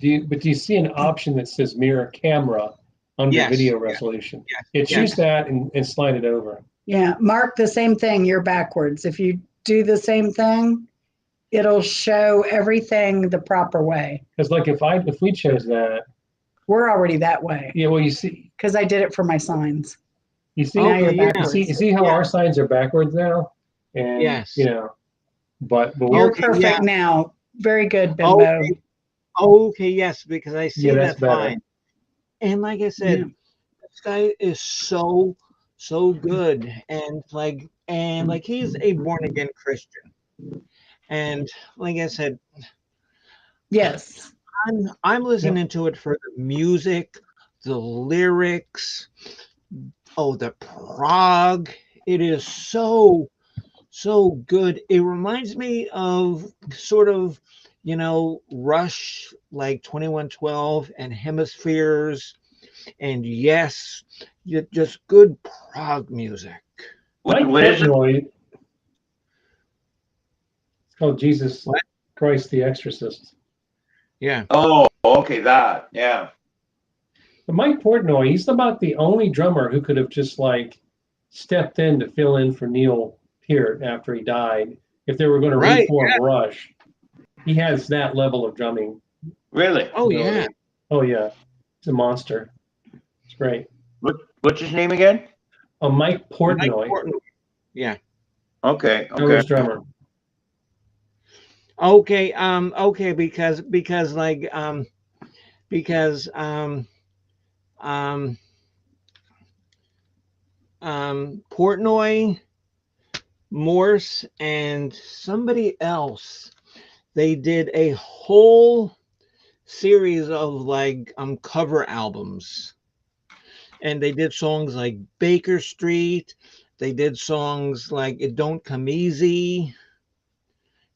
But do you see an option that says mirror camera under Yes, video yes, resolution? yes, Yeah, yes. choose that and slide it over. Yeah, mark the same thing. You're backwards. If you do the same thing, it'll show everything the proper way. Because like if we chose that, We're already that way yeah, well you see because I did it for my signs. you see Now Okay, you're yeah. you backwards. see how Yeah. our signs are backwards now? And Yes. you know, but You're Okay, perfect yeah. now. Very good, Bimbo. Okay. Okay, yes, because I see Yeah, that's that better. fine. And like I said, Yeah. this guy is so good, and like he's a born again Christian, and like I said, Yes. I'm listening to it for the music, the lyrics, the prog. It is so good. It reminds me of sort of, Rush, like 2112 and Hemispheres, and yes, just good prog music. Mike What is it? Portnoy, it's called Jesus What? Christ the Exorcist. Yeah. Oh, okay, that. Yeah. But Mike Portnoy, he's about the only drummer who could have just like stepped in to fill in for Neil Peart after he died. If they were going to Right, reform Rush, he has that level of drumming Really? Oh yeah. ability. Oh yeah, he's a monster. It's great. What's his name again? Mike Mike Portnoy, Portnoy. Yeah. Okay. Dover's Okay. drummer. Okay. Okay. Because Portnoy, Morse, and somebody else, they did a whole series of cover albums, and they did songs like Baker Street. They did songs like It Don't Come Easy.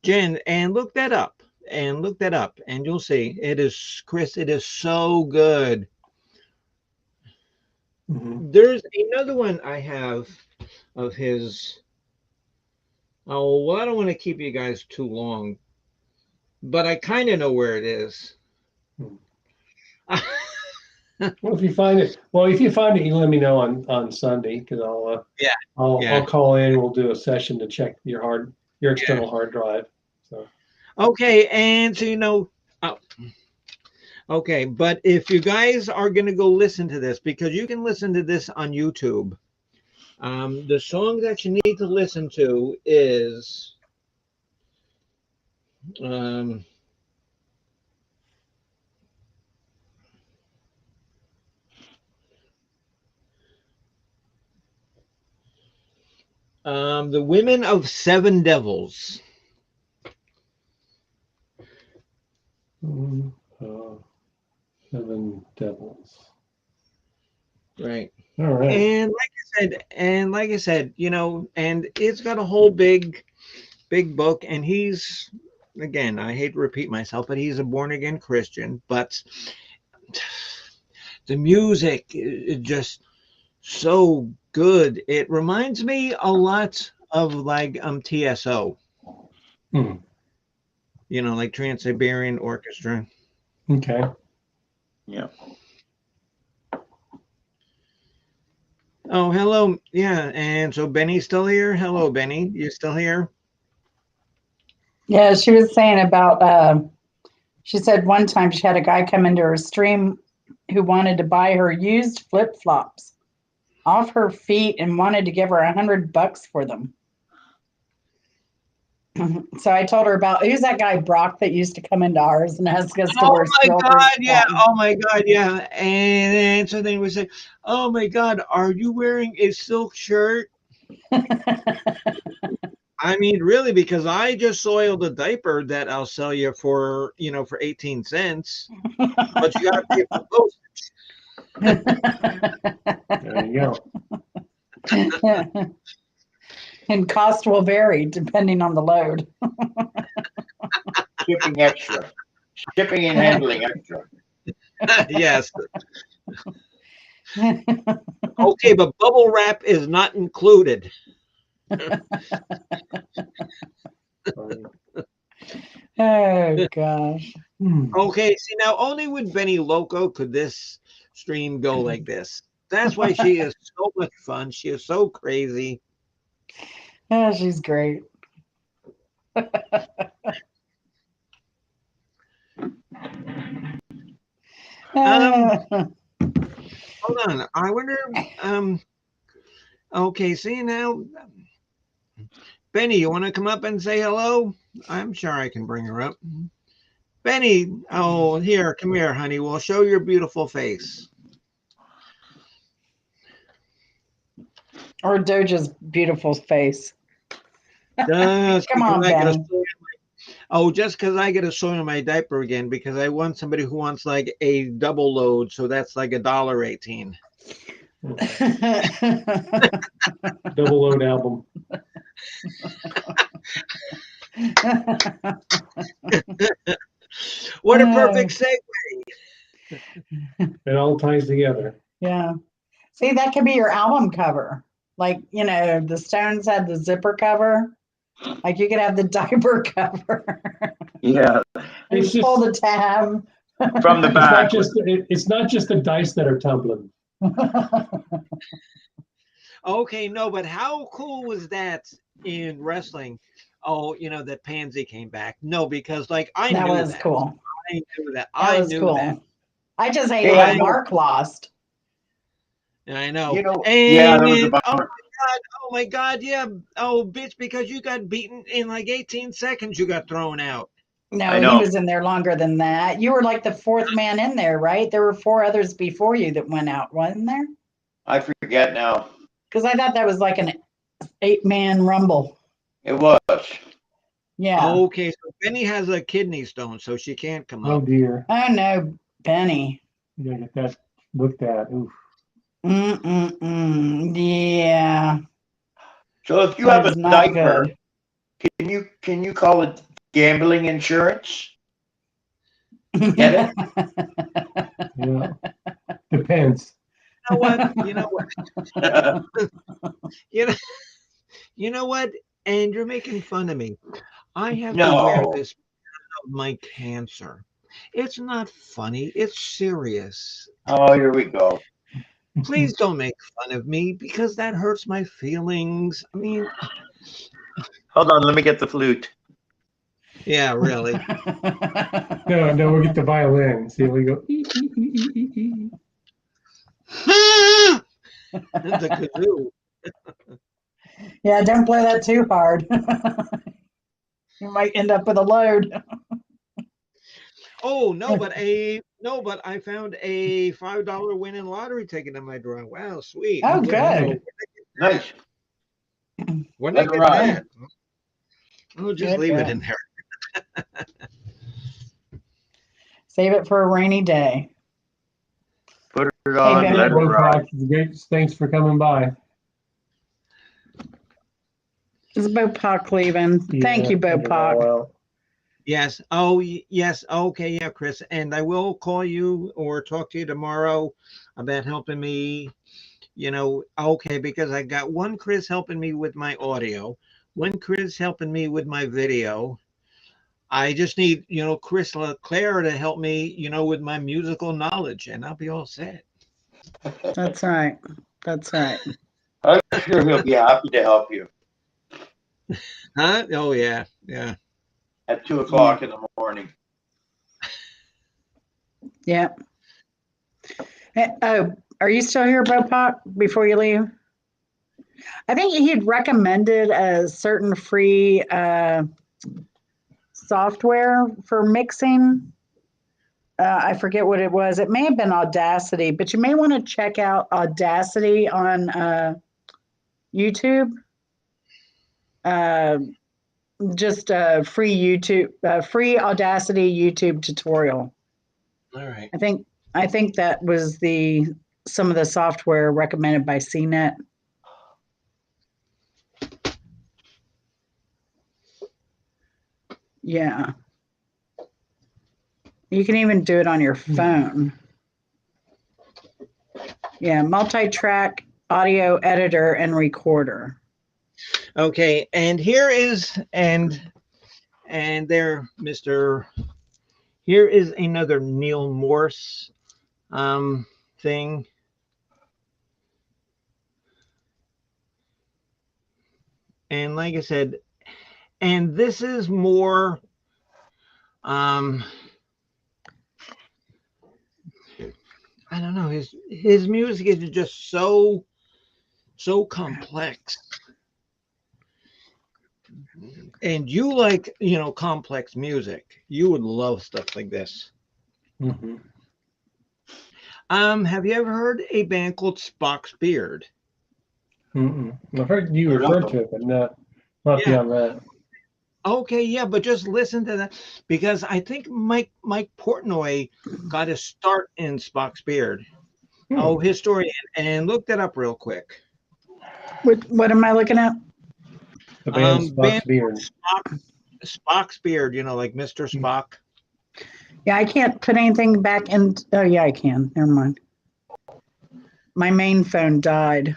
Jen, and look that up, and you'll see it is, Chris, it is so good. Mhm. There's another one I have of his. Oh, well, I don't want to keep you guys too long, but I kind of know where it is. Well, if you find it, you let me know on Sunday because Yeah. I'll call in. We'll do a session to check your external hard drive. So Okay, and so oh, okay, but if you guys are gonna go listen to this, because you can listen to this on YouTube, the song that you need to listen to is The Women of Seven Devils. Seven Devils. Right. All right. And like I said, and it's got a whole big book, and he's, again, I hate to repeat myself, but he's a born again Christian, but the music is just so good. It reminds me a lot of TSO. Hmm. Like Trans-Siberian Orchestra. Okay. Yeah. Oh, hello. Yeah, and so Benny's still here. Hello, Benny. You still here? Yeah, she was saying about, she said one time she had a guy come into her stream who wanted to buy her used flip-flops off her feet and wanted to give her $100 for them. So I told her about, who's that guy, Brock, that used to come into ours and ask us to Oh wear my silver God, yeah. stockings? Oh my God, yeah. And so then we say, "Oh my God, are you wearing a silk shirt?" I mean, really, because I just soiled a diaper that I'll sell you for, for 18 cents, but you got to pay for postage. There you go. And cost will vary depending on the load. Shipping extra. Shipping and handling extra. Yes. Okay, but bubble wrap is not included. Oh gosh. Okay, see now only with Benny Loco could this stream go like this. That's why she is so much fun. She is so crazy. Oh, she's great. Hold on. I wonder. Okay, see now, Benny, you want to come up and say hello? I'm sure I can bring her up. Benny, oh, here, come here, honey. We'll show your beautiful face. Or Doja's beautiful face. Just Come on, because I get a Benny. soil in my- just because I get a soil in my diaper again, because I want somebody who wants like a double load, so that's like $1.18. Double load album. What a perfect segue. It all ties together. Yeah. See, that could be your album cover. Like, the Stones had the zipper cover. Like you could have the diaper cover. Yeah. You It's pull just the tab. From the back. it's not just the dice that are tumbling. Okay, no, but how cool was that in wrestling? Oh, that Pansy came back. No, because like I That knew was that. cool. I knew that. That I was knew cool. that. I just hated Hey, that I- Mark lost. I know. You know, And, yeah, that was a oh bummer. my God, yeah. Oh, bitch, because you got beaten in like 18 seconds, you got thrown out. No, I he know. was in there longer than that. You were like the fourth man in there, right? There were 4 others before you that went out, wasn't there? I forget now. Because I thought that was like an 8-man rumble. It was. Yeah. Okay, so Benny has a kidney stone, so she can't come Oh up. dear. Oh no, Benny. You gotta get that looked at. Oof. Yeah. So if you That have is a not diaper, good. can you call it gambling insurance? Get it? Yeah. Depends. You know what? You know what? You know what? And you're making fun of me. I have to wear No. this because of my cancer. It's not funny. It's serious. Oh, here we go. Please don't make fun of me because that hurts my feelings. I mean, Hold on, let me get the flute. yeah, really. No, we'll get the violin. See, we go. It's a kazoo. Yeah, don't play that too hard. You might end up with a load. Oh no, but I found a $5 winning lottery ticket in my drawer. Wow, sweet. Oh, Good. good. Nice. When did I Let it get ride. that? I'll just Good, leave it good. in there. Save it for a rainy day. Put it on, Ben. let it ride. Great. Thanks for coming by. It's Bopak leaving. Thank you, Bopak. Well, Yes. Oh, yes. Okay. Yeah, Chris. And I will call you or talk to you tomorrow about helping me. Okay, because I got one Chris helping me with my audio, one Chris helping me with my video. I just need, Chris LeClaire to help me, with my musical knowledge, and I'll be all set. That's right. That's right. I'm sure he'll be happy to help you. Huh? Oh, yeah. Yeah. at 2 o'clock in the morning. Yeah. Oh, are you still here, Bopak, before you leave? I think he'd recommended a certain free software for mixing. I forget what it was. It may have been Audacity, but you may want to check out Audacity on YouTube. Just a free free Audacity YouTube tutorial. All right. I think that was some of the software recommended by CNET. Yeah. You can even do it on your phone. Yeah, multi-track audio editor and recorder. Okay, and here is there, Mr. Here is another Neil Morse thing. And like I said, and this is more I don't know, his music is just so complex. And you like, complex music. You would love stuff like this. Mm-hmm. Have you ever heard a band called Spock's Beard? I've heard you refer to it, but not beyond that. Okay, yeah, but just listen to that, because I think Mike Portnoy got his start in Spock's Beard. Oh, his story, and look that up real quick. What am I looking at? The band Spock's Beard. Spock's Beard, like Mr. Spock. Yeah, I can't put anything back in. Oh, yeah, I can. Never mind. My main phone died.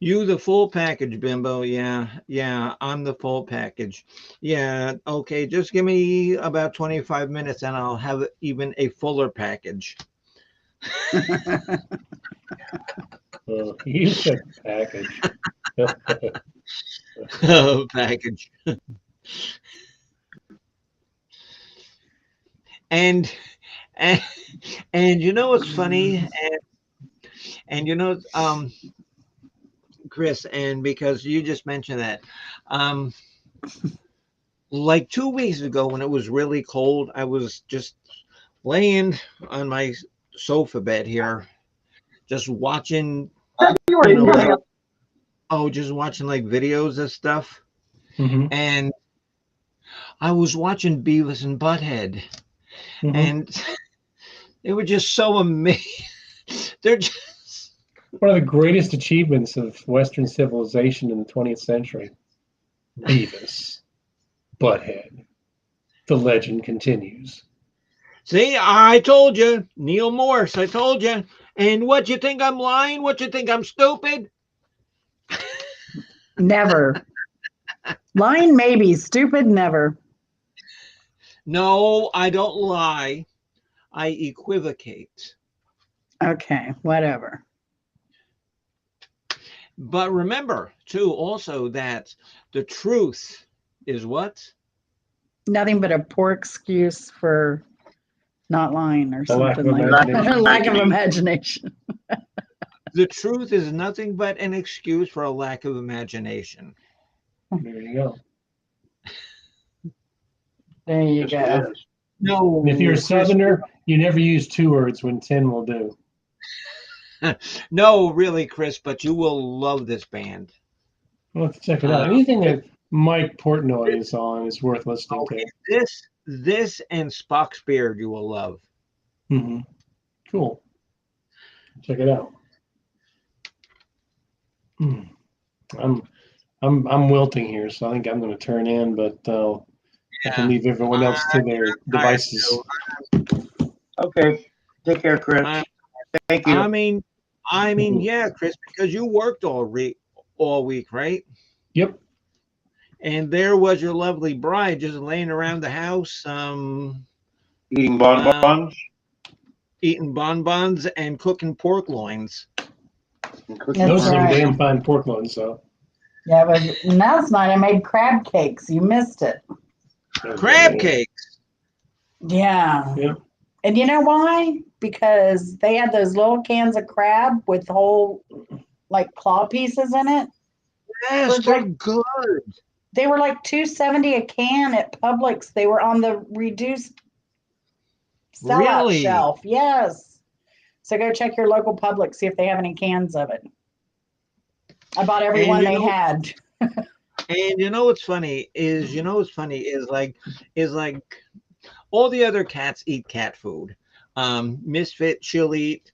You the full package, Bimbo. Yeah, I'm the full package. Yeah, okay, just give me about 25 minutes and I'll have even a fuller package. You said package. Oh, package. And you know what's funny? And Chris, and because you just mentioned that, like 2 weeks ago when it was really cold, I was just laying on my sofa bed here, just watching, just watching like videos of stuff. Mm-hmm. And I was watching Beavis and Butthead, and they were just so amazing. They're just one of the greatest achievements of Western civilization in the 20th century. Beavis, Butthead. The legend continues. See, I told you, Neil Morse, I told you. And what, you think I'm lying? What, you think I'm stupid? Never. Lying maybe, stupid never. No, I don't lie. I equivocate. Okay, whatever. But remember, too, also that the truth is what? Nothing but a poor excuse for not lying or lack something of like that. imagination. Lack of imagination. The truth is nothing but an excuse for a lack of imagination. There you go. There you Yes, go. it is. No. And if you're a Chris, Southerner, you never use 2 words when 10 will do. No, really, Chris, but you will love this band. Well, let's check it out. Anything that Mike Portnoy is on is worth listening Okay, this and Spock's Beard you will love. to. Mm-hmm. Cool. Check it out. I'm wilting here, so I think I'm going to turn in, but I can leave everyone else to their devices. Okay. Take care, Chris. Thank you. I mean, yeah, Chris, because you worked all week, right? Yep. And there was your lovely bride just laying around the house, Eating bonbons. eating bonbons and cooking pork loins. And cooking That's Those are some right. damn fine pork loins, so. Yeah, but last night I made crab cakes. You missed it. Crab cakes. Yeah. Yeah. And you know why? Because they had those little cans of crab with whole like claw pieces in it. Yes, Was they're like- good. They were like $2.70 a can at Publix. They were on the reduced sellout Really? shelf. Yes. So go check your local Publix, see if they have any cans of it. I bought every And one you they know- had. And what's funny is like all the other cats eat cat food. Misfit, she'll eat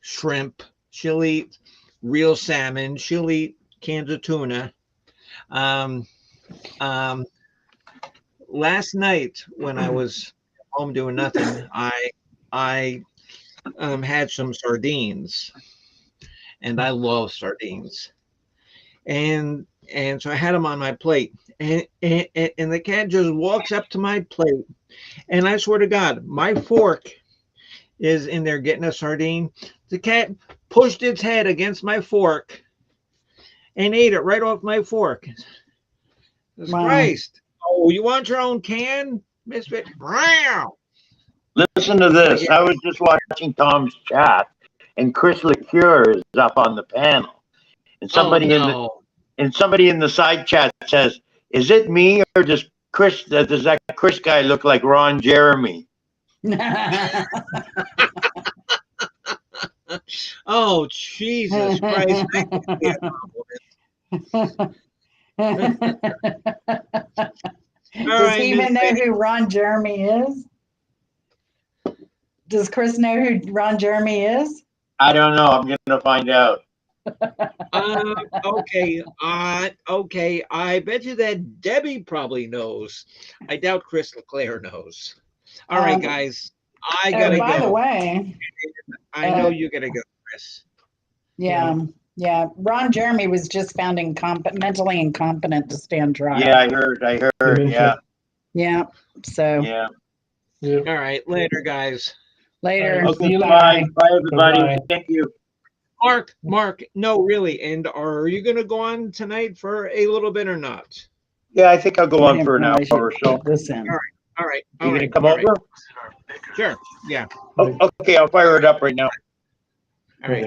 shrimp, she'll eat real salmon, she'll eat cans of tuna. Last night when I was home doing nothing, I had some sardines, and I love sardines, and so I had them on my plate, and the cat just walks up to my plate, and I swear to God, my fork is in there getting a sardine. The cat pushed its head against my fork and ate it right off my fork. Jesus Wow. Christ! Oh, you want your own can, Misfit? Wow. Listen to this. I was just watching Tom's chat, and Chris LeCure is up on the panel, and somebody in the side chat says, "Is it me or does that Chris guy look like Ron Jeremy?" Oh, Jesus Christ! Does he even know who Ron Jeremy is? Does Chris know who Ron Jeremy is? I don't know. I'm gonna find out. Okay. Okay. I bet you that Debbie probably knows. I doubt Chris LeClaire knows. All right, guys. I gotta By the go. way, I know you gotta go, Chris. yeah. Ron Jeremy was just found mentally incompetent to stand trial. Yeah, I heard. Yeah, Yeah. So yeah. Yeah. All right. Later, guys. later. All right, see you Bye, bye, everybody. Bye-bye. Thank you. Mark. No, really. And are you gonna go on tonight for a little bit or not? Yeah, I think I'll go on for an Probably hour or should so. put this in. All right. You gonna come over? Sure. Yeah. Oh, okay, I'll fire it up right now.